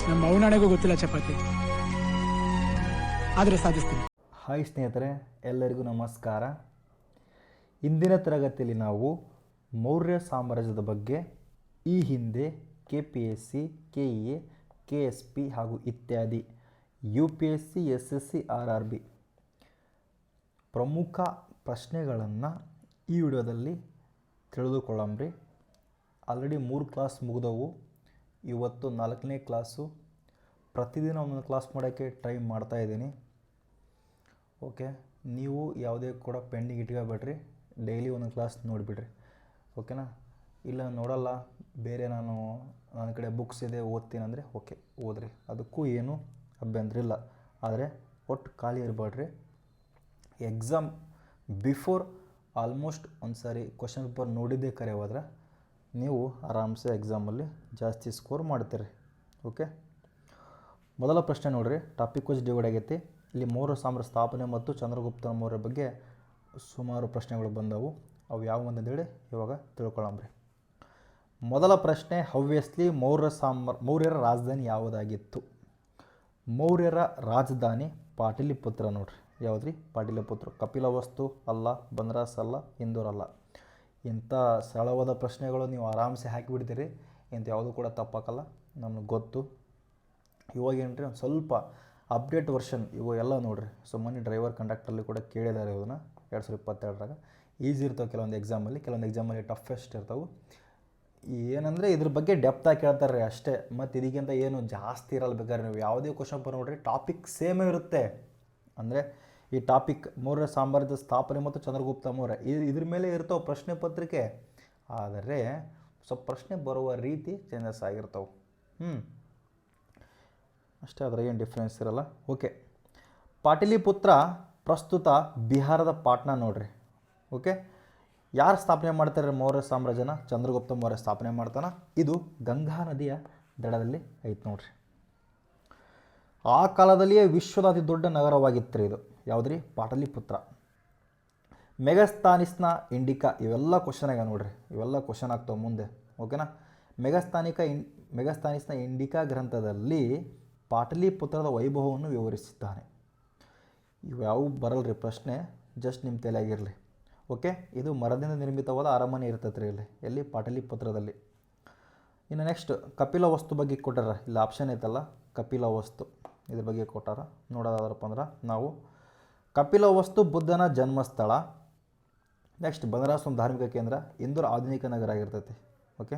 ನಮ್ಮ ಅವನಾಣೆಗೂ ಗೊತ್ತಿಲ್ಲ ಚಪಾತಿ, ಆದರೆ ಸಾಧಿಸ್ತೀನಿ. ಹಾಯ್ ಸ್ನೇಹಿತರೆ, ಎಲ್ಲರಿಗೂ ನಮಸ್ಕಾರ. ಇಂದಿನ ತರಗತಿಯಲ್ಲಿ ನಾವು ಮೌರ್ಯ ಸಾಮ್ರಾಜ್ಯದ ಬಗ್ಗೆ ಈ ಹಿಂದೆ KPSC, KEA, KSP ಹಾಗೂ ಇತ್ಯಾದಿ UPSC, SSC, RRB ಪ್ರಮುಖ ಪ್ರಶ್ನೆಗಳನ್ನು ಈ ವಿಡಿಯೋದಲ್ಲಿ ತಿಳಿದುಕೊಳ್ಳಮ್ರಿ. Already 3 class ಮುಗಿದವು. ಇವತ್ತು 4ನೇ ಕ್ಲಾಸು. ಪ್ರತಿದಿನ ಒಂದೊಂದು ಕ್ಲಾಸ್ ಮಾಡೋಕ್ಕೆ ಟ್ರೈ ಮಾಡ್ತಾಯಿದ್ದೀನಿ. ಓಕೆ, ನೀವು ಯಾವುದೇ ಕೂಡ ಪೆಂಡಿಂಗ್ ಇಟ್ಕೋಬೇಡ್ರಿ. ಡೈಲಿ ಒಂದೊಂದು ಕ್ಲಾಸ್ ನೋಡಿಬಿಡ್ರಿ. ಓಕೆನಾ? ಇಲ್ಲ ನೋಡಲ್ಲ, ಬೇರೆ ನನ್ನ ಕಡೆ ಬುಕ್ಸ್ ಇದೆ ಓದ್ತೀನಿ ಅಂದರೆ ಓಕೆ, ಓದ್ರಿ, ಅದಕ್ಕೂ ಏನೂ ಅಭ್ಯಂತರ ಇಲ್ಲ. ಆದರೆ ಒಟ್ಟು ಖಾಲಿ ಇರಬೇಡ್ರಿ. ಎಕ್ಸಾಮ್ ಬಿಫೋರ್ ಆಲ್ಮೋಸ್ಟ್ ಒಂದು ಸಾರಿ ಕ್ವಶನ್ ಪೇಪರ್ ನೋಡಿದ್ದೇ ಕರೆ ಹೋದ್ರೆ ನೀವು ಆರಾಮ್ಸೆ ಎಕ್ಸಾಮಲ್ಲಿ ಜಾಸ್ತಿ ಸ್ಕೋರ್ ಮಾಡ್ತೀರಿ. ಓಕೆ, ಮೊದಲ ಪ್ರಶ್ನೆ ನೋಡಿರಿ. ಟಾಪಿಕ್ ವೈಸ್ ಡಿವೈಡ್ ಆಗೈತಿ. ಇಲ್ಲಿ ಮೌರ್ಯ ಸಾಮ್ರಾಜ್ಯ ಸ್ಥಾಪನೆ ಮತ್ತು ಚಂದ್ರಗುಪ್ತ ಮೌರ್ಯ ಬಗ್ಗೆ ಸುಮಾರು ಪ್ರಶ್ನೆಗಳು ಬಂದವು. ಅವು ಯಾವ ಅಂತೇಳಿ ಇವಾಗ ತಿಳ್ಕೊಳ್ಳಂಬ್ರಿ. ಮೊದಲ ಪ್ರಶ್ನೆ, ಹವ್ಯಸ್ಲಿ ಮೌರ್ಯರ ರಾಜಧಾನಿ ಯಾವುದಾಗಿತ್ತು? ಮೌರ್ಯರ ರಾಜಧಾನಿ ಪಾಟಲಿಪುತ್ರ ನೋಡ್ರಿ. ಯಾವುದ್ರಿ? ಪಾಟಲಿಪುತ್ರ. ಕಪಿಲವಸ್ತು ಅಲ್ಲ, ಬನರಸ್ ಅಲ್ಲ, ಇಂದೋರ್ ಅಲ್ಲ. ಇಂಥ ಸರಳವಾದ ಪ್ರಶ್ನೆಗಳು ನೀವು ಆರಾಮ್ಸೆ ಹಾಕಿಬಿಡ್ತೀರಿ. ಇಂಥ ಯಾವುದೂ ಕೂಡ ತಪ್ಪಾಕಲ್ಲ, ನಮಗೆ ಗೊತ್ತು. ಇವಾಗೇನ್ರಿ ಒಂದು ಸ್ವಲ್ಪ ಅಪ್ಡೇಟ್ ವರ್ಷನ್ ಇವು ಎಲ್ಲ ನೋಡಿರಿ. ಸೊ ಮೊನ್ನೆ ಡ್ರೈವರ್ ಕಂಡಕ್ಟರಲ್ಲಿ ಕೂಡ ಕೇಳಿದ್ದಾರೆ ಇದನ್ನು 2022ರಾಗ. ಈಸಿ ಇರ್ತಾವೆ ಕೆಲವೊಂದು ಎಕ್ಸಾಮಲ್ಲಿ, ಕೆಲವೊಂದು ಎಕ್ಸಾಮಲ್ಲಿ ಟಫೆಸ್ಟ್ ಇರ್ತಾವೆ. ಏನಂದರೆ ಇದ್ರ ಬಗ್ಗೆ ಡೆಪ್ತಾಗಿ ಕೇಳ್ತಾರೆ ರೀ ಅಷ್ಟೇ. ಮತ್ತು ಇದಕ್ಕಿಂತ ಏನು ಜಾಸ್ತಿ ಇರಲ್ಲ. ಬೇಕಾದ್ರೆ ನೀವು ಯಾವುದೇ ಕ್ವಶನ್ ಪೇಪರ್ ನೋಡಿರಿ, ಟಾಪಿಕ್ ಸೇಮೇ ಇರುತ್ತೆ. ಅಂದರೆ ಈ ಟಾಪಿಕ್ ಮೌರ್ಯ ಸಾಮ್ರಾಜ್ಯದ ಸ್ಥಾಪನೆ ಮತ್ತು ಚಂದ್ರಗುಪ್ತ ಮೌರ್ಯ ಇದ್ರ ಮೇಲೆ ಇರ್ತಾವೆ ಪ್ರಶ್ನೆ ಪತ್ರಿಕೆ. ಆದರೆ ಸ್ವಲ್ಪ ಪ್ರಶ್ನೆ ಬರುವ ರೀತಿ ಚೇಂಜಸ್ ಆಗಿರ್ತಾವೆ. ಅಷ್ಟೇ, ಅದ್ರಾಗ ಏನು ಡಿಫ್ರೆನ್ಸ್ ಇರಲ್ಲ. ಓಕೆ, ಪಾಟಲಿಪುತ್ರ ಪ್ರಸ್ತುತ ಬಿಹಾರದ ಪಾಟ್ನಾ ನೋಡ್ರಿ. ಓಕೆ, ಯಾರು ಸ್ಥಾಪನೆ ಮಾಡ್ತಾರೆ ಮೌರ್ಯ ಸಾಮ್ರಾಜ್ಯನ? ಚಂದ್ರಗುಪ್ತ ಮೌರ್ಯ ಸ್ಥಾಪನೆ ಮಾಡ್ತಾನೆ. ಇದು ಗಂಗಾ ನದಿಯ ದಡದಲ್ಲಿ ಐತೆ ನೋಡ್ರಿ. ಆ ಕಾಲದಲ್ಲಿಯೇ ವಿಶ್ವದ ಅತಿ ದೊಡ್ಡ ನಗರವಾಗಿತ್ತು ರೀ ಇದು. ಯಾವುದ್ರಿ? ಪಾಟಲಿಪುತ್ರ. ಮೆಗಸ್ತಾನಿಸ್ನ ಇಂಡಿಕಾ, ಇವೆಲ್ಲ ಕ್ವಶನ್ ಆಗ ನೋಡ್ರಿ. ಇವೆಲ್ಲ ಕ್ವಶನ್ ಆಗ್ತಾವೆ ಮುಂದೆ. ಓಕೆನಾ? ಮೆಗಸ್ತಾನಿಸ್ನ ಇಂಡಿಕಾ ಗ್ರಂಥದಲ್ಲಿ ಪಾಟಲಿಪುತ್ರದ ವೈಭವವನ್ನು ವಿವರಿಸಿದ್ದಾನೆ. ಇವ್ಯಾವು ಬರಲ್ರಿ ಪ್ರಶ್ನೆ, ಜಸ್ಟ್ ನಿಮ್ಮ ತಲೆಯಾಗಿರಲಿ. ಓಕೆ, ಇದು ಮರದಿಂದ ನಿರ್ಮಿತವಾದ ಅರಮನೆ ಇರ್ತೈತೆ ರೀ ಇಲ್ಲಿ. ಎಲ್ಲಿ? ಪಾಟಲಿಪುತ್ರದಲ್ಲಿ. ಇನ್ನು ನೆಕ್ಸ್ಟ್ ಕಪಿಲವಸ್ತು ಬಗ್ಗೆ ಕೊಟ್ಟಾರ. ಇಲ್ಲಿ ಆಪ್ಷನ್ ಐತಲ್ಲ, ಕಪಿಲವಸ್ತು ಇದ್ರ ಬಗ್ಗೆ ಕೊಟ್ಟಾರ. ನೋಡೋದಾದ್ರಪ್ಪ ಅಂದ್ರೆ ನಾವು ಕಪಿಲವಸ್ತು ಬುದ್ಧನ ಜನ್ಮಸ್ಥಳ. ನೆಕ್ಸ್ಟ್ ಬನರಸ್ ಒಂದು ಧಾರ್ಮಿಕ ಕೇಂದ್ರ. ಇಂದೋರ್ ಆಧುನಿಕ ನಗರ ಆಗಿರ್ತೈತಿ. ಓಕೆ,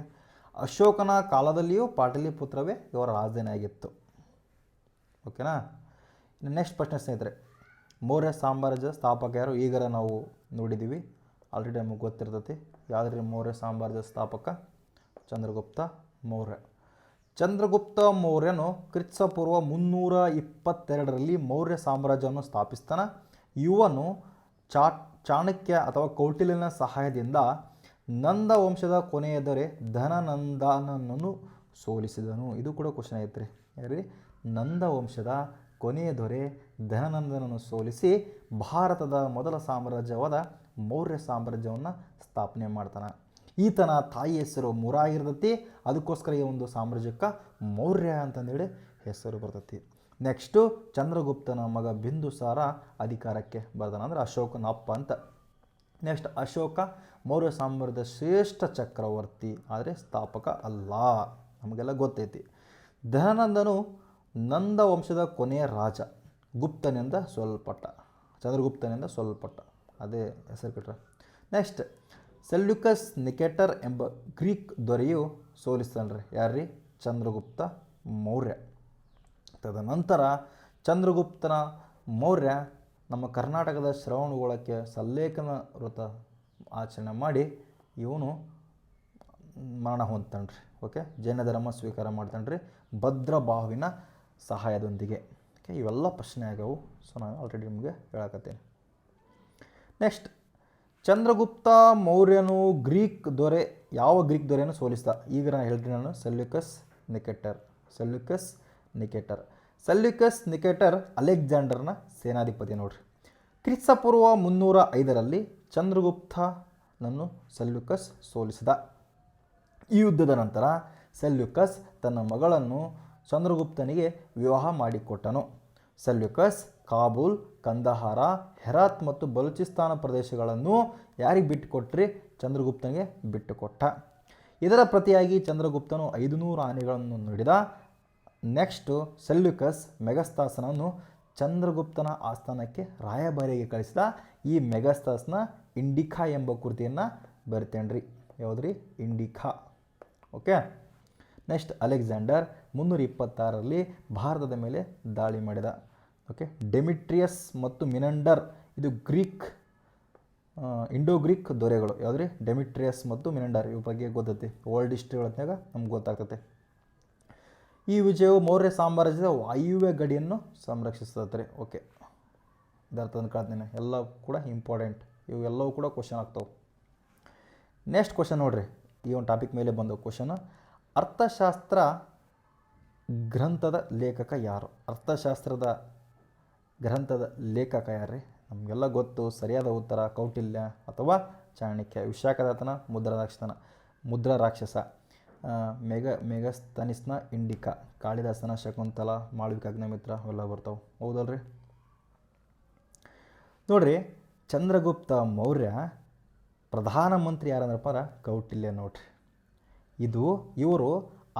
ಅಶೋಕನ ಕಾಲದಲ್ಲಿಯೂ ಪಾಟಲಿಪುತ್ರವೇ ಇವರ ರಾಜಧಾನಿ ಆಗಿತ್ತು. ಓಕೆನಾ? ಇನ್ನು ನೆಕ್ಸ್ಟ್ ಪ್ರಶ್ನೆ ಸ್ನೇಹಿತರೆ, ಮೌರ್ಯ ಸಾಮ್ರಾಜ್ಯದ ಸ್ಥಾಪಕ ಯಾರು? ಈಗಾರ ನಾವು ನೋಡಿದ್ದೀವಿ, ಆಲ್ರೆಡಿ ನಮಗೆ ಗೊತ್ತಿರ್ತೈತಿ. ಯಾವುದ್ರಿ ಮೌರ್ಯ ಸಾಮ್ರಾಜ್ಯದ ಸ್ಥಾಪಕ? ಚಂದ್ರಗುಪ್ತ ಮೌರ್ಯ. ಚಂದ್ರಗುಪ್ತ ಮೌರ್ಯನು ಕ್ರಿಸ್ತಪೂರ್ವ 322ರಲ್ಲಿ ಮೌರ್ಯ ಸಾಮ್ರಾಜ್ಯವನ್ನು ಸ್ಥಾಪಿಸ್ತಾನೆ. ಇವನು ಚಾಣಕ್ಯ ಅಥವಾ ಕೌಟಿಲ್ಯನ ಸಹಾಯದಿಂದ ನಂದ ವಂಶದ ಕೊನೆಯ ದೊರೆ ಧನನಂದನನ್ನು ಸೋಲಿಸಿದನು. ಇದು ಕೂಡ ಕ್ವಶನ್ ಐತ್ರಿ. ಯಾರಿ? ನಂದ ವಂಶದ ಕೊನೆಯ ದೊರೆ ಧನನಂದನನ್ನು ಸೋಲಿಸಿ ಭಾರತದ ಮೊದಲ ಸಾಮ್ರಾಜ್ಯವಾದ ಮೌರ್ಯ ಸಾಮ್ರಾಜ್ಯವನ್ನು ಸ್ಥಾಪನೆ ಮಾಡ್ತಾನೆ. ಈತನ ತಾಯಿ ಹೆಸರು ಮುರಾ ಆಗಿರ್ತೈತಿ. ಅದಕ್ಕೋಸ್ಕರ ಈ ಒಂದು ಸಾಮ್ರಾಜ್ಯಕ್ಕೆ ಮೌರ್ಯ ಅಂತಂದೇಳಿ ಹೆಸರು ಬರ್ತೈತಿ. ನೆಕ್ಸ್ಟು ಚಂದ್ರಗುಪ್ತನ ಮಗ ಬಿಂದುಸಾರ ಅಧಿಕಾರಕ್ಕೆ ಬರ್ತಾನೆ, ಅಂದರೆ ಅಶೋಕನ ಅಪ್ಪ ಅಂತ. ನೆಕ್ಸ್ಟ್ ಅಶೋಕ ಮೌರ್ಯ ಸಾಮ್ರಾಜ್ಯದ ಶ್ರೇಷ್ಠ ಚಕ್ರವರ್ತಿ, ಆದರೆ ಸ್ಥಾಪಕ ಅಲ್ಲ, ನಮಗೆಲ್ಲ ಗೊತ್ತೈತಿ. ಧನನಂದನು ನಂದ ವಂಶದ ಕೊನೆಯ ರಾಜ. ಗುಪ್ತನಿಂದ ಸೋಲ್ಪಟ್ಟ, ಚಂದ್ರಗುಪ್ತನಿಂದ ಸೋಲ್ಪಟ್ಟ, ಅದೇ ಹೆಸರು ಕೊಟ್ಟರೆ. ನೆಕ್ಸ್ಟ್ ಸೆಲ್ಯೂಕಸ್ ನಿಕೆಟರ್ ಎಂಬ ಗ್ರೀಕ್ ದೊರೆಯು ಸೋಲಿಸ್ತಾನ್ರಿ. ಯಾರ್ರೀ? ಚಂದ್ರಗುಪ್ತ ಮೌರ್ಯ. ತದನಂತರ ಚಂದ್ರಗುಪ್ತನ ಮೌರ್ಯ ನಮ್ಮ ಕರ್ನಾಟಕದ ಶ್ರವಣಗೊಳಕ್ಕೆ ಸಲ್ಲೇಖನ ವೃತ ಆಚರಣೆ ಮಾಡಿ ಇವನು ಮರಣ ಹೊಂದ್ತಾನ್ರಿ. ಓಕೆ, ಜೈನ ಧರ್ಮ ಸ್ವೀಕಾರ ಮಾಡ್ತಾನ್ರಿ ಭದ್ರಬಾಹುವಿನ ಸಹಾಯದೊಂದಿಗೆ. ಓಕೆ, ಇವೆಲ್ಲ ಪ್ರಶ್ನೆ ಆಗವು. ಸೊ ನಾನು ಆಲ್ರೆಡಿ ನಿಮಗೆ ಹೇಳಕತ್ತೇನೆ. ನೆಕ್ಸ್ಟ್, ಚಂದ್ರಗುಪ್ತ ಮೌರ್ಯನು ಗ್ರೀಕ್ ದೊರೆ, ಯಾವ ಗ್ರೀಕ್ ದೊರೆಯನ್ನು ಸೋಲಿಸಿದ? ಈಗ ನಾನು ಹೇಳ್ತೀನಿ ನಾನು, ಸೆಲ್ಯೂಕಸ್ ನಿಕೆಟರ್ ಅಲೆಕ್ಸಾಂಡರ್ನ ಸೇನಾಧಿಪತಿ ನೋಡ್ರಿ. ಕ್ರಿಸ್ತಪೂರ್ವ 305ರಲ್ಲಿ ಚಂದ್ರಗುಪ್ತನನ್ನು ಸೆಲ್ಯೂಕಸ್ ಸೋಲಿಸಿದ. ಈ ಯುದ್ಧದ ನಂತರ ಸೆಲ್ಯೂಕಸ್ ತನ್ನ ಮಗಳನ್ನು ಚಂದ್ರಗುಪ್ತನಿಗೆ ವಿವಾಹ ಮಾಡಿಕೊಟ್ಟನು? ಸೆಲ್ಯೂಕಸ್ ಕಾಬೂಲ್, ಕಂದಹಾರ, ಹೆರಾತ್ ಮತ್ತು ಬಲೂಚಿಸ್ತಾನ ಪ್ರದೇಶಗಳನ್ನು ಯಾರಿಗೆ ಬಿಟ್ಟುಕೊಟ್ರಿ? ಚಂದ್ರಗುಪ್ತನಿಗೆ ಬಿಟ್ಟುಕೊಟ್ಟ. ಇದರ ಪ್ರತಿಯಾಗಿ ಚಂದ್ರಗುಪ್ತನು 500 ಆನೆಗಳನ್ನು ನೀಡಿದ. ನೆಕ್ಸ್ಟು ಸೆಲ್ಯೂಕಸ್ ಮೆಗಸ್ತನನ್ನು ಚಂದ್ರಗುಪ್ತನ ಆಸ್ಥಾನಕ್ಕೆ ರಾಯಭಾರಿಯಾಗಿ ಕಳಿಸಿದ. ಈ ಮೆಗಸ್ತಸ್ನ ಇಂಡಿಕಾ ಎಂಬ ಕೃತಿಯನ್ನು ಬರಿತೇನ್ರಿ. ಯಾವುದ್ರಿ? ಇಂಡಿಕಾ. ಓಕೆ. ನೆಕ್ಸ್ಟ್ ಅಲೆಕ್ಸಾಂಡರ್ 326ರಲ್ಲಿ ಭಾರತದ ಮೇಲೆ ದಾಳಿ ಮಾಡಿದ. ಓಕೆ. ಡೆಮಿಟ್ರಿಯಸ್ ಮತ್ತು ಮಿನಂಡರ್ ಇದು ಗ್ರೀಕ್ ಇಂಡೋ ಗ್ರೀಕ್ ದೊರೆಗಳು. ಯಾವುದ್ರಿ? ಡೆಮಿಟ್ರಿಯಸ್ ಮತ್ತು ಮಿನಂಡರ್ ಇವ್ರ ಬಗ್ಗೆ ಗೊತ್ತೈತಿ. ಓಲ್ಡ್ ಹಿಸ್ಟ್ರಿ ಒಳಗೆ ನಮ್ಗೆ ಗೊತ್ತಾಗ್ತದೆ. ಈ ವಿಜಯವು ಮೌರ್ಯ ಸಾಮ್ರಾಜ್ಯದ ವಾಯುವ್ಯ ಗಡಿಯನ್ನು ಸಂರಕ್ಷಿಸ್ತದೆ. ಓಕೆ, ಇದರ್ಥ ಅಂದ್ಕೊಳ್ತೀನಿ. ಎಲ್ಲ ಕೂಡ ಇಂಪಾರ್ಟೆಂಟ್, ಇವೆಲ್ಲವೂ ಕೂಡ ಕ್ವಶನ್ ಆಗ್ತಾವೆ. ನೆಕ್ಸ್ಟ್ ಕ್ವಶನ್ ನೋಡ್ರಿ, ಈ ಒಂದು ಟಾಪಿಕ್ ಮೇಲೆ ಬಂದ ಕ್ವಶನ್. ಅರ್ಥಶಾಸ್ತ್ರ ಗ್ರಂಥದ ಲೇಖಕ ಯಾರು? ಅರ್ಥಶಾಸ್ತ್ರದ ಗ್ರಂಥದ ಲೇಖಕ ಯಾರ್ರಿ? ನಮಗೆಲ್ಲ ಗೊತ್ತು. ಸರಿಯಾದ ಉತ್ತರ ಕೌಟಿಲ್ಯ ಅಥವಾ ಚಾಣಕ್ಯ. ವಿಶಾಖದತ್ತನ ಮುದ್ರಾ ರಾಕ್ಷಸ, ಮೆಗಸ್ತನಿಸ್ನ ಇಂಡಿಕಾ, ಕಾಳಿದಾಸನ ಶಕುಂತಲ, ಮಾಳವಿಕ ಅಗ್ನಿಮಿತ್ರ ಅವೆಲ್ಲ ಬರ್ತಾವೆ. ಹೌದಲ್ರಿ? ನೋಡ್ರಿ, ಚಂದ್ರಗುಪ್ತ ಮೌರ್ಯ ಪ್ರಧಾನಮಂತ್ರಿ ಯಾರಂದ್ರಪ್ಪ ಅಂದ್ರೆ ಕೌಟಿಲ್ಯ. ನೋಡ್ರಿ, ಇವರು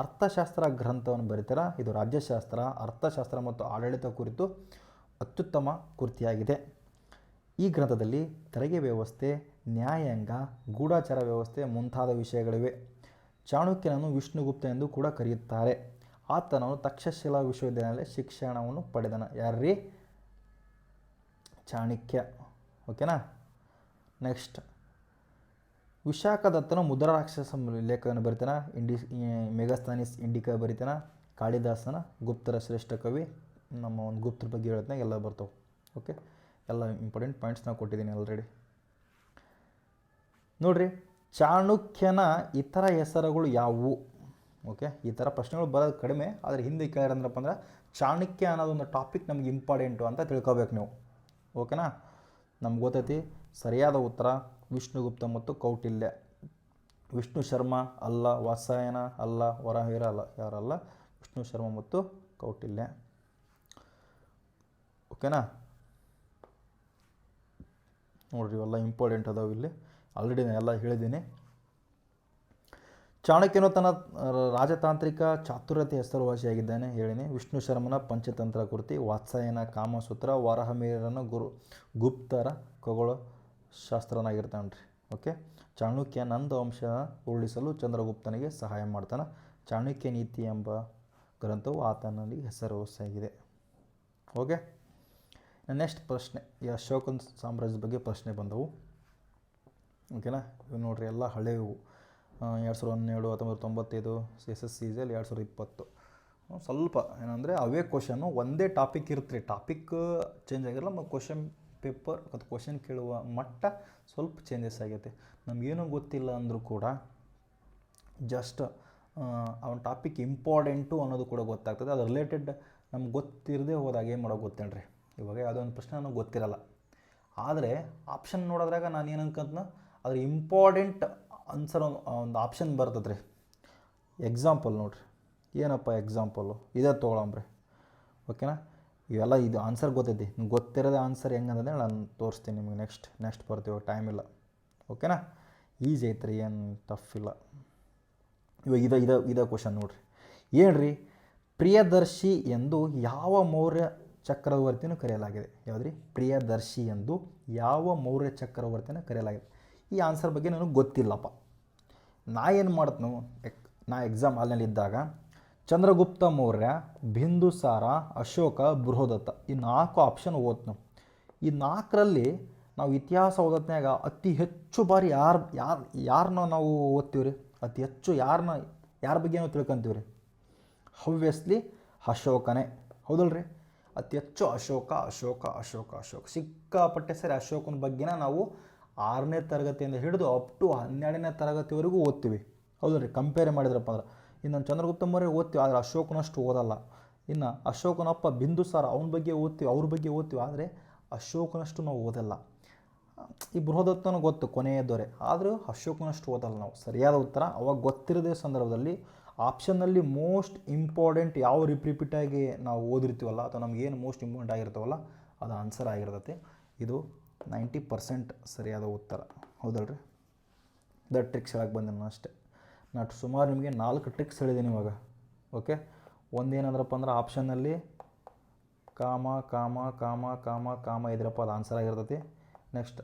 ಅರ್ಥಶಾಸ್ತ್ರ ಗ್ರಂಥವನ್ನು ಬರೀತಾರ. ಇದು ರಾಜ್ಯಶಾಸ್ತ್ರ, ಅರ್ಥಶಾಸ್ತ್ರ ಮತ್ತು ಆಡಳಿತ ಕುರಿತು ಅತ್ಯುತ್ತಮ ಕೃತಿಯಾಗಿದೆ. ಈ ಗ್ರಂಥದಲ್ಲಿ ತೆರಿಗೆ ವ್ಯವಸ್ಥೆ, ನ್ಯಾಯಾಂಗ, ಗೂಢಾಚಾರ ವ್ಯವಸ್ಥೆ ಮುಂತಾದ ವಿಷಯಗಳಿವೆ. ಚಾಣಕ್ಯನನ್ನು ವಿಷ್ಣುಗುಪ್ತ ಎಂದು ಕೂಡ ಕರೆಯುತ್ತಾರೆ. ಆತನು ತಕ್ಷಶಿಲಾ ವಿಶ್ವವಿದ್ಯಾಲಯದಲ್ಲಿ ಶಿಕ್ಷಣವನ್ನು ಪಡೆದನು. ಯಾರ್ರೀ? ಚಾಣಕ್ಯ. ಓಕೆನಾ? ನೆಕ್ಸ್ಟ್, ವಿಶಾಖದತ್ತನು ಮುದ್ರಾ ರಾಕ್ಷಸ ಲೇಖಕವನ್ನು ಬರಿತಾನ. ಮೆಗಸ್ತನಿಸ್ ಇಂಡಿಕಾ ಬರಿತಾನ. ಕಾಳಿದಾಸನ ಗುಪ್ತರ ಶ್ರೇಷ್ಠ ಕವಿ. ನಮ್ಮ ಒಂದು ಗುಪ್ತರ ಬಗ್ಗೆ ಹೇಳ್ತಾನೆ ಎಲ್ಲ ಬರ್ತಾವೆ. ಓಕೆ, ಎಲ್ಲ ಇಂಪಾರ್ಟೆಂಟ್ ಪಾಯಿಂಟ್ಸ್ ನಾವು ಕೊಟ್ಟಿದ್ದೀನಿ ಆಲ್ರೆಡಿ. ನೋಡಿರಿ, ಚಾಣಕ್ಯನ ಇತರ ಹೆಸರುಗಳು ಯಾವುವು? ಓಕೆ, ಈ ಥರ ಪ್ರಶ್ನೆಗಳು ಬರೋದು ಕಡಿಮೆ, ಆದರೆ ಹಿಂದೆ ಕೇಳಿದ್ರಪ್ಪ ಅಂದ್ರೆ ಚಾಣಕ್ಯ ಅನ್ನೋದೊಂದು ಟಾಪಿಕ್ ನಮಗೆ ಇಂಪಾರ್ಟೆಂಟು ಅಂತ ತಿಳ್ಕೊಬೇಕು ನೀವು. ಓಕೆನಾ? ನಮ್ಗೆ ಗೊತ್ತೈತಿ ಸರಿಯಾದ ಉತ್ತರ ವಿಷ್ಣುಗುಪ್ತ ಮತ್ತು ಕೌಟಿಲ್ಯ. ವಿಷ್ಣು ಶರ್ಮ ಅಲ್ಲ, ವಾತ್ಸಾಯನ ಅಲ್ಲ, ವರಾಹಮಿಹಿರ ಅಲ್ಲ. ಯಾರಲ್ಲ? ವಿಷ್ಣು ಶರ್ಮ ಮತ್ತು ಕೌಟಿಲ್ಯ. ಓಕೆನಾ? ನೋಡ್ರಿ, ಇವೆಲ್ಲ ಇಂಪಾರ್ಟೆಂಟ್ ಅದಾವೆ. ಇಲ್ಲಿ ಆಲ್ರೆಡಿ ನಾನು ಎಲ್ಲ ಹೇಳಿದ್ದೀನಿ. ಚಾಣಕ್ಯನು ತನ್ನ ರಾಜತಾಂತ್ರಿಕ ಚಾತುರ್ಯತೆ ಹೆಸರುವಾಸಿಯಾಗಿದ್ದಾನೆ ಹೇಳಿನಿ. ವಿಷ್ಣು ಶರ್ಮನ ಪಂಚತಂತ್ರ ಕೃತಿ, ವಾತ್ಸಾಯನ ಕಾಮಸೂತ್ರ, ವರಾಹಮಿಹಿರನ ಗುಪ್ತರ ಖಗೋಳ ಶಾಸ್ತ್ರನಾಗಿರ್ತಾನೆ ರೀ. ಓಕೆ, ಚಾಣಕ್ಯ ನಂದ ವಂಶ ಉರುಳಿಸಲು ಚಂದ್ರಗುಪ್ತನಿಗೆ ಸಹಾಯ ಮಾಡ್ತಾನೆ. ಚಾಣಕ್ಯ ನೀತಿ ಎಂಬ ಗ್ರಂಥವು ಆತನಲ್ಲಿ ಹೆಸರುವಾಸಿಯಾಗಿದೆ. ಓಕೆ, ನೆಕ್ಸ್ಟ್ ಪ್ರಶ್ನೆ, ಈ ಅಶೋಕನ ಸಾಮ್ರಾಜ್ಯದ ಬಗ್ಗೆ ಪ್ರಶ್ನೆ ಬಂದವು. ಓಕೆನಾ? ಇವು ನೋಡ್ರಿ, ಎಲ್ಲ ಹಳೆಯವು. 2017, 1995, SSCGL 2020. ಸ್ವಲ್ಪ ಏನಂದರೆ ಅವೇ ಕ್ವಶನ್ನು ಒಂದೇ ಟಾಪಿಕ್ ಇರುತ್ತೆ. ಟಾಪಿಕ್ ಚೇಂಜ್ ಆಗಿರಲ್ಲ, ಮತ್ತು ಕ್ವಶನ್ ಪೇಪರ್ ಮತ್ತು ಕ್ವಶನ್ ಕೇಳುವ ಮಟ್ಟ ಸ್ವಲ್ಪ ಚೇಂಜಸ್ ಆಗೈತೆ. ನಮಗೇನೂ ಗೊತ್ತಿಲ್ಲ ಅಂದರೂ ಕೂಡ ಜಸ್ಟ್ ಅವನ ಟಾಪಿಕ್ ಇಂಪಾರ್ಟೆಂಟು ಅನ್ನೋದು ಕೂಡ ಗೊತ್ತಾಗ್ತದೆ. ಅದು ರಿಲೇಟೆಡ್ ನಮ್ಗೆ ಗೊತ್ತಿರದೇ ಹೋದಾಗ ಏನು ಮಾಡೋಕೆ ಗೊತ್ತೇನ್ರಿ, ಇವಾಗ ಯಾವುದೋ ಒಂದು ಪ್ರಶ್ನೆ ನನಗೆ ಗೊತ್ತಿರಲ್ಲ, ಆದರೆ ಆಪ್ಷನ್ ನೋಡಿದ್ರಾಗ ನಾನು ಏನು ಅನ್ಕೊಂತ ಅದ್ರ ಇಂಪಾರ್ಟೆಂಟ್ ಆನ್ಸರ್ ಒಂದು ಆಪ್ಷನ್ ಬರ್ತದೆ ರೀ. ಎಕ್ಸಾಂಪಲ್ ನೋಡಿರಿ, ಏನಪ್ಪ ಎಕ್ಸಾಂಪಲು ಇದೇ ತೊಗೊಳಂಬ್ರಿ. ಓಕೆನಾ? ಇವೆಲ್ಲ ಇದು ಆನ್ಸರ್ ಗೊತ್ತೈತಿ, ಗೊತ್ತಿರೋದೇ ಆನ್ಸರ್ ಹೆಂಗಂದ್ರೆ ನಾನು ತೋರಿಸ್ತೀನಿ ನಿಮಗೆ. ನೆಕ್ಸ್ಟ್ ಬರ್ತೀವಿ, ಟೈಮ್ ಇಲ್ಲ. ಓಕೆನಾ? ಈಸಿ ಐತ್ರಿ, ಏನು ಟಫ್ ಇಲ್ಲ. ಇವಾಗ ಇದೇ ಕ್ವಶನ್ ನೋಡಿರಿ. ಏನ್ರಿ, ಪ್ರಿಯದರ್ಶಿ ಎಂದು ಯಾವ ಮೌರ್ಯ ಚಕ್ರವರ್ತಿನೂ ಕರೆಯಲಾಗಿದೆ? ಯಾವುದ್ರಿ? ಪ್ರಿಯದರ್ಶಿ ಎಂದು ಯಾವ ಮೌರ್ಯ ಚಕ್ರವರ್ತಿನ ಕರೆಯಲಾಗಿದೆ? ಈ ಆನ್ಸರ್ ಬಗ್ಗೆ ನನಗೆ ಗೊತ್ತಿಲ್ಲಪ್ಪ. ನಾ ಏನು ಮಾಡ್ತನು, ನಾ ಎಕ್ಸಾಮ್ ಹಾಲ್ನಲ್ಲಿದ್ದಾಗ ಚಂದ್ರಗುಪ್ತ ಮೌರ್ಯ, ಬಿಂದುಸಾರ, ಅಶೋಕ, ಬೃಹದತ್ತ ಈ 4 ಆಪ್ಷನ್ ಓದ್ನು. ಈ 4ರಲ್ಲಿ ನಾವು ಇತಿಹಾಸ ಓದತ್ನಾಗ ಅತಿ ಹೆಚ್ಚು ಬಾರಿ ಯಾರನ್ನ ನಾವು ಓದ್ತೀವಿ ರೀ? ಅತಿ ಹೆಚ್ಚು ಯಾರ ಬಗ್ಗೆ ನಾವು ತಿಳ್ಕೊಂತೀವಿ ರೀ? ಹವ್ಯಸ್ಲಿ ಅಶೋಕನೇ. ಹೌದಲ್ರಿ? ಅತಿ ಹೆಚ್ಚು ಅಶೋಕ ಸಿಕ್ಕಾಪಟ್ಟೆ ಸರಿ ಅಶೋಕನ ಬಗ್ಗೆನ ನಾವು 6ನೇ ತರಗತಿಯಿಂದ ಹಿಡಿದು ಅಪ್ ಟು 12ನೇ ತರಗತಿವರೆಗೂ ಓದ್ತೀವಿ. ಹೌದಲ್ರಿ? ಕಂಪೇರ್ ಮಾಡಿದ್ರಪ್ಪ ಅಂದ್ರೆ ಇನ್ನು ಚಂದ್ರಗುಪ್ತ ಮೌರ್ಯ ಓದ್ತೀವಿ, ಆದರೆ ಅಶೋಕನಷ್ಟು ಓದಲ್ಲ. ಇನ್ನು ಅಶೋಕನಪ್ಪ ಬಿಂದುಸಾರ ಅವ್ರ ಬಗ್ಗೆ ಓದ್ತೀವಿ, ಆದರೆ ಅಶೋಕನಷ್ಟು ನಾವು ಓದಲ್ಲ. ಈ ಬೃಹದತ್ತನ ಗೊತ್ತು ಕೊನೆಯ ದೊರೆ, ಆದರೂ ಅಶೋಕನಷ್ಟು ಓದಲ್ಲ ನಾವು. ಸರಿಯಾದ ಉತ್ತರ ಅವಾಗ ಗೊತ್ತಿರದೇ ಸಂದರ್ಭದಲ್ಲಿ ಆಪ್ಷನ್ನಲ್ಲಿ ಮೋಸ್ಟ್ ಇಂಪಾರ್ಟೆಂಟ್ ಯಾವ ರಿಪೀಟಾಗಿ ನಾವು ಓದಿರ್ತೀವಲ್ಲ ಅಥವಾ ನಮ್ಗೆ ಏನು ಮೋಸ್ಟ್ ಇಂಪಾರ್ಟೆಂಟ್ ಆಗಿರ್ತಾವಲ್ಲ ಅದು ಆನ್ಸರ್ ಆಗಿರ್ತೈತಿ. ಇದು 90% ಸರಿಯಾದ ಉತ್ತರ, ಹೌದಲ್ರಿ? ದ ಟ್ರಿಕ್ಸ್ ಹೇಳಕ್ಕೆ ಬಂದೆ ನಾನು ಅಷ್ಟೇ. ನಾನು ಸುಮಾರು ನಿಮಗೆ 4 ಟ್ರಿಕ್ಸ್ ಹೇಳಿದ್ದೀನಿ ಇವಾಗ. ಓಕೆ, ಒಂದೇನಂದ್ರಪ್ಪ ಅಂದ್ರೆ ಆಪ್ಷನ್ನಲ್ಲಿ ಕಾಮ ಕಾಮ ಕಾಮ ಕಾಮ ಕಾಮ ಇದ್ರಪ್ಪ ಅದು ಆನ್ಸರ್ ಆಗಿರ್ತೈತಿ. ನೆಕ್ಸ್ಟ್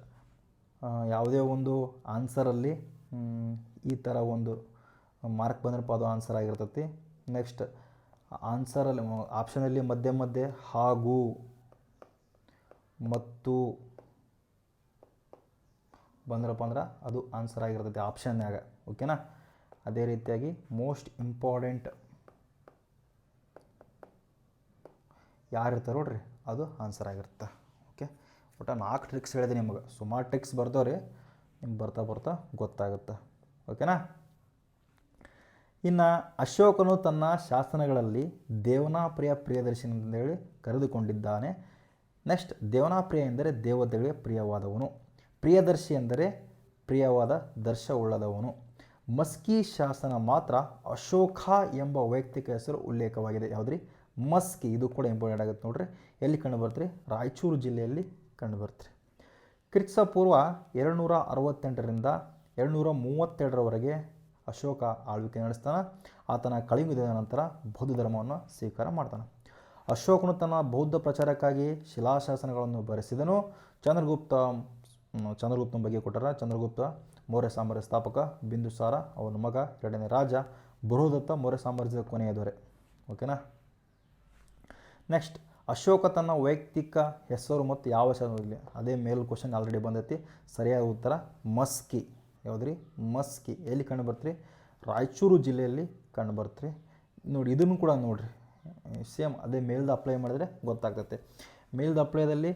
ಯಾವುದೇ ಒಂದು ಆನ್ಸರಲ್ಲಿ ಈ ಥರ ಒಂದು ಮಾರ್ಕ್ ಬಂದ್ರಪ್ಪ ಅದು ಆನ್ಸರ್ ಆಗಿರ್ತೈತಿ. ನೆಕ್ಸ್ಟ್ ಆನ್ಸರಲ್ಲಿ ಆಪ್ಷನಲ್ಲಿ ಮಧ್ಯೆ ಮಧ್ಯೆ ಹಾಗೂ ಮತ್ತು ಬಂದ್ರಪ್ಪ ಅಂದ್ರೆ ಅದು ಆನ್ಸರ್ ಆಗಿರ್ತೈತಿ ಆಪ್ಷನ್ಯಾಗ. ಓಕೆನಾ? ಅದೇ ರೀತಿಯಾಗಿ ಮೋಸ್ಟ್ ಇಂಪಾರ್ಟೆಂಟ್ ಯಾರಿರ್ತಾರೆ ನೋಡ್ರಿ ಅದು ಆನ್ಸರ್ ಆಗಿರುತ್ತೆ. ಓಕೆ, ಒಟ್ಟು 4 ಟ್ರಿಕ್ಸ್ ಹೇಳಿದೆ ನಿಮಗೆ. ಸುಮಾರು ಟ್ರಿಕ್ಸ್ ಬರ್ತಾವ್ರಿ, ನಿಮ್ಗೆ ಬರ್ತಾ ಬರ್ತಾ ಗೊತ್ತಾಗುತ್ತೆ. ಓಕೆನಾ? ಇನ್ನು ಅಶೋಕನು ತನ್ನ ಶಾಸನಗಳಲ್ಲಿ ದೇವನಾಪ್ರಿಯ ಪ್ರಿಯದರ್ಶಿನಿ ಅಂತೇಳಿ ಕರೆದುಕೊಂಡಿದ್ದಾನೆ. ನೆಕ್ಸ್ಟ್ ದೇವನಾಪ್ರಿಯ ಎಂದರೆ ದೇವತೆಗಳಿಗೆ ಪ್ರಿಯವಾದವನು, ಪ್ರಿಯದರ್ಶಿ ಎಂದರೆ ಪ್ರಿಯವಾದ ದರ್ಶವುಳ್ಳದವನು. ಮಸ್ಕಿ ಶಾಸನ ಮಾತ್ರ ಅಶೋಕ ಎಂಬ ವೈಯಕ್ತಿಕ ಹೆಸರು ಉಲ್ಲೇಖವಾಗಿದೆ. ಯಾವುದ್ರಿ? ಮಸ್ಕಿ. ಇದು ಕೂಡ ಇಂಪಾರ್ಟೆಂಟ್ ಆಗುತ್ತೆ ನೋಡ್ರಿ. ಎಲ್ಲಿ ಕಂಡು ಬರ್ತೀರಿ? ರಾಯಚೂರು ಜಿಲ್ಲೆಯಲ್ಲಿ ಕಂಡು ಬರ್ತೀರಿ. ಕ್ರಿಸ್ತಪೂರ್ವ 268ರಿಂದ 232ರವರೆಗೆ ಅಶೋಕ ಆಳ್ವಿಕೆ ನಡೆಸ್ತಾನೆ. ಆತನ ಕಳಿಂಗ ಯುದ್ಧದ ನಂತರ ಬೌದ್ಧ ಧರ್ಮವನ್ನು ಸ್ವೀಕಾರ ಮಾಡ್ತಾನೆ. ಅಶೋಕನು ತನ್ನ ಬೌದ್ಧ ಪ್ರಚಾರಕ್ಕಾಗಿ ಶಿಲಾಶಾಸನಗಳನ್ನು ಬರೆಸಿದನು. ಚಂದ್ರಗುಪ್ತನ ಬಗ್ಗೆ ಕೊಟ್ಟರ. ಚಂದ್ರಗುಪ್ತ ಮೌರ್ಯ ಸಾಮ್ರಾಜ್ಯ ಸ್ಥಾಪಕ, ಬಿಂದುಸಾರ ಅವನ ಮಗ, 2ನೇ ರಾಜ, ಬೃಹದತ್ತ ಮೌರ್ಯ ಸಾಮ್ರಾಜ್ಯದ ಕೊನೆಯ ದೊರೆ. ಓಕೆನಾ? ನೆಕ್ಸ್ಟ್ ಅಶೋಕ ತನ್ನ ವೈಯಕ್ತಿಕ ಹೆಸರು ಮತ್ತು ಯಾವ ಶಾಸನದಲ್ಲಿ, ಅದೇ ಮೇಲ್ ಕ್ವಶನ್ ಆಲ್ರೆಡಿ ಬಂದೈತಿ. ಸರಿಯಾದ ಉತ್ತರ ಮಸ್ಕಿ. ಯಾವುದ್ರಿ? ಮಸ್ಕಿ. ಎಲ್ಲಿ ಕಂಡು ಬರ್ತೀರಿ? ರಾಯಚೂರು ಜಿಲ್ಲೆಯಲ್ಲಿ ಕಂಡು ಬರ್ತೀರಿ. ನೋಡಿ, ಇದನ್ನು ಕೂಡ ನೋಡಿರಿ, ಸೇಮ್ ಅದೇ ಮೇಲ್ದು ಅಪ್ಲೈ ಮಾಡಿದ್ರೆ ಗೊತ್ತಾಗ್ತೈತೆ. ಮೇಲ್ದು ಅಪ್ಲೈದಲ್ಲಿ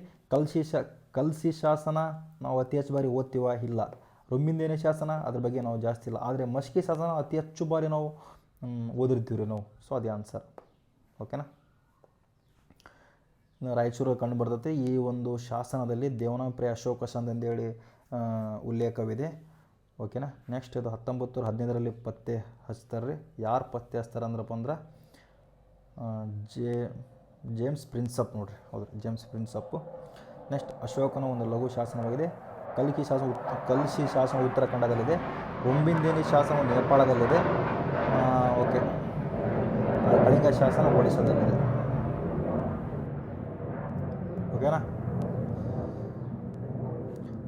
ಕಲ್ಸಿ ಶಾಸನ ನಾವು ಅತಿ ಹೆಚ್ಚು ಬಾರಿ ಓದ್ತೀವ? ಇಲ್ಲ. ರೊಮ್ಮಿಂದೇನೆ ಶಾಸನ ಅದ್ರ ಬಗ್ಗೆ ನಾವು ಜಾಸ್ತಿ ಇಲ್ಲ. ಆದರೆ ಮಸ್ಕಿ ಶಾಸನ ಅತಿ ಹೆಚ್ಚು ಬಾರಿ ನಾವು ಓದಿರ್ತೀವಿ ರೀ ನಾವು. ಸೊ ಅದೇ ಆನ್ಸರ್. ಓಕೆನಾ? ರಾಯಚೂರು ಕಂಡು ಬರ್ತೈತೆ. ಈ ಒಂದು ಶಾಸನದಲ್ಲಿ ದೇವನಾಪ್ರಿಯ ಅಶೋಕ ಶಾಸನ ಅಂತೇಳಿ ಉಲ್ಲೇಖವಿದೆ. ಓಕೆನಾ? ನೆಕ್ಸ್ಟ್ ಇದು 1915ರಲ್ಲಿ ಪತ್ತೆ ಹಚ್ತಾರೆ ರೀ. ಯಾರು ಪತ್ತೆ ಹಚ್ತಾರೆ ಅಂದ್ರಪ್ಪ ಅಂದ್ರೆ ಜೇಮ್ಸ್ ಪ್ರಿನ್ಸಪ್ ನೋಡ್ರಿ. ಹೌದು, ಜೇಮ್ಸ್ ಪ್ರಿನ್ಸಪ್ಪು. ನೆಕ್ಸ್ಟ್ ಅಶೋಕನ ಒಂದು ಲಘು ಶಾಸನವಾಗಿದೆ. ಕಲ್ಸಿ ಶಾಸನ ಉತ್ತರಾಖಂಡದಲ್ಲಿದೆ. ರೊಂಬಿಂದೇನಿ ಶಾಸನ ನೇಪಾಳದಲ್ಲಿದೆ. ಓಕೆ, ಕಳಿಂಗ ಶಾಸನ ಒಡಿಸ್ಸಾದಲ್ಲಿದೆ. ಓಕೆನಾ?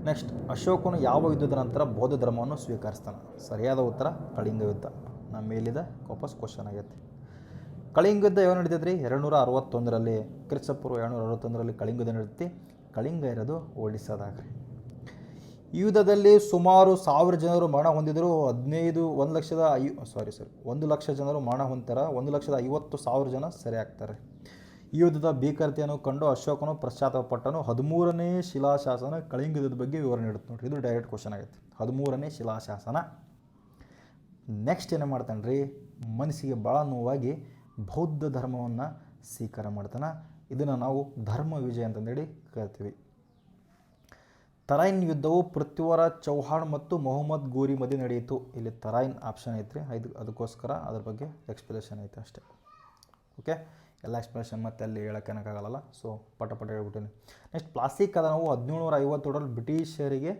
ನೆಕ್ಸ್ಟ್ ಅಶೋಕನು ಯಾವ ಯುದ್ಧದ ನಂತರ ಬೌದ್ಧ ಧರ್ಮವನ್ನು ಸ್ವೀಕರಿಸ್ತಾನೆ? ಸರಿಯಾದ ಉತ್ತರ ಕಳಿಂಗ ಯುದ್ಧ. ನಮ್ಮ ಮೇಲಿದ ವಾಪಸ್ ಕ್ವಶನ್ ಆಗೈತಿ. ಕಳಿಂಗ ಯುದ್ಧ ಯಾವ ನಡೀತೈತೆ ರೀ? 261ರಲ್ಲಿ. ಕ್ರಿಸ್ತಪೂರ್ವ 261ರಲ್ಲಿ ಕಳಿಂಗ ಯುದ್ಧ ನಡೀತಿ. ಕಳಿಂಗ ಇರೋದು ಒಡಿಸ್ಸಾದಾಗ ರೀ. ಈ ಯುದ್ಧದಲ್ಲಿ ಸುಮಾರು 1000 ಜನರು ಮರಣ ಹೊಂದಿದರು. 1 ಲಕ್ಷ ಜನರು ಮರಣ ಹೊಂದ್ತಾರೆ. 1,50,000 ಜನ ಸೆರೆ ಆಗ್ತಾರೆ. ಈ ಯುದ್ಧದ ಭೀಕರತೆಯನ್ನು ಕಂಡು ಅಶೋಕನು ಪಶ್ಚಾತ್ತಾಪಪಟ್ಟನು. 13ನೇ ಶಿಲಾಶಾಸನ ಕಳಿಂಗ ಯುದ್ಧದ ಬಗ್ಗೆ ವಿವರಣೆ ನೀಡುತ್ತೆ ನೋಡ್ರಿ. ಇದು ಡೈರೆಕ್ಟ್ ಕ್ವಶನ್ ಆಗೈತೆ. 13ನೇ ಶಿಲಾಶಾಸನ. ನೆಕ್ಸ್ಟ್ ಏನು ಮಾಡ್ತಾನೆ ರೀ? ಮನಸ್ಸಿಗೆ ಭಾಳ ನೋವಾಗಿ ಬೌದ್ಧ ಧರ್ಮವನ್ನು ಸ್ವೀಕಾರ ಮಾಡ್ತಾನೆ. ಇದನ್ನು ನಾವು ಧರ್ಮ ವಿಜಯ ಅಂತಂದೇಳಿ ಕರಿತೀವಿ. ತರೈನ್ ಯುದ್ಧವು ಪೃಥ್ವಿರಾಜ್ ಚೌಹಾಣ್ ಮತ್ತು ಮೊಹಮ್ಮದ್ ಗೋರಿ ಮಧ್ಯೆ ನಡೆಯಿತು. ಇಲ್ಲಿ ತರೈನ್ ಆಪ್ಷನ್ ಐತ್ರಿ. ಅದಕ್ಕೋಸ್ಕರ ಅದ್ರ ಬಗ್ಗೆ ಎಕ್ಸ್ಪ್ಲನೇಷನ್ ಐತೆ ಅಷ್ಟೇ. ಓಕೆ, ಎಲ್ಲ ಎಕ್ಸ್ಪ್ಲನೇಷನ್ ಮತ್ತೆ ಅಲ್ಲಿ ಹೇಳೋಕ್ಕಾಗಲ್ಲ. ಸೊ ಪಟ ಹೇಳ್ಬಿಟ್ಟಿನಿ. ನೆಕ್ಸ್ಟ್ ಪ್ಲಾಸ್ಟಿಕ್ ಕದನವು 1757ರಲ್ಲಿ ಬ್ರಿಟಿಷರಿಗೆ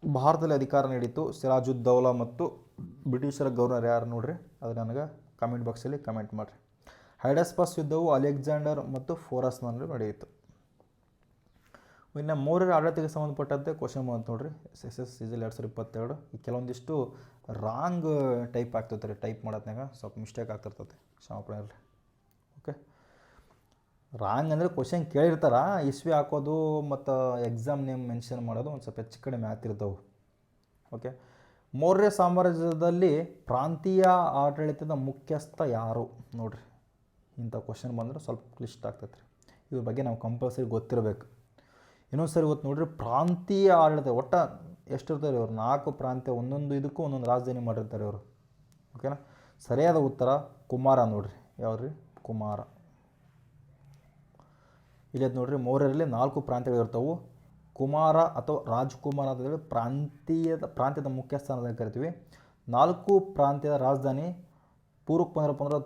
ಭಾರತದಲ್ಲಿ ಅಧಿಕಾರ ನೀಡಿತು. ಸಿರಾಜುದ್ದೌಲಾ ಮತ್ತು ಬ್ರಿಟಿಷರ ಗವರ್ನರ್ ಯಾರು ನೋಡ್ರಿ, ಅದು ನನಗೆ ಕಮೆಂಟ್ ಬಾಕ್ಸಲ್ಲಿ ಕಮೆಂಟ್ ಮಾಡಿರಿ. ಹೈಡಸ್ಪಸ್ ಯುದ್ಧವು ಅಲೆಕ್ಸಾಂಡರ್ ಮತ್ತು ಫೋರಸ್ನಲ್ಲಿ ನಡೆಯಿತು. ಇನ್ನು ಮೌರ್ಯರ ಆಡಳಿತಕ್ಕೆ ಸಂಬಂಧಪಟ್ಟಂತೆ ಕ್ವಶನ್ ಬಂತು ನೋಡ್ರಿ. SSS season 2022. ಈ ಕೆಲವೊಂದಿಷ್ಟು ರಾಂಗ್ ಟೈಪ್ ಆಗ್ತೈತೆ ರೀ. ಟೈಪ್ ಮಾಡೋದ್ನಾಗ ಸ್ವಲ್ಪ ಮಿಸ್ಟೇಕ್ ಆಗ್ತಿರ್ತೈತೆ, ಕ್ಷಮಾಪಣೆ ಇರಲಿ. ಓಕೆ, ರಾಂಗ್ ಅಂದರೆ ಕ್ವಶನ್ ಕೇಳಿರ್ತಾರ, ಇಸ್ವಿ ಹಾಕೋದು ಮತ್ತು ಎಕ್ಸಾಮ್ ನೇಮ್ ಮೆನ್ಷನ್ ಮಾಡೋದು ಒಂದು ಸ್ವಲ್ಪ ಹೆಚ್ಚು ಕಡಿಮೆ ಆಗ್ತಿರ್ತವೆ. ಓಕೆ, ಮೌರ್ಯ ಸಾಮ್ರಾಜ್ಯದಲ್ಲಿ ಪ್ರಾಂತೀಯ ಆಡಳಿತದ ಮುಖ್ಯಸ್ಥ ಯಾರು ನೋಡ್ರಿ. ಇಂಥ ಕ್ವಶನ್ ಬಂದರೆ ಸ್ವಲ್ಪ ಕ್ಲಿಷ್ಟ ಆಗ್ತೈತೆ ರೀ. ಇದ್ರ ಬಗ್ಗೆ ನಾವು ಕಂಪಲ್ಸರಿ ಗೊತ್ತಿರಬೇಕು. ಇನ್ನೊಂದು ಸರಿ ಗೊತ್ತು ನೋಡ್ರಿ, ಪ್ರಾಂತೀಯ ಆಡಳಿತ ಒಟ್ಟು ಎಷ್ಟಿರ್ತಾರೆ ಇವರು? 4 ಪ್ರಾಂತ್ಯ, ಒಂದೊಂದು ಇದಕ್ಕೂ ಒಂದೊಂದು ರಾಜಧಾನಿ ಮಾಡಿರ್ತಾರೆ ಇವರು. ಓಕೆನಾ? ಸರಿಯಾದ ಉತ್ತರ ಕುಮಾರ ನೋಡ್ರಿ. ಯಾವ್ರಿ? ಕುಮಾರ. ಇಲ್ಲಿ ನೋಡ್ರಿ, ಮೌರ್ಯರಲ್ಲಿ 4 ಪ್ರಾಂತ್ಯಗಳಿರ್ತವೆ. ಕುಮಾರ ಅಥವಾ ರಾಜ್ಕುಮಾರ ಅಂತೇಳಿ ಪ್ರಾಂತ್ಯದ ಮುಖ್ಯಸ್ಥಾನದಲ್ಲಿ ಕರಿತೀವಿ. 4 ಪ್ರಾಂತ್ಯದ ರಾಜಧಾನಿ ಪೂರ್ವಕ್ಕೆ ಬಂದ್ರಪ್ಪ ಅಂದ್ರೆ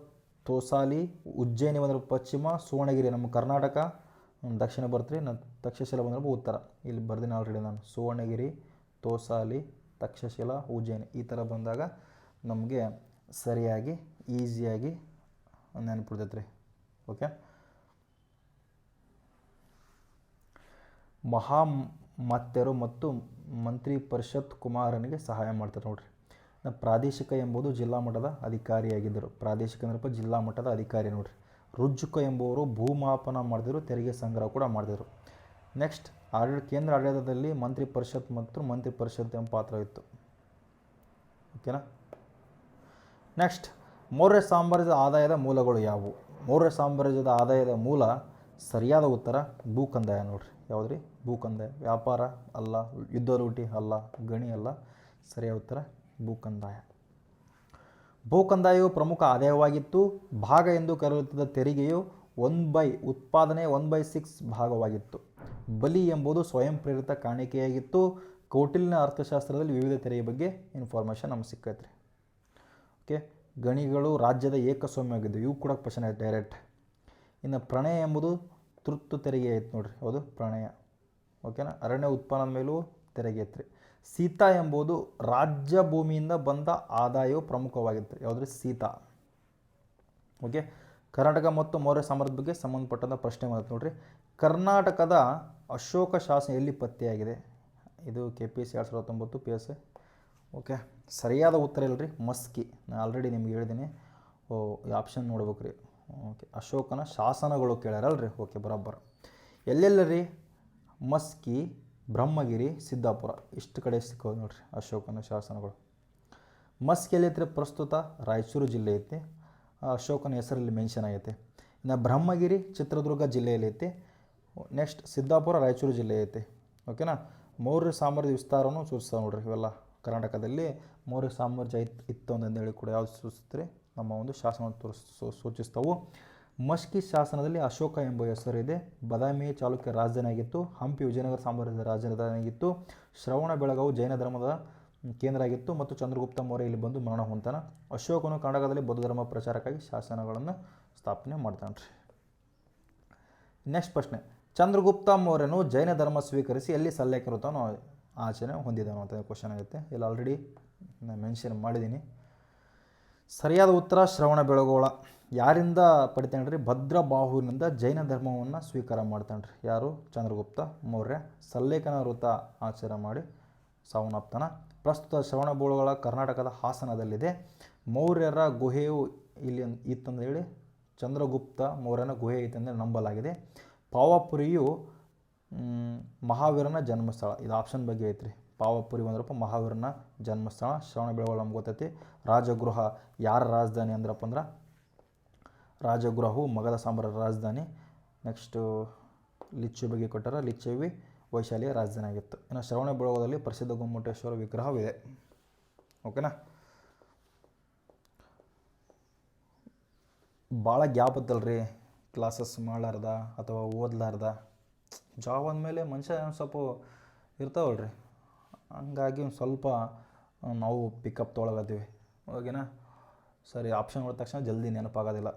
ತೋಸಾಲಿ, ಉಜ್ಜಯಿನಿ ಬಂದ್ರೆ ಪಶ್ಚಿಮ, ಸುವರ್ಣಗಿರಿ ನಮ್ಮ ಕರ್ನಾಟಕ, ದಕ್ಷಿಣ ಬರ್ತೀರಿ, ತಕ್ಷಶಿಲ ಬಂದ್ರೆ ಉತ್ತರ. ಇಲ್ಲಿ ಬರ್ದಿನಿ ಆಲ್ರೆಡಿ ನಾನು. ಸುವರ್ಣಗಿರಿ, ತೋಸಾಲಿ, ತಕ್ಷಶಿಲ, ಉಜ್ಜಯಿನಿ ಈ ಥರ ಬಂದಾಗ ನಮಗೆ ಸರಿಯಾಗಿ ಈಸಿಯಾಗಿ ನೆನಪಿಡ್ತೈತೆ ರೀ. ಓಕೆ, ಮಹಾಮಾತ್ಯರು ಮತ್ತು ಮಂತ್ರಿ ಪರಿಷತ್ ಕುಮಾರನಿಗೆ ಸಹಾಯ ಮಾಡ್ತಾರೆ ನೋಡ್ರಿ. ಪ್ರಾದೇಶಿಕ ಎಂಬುದು ಜಿಲ್ಲಾ ಮಟ್ಟದ ಅಧಿಕಾರಿಯಾಗಿದ್ದರು. ಪ್ರಾದೇಶಿಕ ಅಂದ್ರಪ್ಪ ಜಿಲ್ಲಾ ಮಟ್ಟದ ಅಧಿಕಾರಿ ನೋಡ್ರಿ. ರುಜುಕ ಎಂಬುವರು ಭೂಮಾಪನ ಮಾಡಿದರು, ತೆರಿಗೆ ಸಂಗ್ರಹ ಕೂಡ ಮಾಡಿದರು. ನೆಕ್ಸ್ಟ್ ಕೇಂದ್ರ ಆಡಳಿತದಲ್ಲಿ ಮಂತ್ರಿ ಪರಿಷತ್ ಮತ್ತು ಮಂತ್ರಿ ಪರಿಷತ್ ಎಂಬ ಪಾತ್ರ ಇತ್ತು. ಓಕೆನಾ. ನೆಕ್ಸ್ಟ್ ಮೌರ್ಯ ಸಾಮ್ರಾಜ್ಯದ ಆದಾಯದ ಮೂಲಗಳು ಯಾವುವು? ಮೌರ್ಯ ಸಾಮ್ರಾಜ್ಯದ ಆದಾಯದ ಮೂಲ ಸರಿಯಾದ ಉತ್ತರ ಭೂಕಂದಾಯ ನೋಡ್ರಿ. ಯಾವುದ್ರಿ? ಭೂಕಂದಾಯ. ವ್ಯಾಪಾರ ಅಲ್ಲ, ಯುದ್ಧ ಲೂಟಿ ಅಲ್ಲ, ಗಣಿ ಅಲ್ಲ, ಸರಿಯಾದ ಉತ್ತರ ಭೂಕಂದಾಯ. ಭೂಕಂದಾಯವು ಪ್ರಮುಖ ಆದಾಯವಾಗಿತ್ತು. ಭಾಗ ಎಂದು ಕರೆಯುತ್ತಿದ್ದ ತೆರಿಗೆಯು ಉತ್ಪಾದನೆ 1/6 ಭಾಗವಾಗಿತ್ತು. ಬಲಿ ಎಂಬುದು ಸ್ವಯಂ ಪ್ರೇರಿತ ಕಾಣಿಕೆಯಾಗಿತ್ತು. ಕೌಟಿಲ್ಯನ ಅರ್ಥಶಾಸ್ತ್ರದಲ್ಲಿ ವಿವಿಧ ತೆರಿಗೆ ಬಗ್ಗೆ ಇನ್ಫಾರ್ಮೇಷನ್ ನಮ್ಗೆ ಸಿಕ್ಕೈತ್ರಿ. ಓಕೆ, ಗಣಿಗಳು ರಾಜ್ಯದ ಏಕಸ್ವಾಮ್ಯವಾಗಿದ್ದು, ಇವು ಕೂಡ ಕ್ವಶನ್ ಆಯ್ತು ಡೈರೆಕ್ಟ್. ಇನ್ನು ಪ್ರಣಯ ಎಂಬುದು ತುರ್ತು ತೆರಿಗೆ ಐತೆ ನೋಡ್ರಿ. ಹೌದು, ಪ್ರಣಯ. ಓಕೆನಾ. ಅರಣ್ಯ ಉತ್ಪನ್ನದ ಮೇಲೂ ತೆರಿಗೆ ಐತ್ರಿ. ಸೀತಾ ಎಂಬುದು ರಾಜ್ಯ ಭೂಮಿಯಿಂದ ಬಂದ ಆದಾಯವು ಪ್ರಮುಖವಾಗಿತ್ತು. ಯಾವುದ್ರಿ? ಸೀತಾ. ಓಕೆ, ಕರ್ನಾಟಕ ಮತ್ತು ಮೌರ್ಯ ಸಾಮ್ರಾಜ್ಯದ ಬಗ್ಗೆ ಸಂಬಂಧಪಟ್ಟಂಥ ಪ್ರಶ್ನೆ ಬಂತು ನೋಡ್ರಿ. ಕರ್ನಾಟಕದ ಅಶೋಕ ಶಾಸನ ಎಲ್ಲಿ ಪತ್ತೆಯಾಗಿದೆ? ಇದು KPSC 2019 PSC. ಓಕೆ, ಸರಿಯಾದ ಉತ್ತರ ಇಲ್ಲರಿ, ಮಸ್ಕಿ. ನಾನು ಆಲ್ರೆಡಿ ನಿಮ್ಗೆ ಹೇಳಿದ್ದೀನಿ. ಈ ಆಪ್ಷನ್ ನೋಡ್ಬೇಕು ರೀ. ಓಕೆ, ಅಶೋಕನ ಶಾಸನಗಳು ಕೇಳ್ಯಾರಲ್ರಿ. ಓಕೆ, ಬರೋಬ್ಬರ. ಎಲ್ಲೆಲ್ಲ ರೀ? ಮಸ್ಕಿ, ಬ್ರಹ್ಮಗಿರಿ, ಸಿದ್ದಾಪುರ ಇಷ್ಟು ಕಡೆ ಸಿಕ್ಕೋದು ನೋಡ್ರಿ ಅಶೋಕನ ಶಾಸನಗಳು. ಮಸ್ಕಿ ಎಲ್ಲೈತ್ರಿ? ಪ್ರಸ್ತುತ ರಾಯಚೂರು ಜಿಲ್ಲೆ ಐತಿ. ಅಶೋಕನ ಹೆಸರಲ್ಲಿ ಮೆನ್ಷನ್ ಆಗೈತೆ. ಇನ್ನು ಬ್ರಹ್ಮಗಿರಿ ಚಿತ್ರದುರ್ಗ ಜಿಲ್ಲೆಯಲ್ಲಿ ಐತಿ. ನೆಕ್ಸ್ಟ್ ಸಿದ್ದಾಪುರ ರಾಯಚೂರು ಜಿಲ್ಲೆ ಐತಿ. ಓಕೆನಾ. ಮೌರ್ಯ ಸಾಮ್ರಾಜ್ಯ ವಿಸ್ತಾರವನ್ನು ಸೂಚಿಸ್ತಾವೆ ನೋಡ್ರಿ. ಇವೆಲ್ಲ ಕರ್ನಾಟಕದಲ್ಲಿ ಮೌರ್ಯ ಸಾಮ್ರಾಜ್ಯ ಇತ್ತು ಅಂತಂದೇಳಿ ಕೂಡ ಯಾವ್ದು ಸೂಚಿಸ್ತಾರೆ? ನಮ್ಮ ಒಂದು ಶಾಸನ ಸೂಚಿಸ್ತವು. ಮಸ್ಕಿ ಶಾಸನದಲ್ಲಿ ಅಶೋಕ ಎಂಬ ಹೆಸರಿದೆ. ಬಾದಾಮಿ ಚಾಲುಕ್ಯ ರಾಜಧಾನಿಯಾಗಿತ್ತು. ಹಂಪಿ ವಿಜಯನಗರ ಸಾಮ್ರಾಜ್ಯದ ರಾಜಧಾನಿಯಾಗಿತ್ತು. ಶ್ರವಣಬೆಳಗೊಳವು ಜೈನ ಧರ್ಮದ ಕೇಂದ್ರ ಆಗಿತ್ತು. ಮತ್ತು ಚಂದ್ರಗುಪ್ತ ಮೌರ್ಯ ಇಲ್ಲಿ ಬಂದು ಮರಣ ಹೊಂತಾನ. ಅಶೋಕನು ಕರ್ನಾಟಕದಲ್ಲಿ ಬೌದ್ಧ ಧರ್ಮ ಪ್ರಚಾರಕ್ಕಾಗಿ ಶಾಸನಗಳನ್ನು ಸ್ಥಾಪನೆ ಮಾಡ್ತಾನೆ ರೀ. ನೆಕ್ಸ್ಟ್ ಪ್ರಶ್ನೆ, ಚಂದ್ರಗುಪ್ತ ಮೌರ್ಯನು ಜೈನ ಧರ್ಮ ಸ್ವೀಕರಿಸಿ ಎಲ್ಲಿ ಸಲ್ಲೇಖರುತಾನೋ ಆಚರಣೆ ಹೊಂದಿದನು ಅಂತ ಕ್ವಶನ್ ಆಗುತ್ತೆ. ಇಲ್ಲಿ ಆಲ್ರೆಡಿ ನಾನು ಮೆನ್ಷನ್ ಮಾಡಿದ್ದೀನಿ. ಸರಿಯಾದ ಉತ್ತರ ಶ್ರವಣಬೆಳಗೊಳ. ಯಾರಿಂದ ಪಡಿತಾನೆ ರೀ? ಭದ್ರಬಾಹುವಿನಿಂದ ಜೈನ ಧರ್ಮವನ್ನು ಸ್ವೀಕಾರ ಮಾಡ್ತಾನೆ ರೀ. ಯಾರು? ಚಂದ್ರಗುಪ್ತ ಮೌರ್ಯ. ಸಲ್ಲೇಖನ ವೃತ ಆಚರಣೆ ಮಾಡಿ ಸಾವನ್ನಪ್ತಾನ. ಪ್ರಸ್ತುತ ಶ್ರವಣಬೆಳಗೊಳ ಕರ್ನಾಟಕದ ಹಾಸನದಲ್ಲಿದೆ. ಮೌರ್ಯರ ಗುಹೆಯು ಇಲ್ಲಿ ಇತ್ತಂದು ಹೇಳಿ ಚಂದ್ರಗುಪ್ತ ಮೌರ್ಯನ ಗುಹೆ ಐತಂದರೆ ನಂಬಲಾಗಿದೆ. ಪಾವಪುರಿಯು ಮಹಾವೀರನ ಜನ್ಮಸ್ಥಳ. ಇದು ಆಪ್ಷನ್ ಬಗ್ಗೆ ಐತ್ರಿ. ಪಾವಪುರಿ ಬಂದ್ರಪ್ಪ ಮಹಾವೀರನ ಜನ್ಮಸ್ಥಳ. ಶ್ರವಣಬೆಳಗೊಳ ನಮ್ಗೆ ಗೊತ್ತೈತಿ. ರಾಜಗೃಹ ಯಾರ ರಾಜಧಾನಿ ಅಂದ್ರಪ್ಪ ಅಂದ್ರೆ ರಾಜಗೃಹವು ಮಗಧ ಸಾಮ್ರಾಜ್ಯದ ರಾಜಧಾನಿ. ನೆಕ್ಸ್ಟು ಲಿಚ್ಚವಿ ಬಗ್ಗೆ ಕೊಟ್ಟಾರ. ಲಿಚ್ಚವಿ ವೈಶಾಲಿಯ ರಾಜಧಾನಿ ಆಗಿತ್ತು. ಇನ್ನು ಶ್ರವಣಬೆಳಗೊಳದಲ್ಲಿ ಪ್ರಸಿದ್ಧ ಗೊಮ್ಮಟೇಶ್ವರ ವಿಗ್ರಹವಿದೆ. ಓಕೆನಾ. ಭಾಳ ಗ್ಯಾಪ್ ಇತ್ತಲ್ರಿ, ಕ್ಲಾಸಸ್ ಮಾಡಲಾರ್ದ ಅಥವಾ ಓದಲಾರ್ದ. ಜಾಬ್ ಅಂದಮೇಲೆ ಮನುಷ್ಯ ಸ್ವಲ್ಪ ಇರ್ತಾವಲ್ರಿ, ಹಂಗಾಗಿ ಒಂದು ಸ್ವಲ್ಪ ನಾವು ಪಿಕಪ್ ತೊಗೊಳಕತ್ತೀವಿ. ಓಕೆನಾ. ಸರಿ, ಆಪ್ಷನ್ ನೋಡಿದ ತಕ್ಷಣ ಜಲ್ದಿ ನೆನಪಾಗೋದಿಲ್ಲ.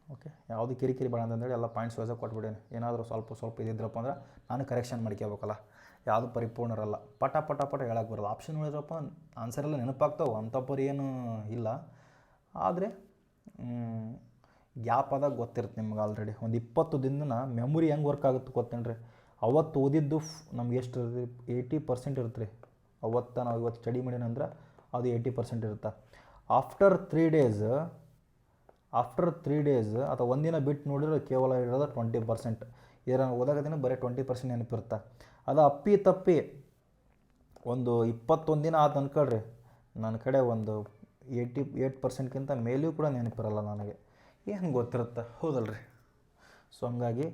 ಓಕೆ, ಯಾವುದು ಕಿರಿಕಿರಿ ಬೇಡ ಅಂತಂದೇಳಿ ಎಲ್ಲ ಪಾಯಿಂಟ್ಸ್ ವೈಸಾಗಿ ಕೊಟ್ಬಿಡೇನೆ. ಏನಾದರೂ ಸ್ವಲ್ಪ ಇದ್ದಿದ್ರಪ್ಪ ಅಂದ್ರೆ ನಾನು ಕರೆಕ್ಷನ್ ಮಾಡ್ಕೋಬೇಕಲ್ಲ. ಯಾವುದು ಪರಿಪೂರ್ಣ ಇರಲ್ಲ. ಪಟ ಹೇಳಕ್ಕೆ ಬರೋಲ್ಲ. ಆಪ್ಷನ್ ನೋಡಿದ್ರಪ್ಪ ಆನ್ಸರ್ ಎಲ್ಲ ನೆನಪಾಗ್ತಾವೆ, ಅಂಥಪ್ಪರು ಏನು ಇಲ್ಲ. ಆದರೆ ಗ್ಯಾಪ್ ಆದಾಗ ಗೊತ್ತಿರುತ್ತೆ ನಿಮ್ಗೆ ಆಲ್ರೆಡಿ. ಒಂದು 20 ದಿನ ಮೆಮೊರಿ ಹೆಂಗೆ ವರ್ಕ್ ಆಗುತ್ತೆ ಗೊತ್ತೇನ್ರಿ? ಅವತ್ತು ಓದಿದ್ದು ನಮ್ಗೆ ಎಷ್ಟು ಇರುತ್ತೆ? 80% ಇರುತ್ತೆ ರೀ. ಅವತ್ತು ನಾವು ಇವತ್ತು ಸ್ಟಡಿ ಮಾಡೀನಂದ್ರೆ ಅದು 80% ಇರುತ್ತೆ. ಆಫ್ಟರ್ 3 ಡೇಸ್ ಅಥವಾ ಒಂದಿನ ಬಿಟ್ಟು ನೋಡಿದ್ರೆ ಕೇವಲ ಇರೋದು 20%. ಇದರ ಓದಾಗದಿನ ಬರೀ 20% ನೆನಪಿರುತ್ತೆ. ಅದು ಅಪ್ಪಿ ತಪ್ಪಿ ಒಂದು 21 ದಿನ ಆದ ಅನ್ಕೊಳ್ರಿ, ನನ್ನ ಕಡೆ ಒಂದು 88%ಗಿಂತ ಮೇಲೆಯೂ ಕೂಡ ನೆನಪಿರಲ್ಲ ನನಗೆ. ಏನು ಗೊತ್ತಿರುತ್ತೆ, ಹೌದಲ್ರಿ? ಸೊ ಹಂಗಾಗಿ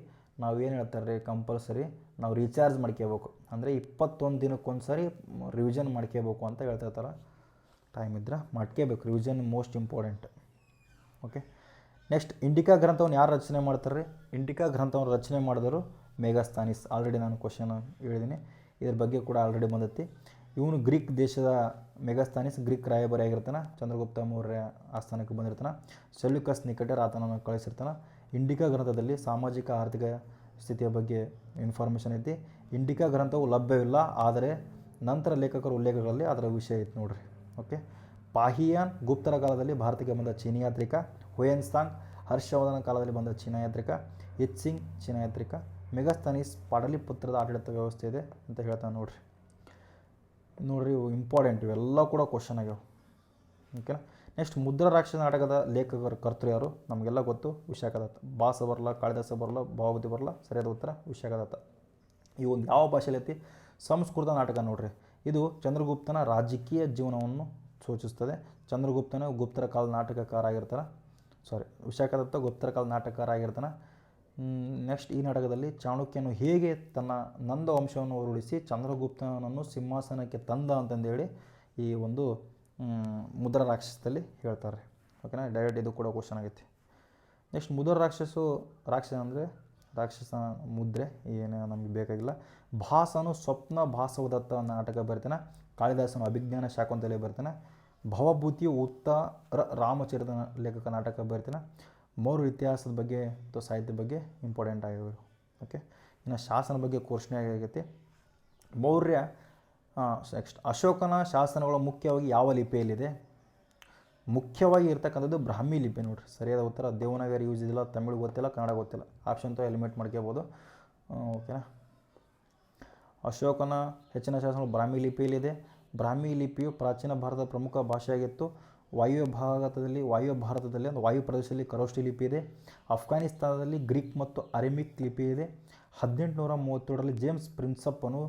ನಾವೇನು ಹೇಳ್ತಾರೆ ರೀ, ಕಂಪಲ್ಸರಿ ನಾವು ರೀಚಾರ್ಜ್ ಮಾಡ್ಕೋಬೇಕು. ಅಂದರೆ 21 ದಿನಕ್ಕೊಂದು ಸಾರಿ ರಿವಿಷನ್ ಮಾಡ್ಕೋಬೇಕು ಅಂತ ಹೇಳ್ತಿರ್ತಾರೆ. ಟೈಮ್ ಇದ್ದರೆ ಮಾಡ್ಕೋಬೇಕು. Revision most important. Okay. Next, Indica ಗ್ರಂಥವನ್ನು ಯಾರು ರಚನೆ ಮಾಡ್ತಾರೆ ರೀ? ಇಂಡಿಕಾ ಗ್ರಂಥವನ್ನು ರಚನೆ ಮಾಡಿದವರು ಮೆಗಾಸ್ಥಾನಿಸ್. ಆಲ್ರೆಡಿ ನಾನು ಕ್ವಶನ್ ಹೇಳಿದ್ದೀನಿ. ಇದ್ರ ಬಗ್ಗೆ ಕೂಡ ಆಲ್ರೆಡಿ ಬಂದೈತಿ. ಇವನು ಗ್ರೀಕ್ ದೇಶದ ಮೆಗಾಸ್ಥಾನಿಸ್ ಗ್ರೀಕ್ ರಾಯಭಾರಿ ಆಗಿರ್ತಾನೆ. ಚಂದ್ರಗುಪ್ತ ಮೌರ್ಯ ಆಸ್ಥಾನಕ್ಕೆ ಬಂದಿರ್ತಾನೆ. ಸೆಲ್ಯೂಕಸ್ ನಿಕಟರ್ ಆತನನ್ನು ಕಳಿಸಿರ್ತಾನೆ. ಇಂಡಿಕಾ ಗ್ರಂಥದಲ್ಲಿ ಸಾಮಾಜಿಕ ಆರ್ಥಿಕ ಸ್ಥಿತಿಯ ಬಗ್ಗೆ ಇನ್ಫಾರ್ಮೇಷನ್ ಐತಿ. ಇಂಡಿಕಾ ಗ್ರಂಥವು ಲಭ್ಯವಿಲ್ಲ, ಆದರೆ ನಂತರ ಲೇಖಕರ ಉಲ್ಲೇಖಗಳಲ್ಲಿ ಅದರ ವಿಷಯ ಐತಿ ನೋಡ್ರಿ. ಓಕೆ. ಪಾಹಿಯಾನ್ ಗುಪ್ತರ ಕಾಲದಲ್ಲಿ ಭಾರತಕ್ಕೆ ಬಂದ ಚೀನಿ ಯಾತ್ರಿಕ. ಹುಯೆನ್ಸಾಂಗ್ ಹರ್ಷವರ್ಧನ ಕಾಲದಲ್ಲಿ ಬಂದ ಚೀನಾ ಯಾತ್ರಿಕ. I-tsing China ಯಾತ್ರಿಕ. ಮೆಗಾಸ್ಥಾನಿಸ್ ಪಾಟಲಿಪುತ್ರದ ಆಡಳಿತ ವ್ಯವಸ್ಥೆ ಇದೆ ಅಂತ ಹೇಳ್ತಾನೆ ನೋಡ್ರಿ. ಇವು ಇಂಪಾರ್ಟೆಂಟ್, ಇವೆಲ್ಲ ಕೂಡ ಕ್ವಶನ್ ಆಗ್ಯಾವ. ಓಕೆನಾ. ನೆಕ್ಸ್ಟ್, ಮುದ್ರಾ ರಾಕ್ಷಸ ನಾಟಕದ ಲೇಖಕರ ಕರ್ತೃ ಯಾರು? ನಮಗೆಲ್ಲ ಗೊತ್ತು, ವಿಶಾಖದತ್ತ. ಭಾಸ ಬರಲ್ಲ, ಕಾಳಿದಾಸ ಬರಲ್ಲ, ಭಾವಭೂತಿ ಬರಲ್ಲ. ಸರಿಯಾದ ಉತ್ತರ ವಿಶಾಖದತ್ತ. ಈ ಒಂದು ಯಾವ ಭಾಷೆಯಲ್ಲಿ ಐತಿ? ಸಂಸ್ಕೃತ ನಾಟಕ ನೋಡ್ರಿ. ಇದು ಚಂದ್ರಗುಪ್ತನ ರಾಜಕೀಯ ಜೀವನವನ್ನು ಸೂಚಿಸ್ತದೆ. ಚಂದ್ರಗುಪ್ತನ ಗುಪ್ತರ ಕಾಲದ ನಾಟಕಕಾರ ಆಗಿರ್ತಾನೆ. ವಿಶಾಖದತ್ತ ಗುಪ್ತರ ಕಾಲದ ನಾಟಕಕಾರ ಆಗಿರ್ತಾನೆ. ನೆಕ್ಸ್ಟ್, ಈ ನಾಟಕದಲ್ಲಿ ಚಾಣಕ್ಯನು ಹೇಗೆ ತನ್ನ ನಂದ ವಂಶವನ್ನು ಉರುಳಿಸಿ ಚಂದ್ರಗುಪ್ತನನ್ನು ಸಿಂಹಾಸನಕ್ಕೆ ತಂದ ಅಂತಂದೇಳಿ ಈ ಒಂದು ಮುದ್ರಾ ರಾಕ್ಷಸದಲ್ಲಿ ಹೇಳ್ತಾರೆ. ಓಕೆನಾ. ಡೈರೆಕ್ಟ್ ಇದು ಕೂಡ ಕ್ವಶನ್ ಆಗೈತಿ. ನೆಕ್ಸ್ಟ್, ಮುದ್ರಾ ರಾಕ್ಷಸ ಅಂದರೆ ರಾಕ್ಷಸ ಮುದ್ರೆ, ಏನು ನಮಗೆ ಬೇಕಾಗಿಲ್ಲ. ಭಾಸನು ಸ್ವಪ್ನ ಭಾಸವದತ್ತ ನಾಟಕ ಬರ್ತಾನೆ. ಕಾಳಿದಾಸನು ಅಭಿಜ್ಞಾನ ಶಾಕುಂತಲೆ ಬರ್ತಾನೆ. ಭವಭೂತಿಯು ಉತ್ತರ ರಾಮಚರಿತ ಲೇಖಕ ನಾಟಕ ಬರ್ತಾನೆ. ಮೌರ್ಯ ಇತಿಹಾಸದ ಬಗ್ಗೆ ಅಥವಾ ಸಾಹಿತ್ಯ ಬಗ್ಗೆ ಇಂಪಾರ್ಟೆಂಟ್ ಆಗಿವೆ. ಓಕೆ. ಇನ್ನು ಶಾಸನ ಬಗ್ಗೆ ಕೋರ್ಸ್ನೇ ಆಗೈತಿ. ಮೌರ್ಯ ನೆಕ್ಸ್ಟ್, ಅಶೋಕನ ಶಾಸನಗಳು ಮುಖ್ಯವಾಗಿ ಯಾವ ಲಿಪಿಯಲ್ಲಿದೆ? ಮುಖ್ಯವಾಗಿ ಇರ್ತಕ್ಕಂಥದ್ದು ಬ್ರಾಹ್ಮಿ ಲಿಪಿ ನೋಡ್ರಿ. ಸರಿಯಾದ ಉತ್ತರ. ದೇವನಾಗರಿ ಯೂಸ್ ಇದಿಲ್ಲ, ತಮಿಳು ಗೊತ್ತಿಲ್ಲ, ಕನ್ನಡ ಗೊತ್ತಿಲ್ಲ. ಆಪ್ಷನ್ ತೋ ಎಲಿಮಿನೇಟ್ ಮಾಡ್ಕೋಬೋದು. ಓಕೆನಾ. ಅಶೋಕನ ಹೆಚ್ಚಿನ ಶಾಸನಗಳು ಬ್ರಾಹ್ಮಿ ಲಿಪಿಯಲ್ಲಿದೆ. ಬ್ರಾಹ್ಮಿ ಲಿಪಿಯು ಪ್ರಾಚೀನ ಭಾರತದ ಪ್ರಮುಖ ಭಾಷೆಯಾಗಿತ್ತು. ವಾಯು ಭಾರತದಲ್ಲಿ ಒಂದು ವಾಯು ಪ್ರದೇಶದಲ್ಲಿ ಖರೋಷ್ಠಿ ಲಿಪಿ ಇದೆ. ಅಫ್ಘಾನಿಸ್ತಾನದಲ್ಲಿ ಗ್ರೀಕ್ ಮತ್ತು ಅರೇಮಿಕ್ ಲಿಪಿ ಇದೆ. 1837ರಲ್ಲಿ ಜೇಮ್ಸ್ ಪ್ರಿನ್ಸಪ್ಪನು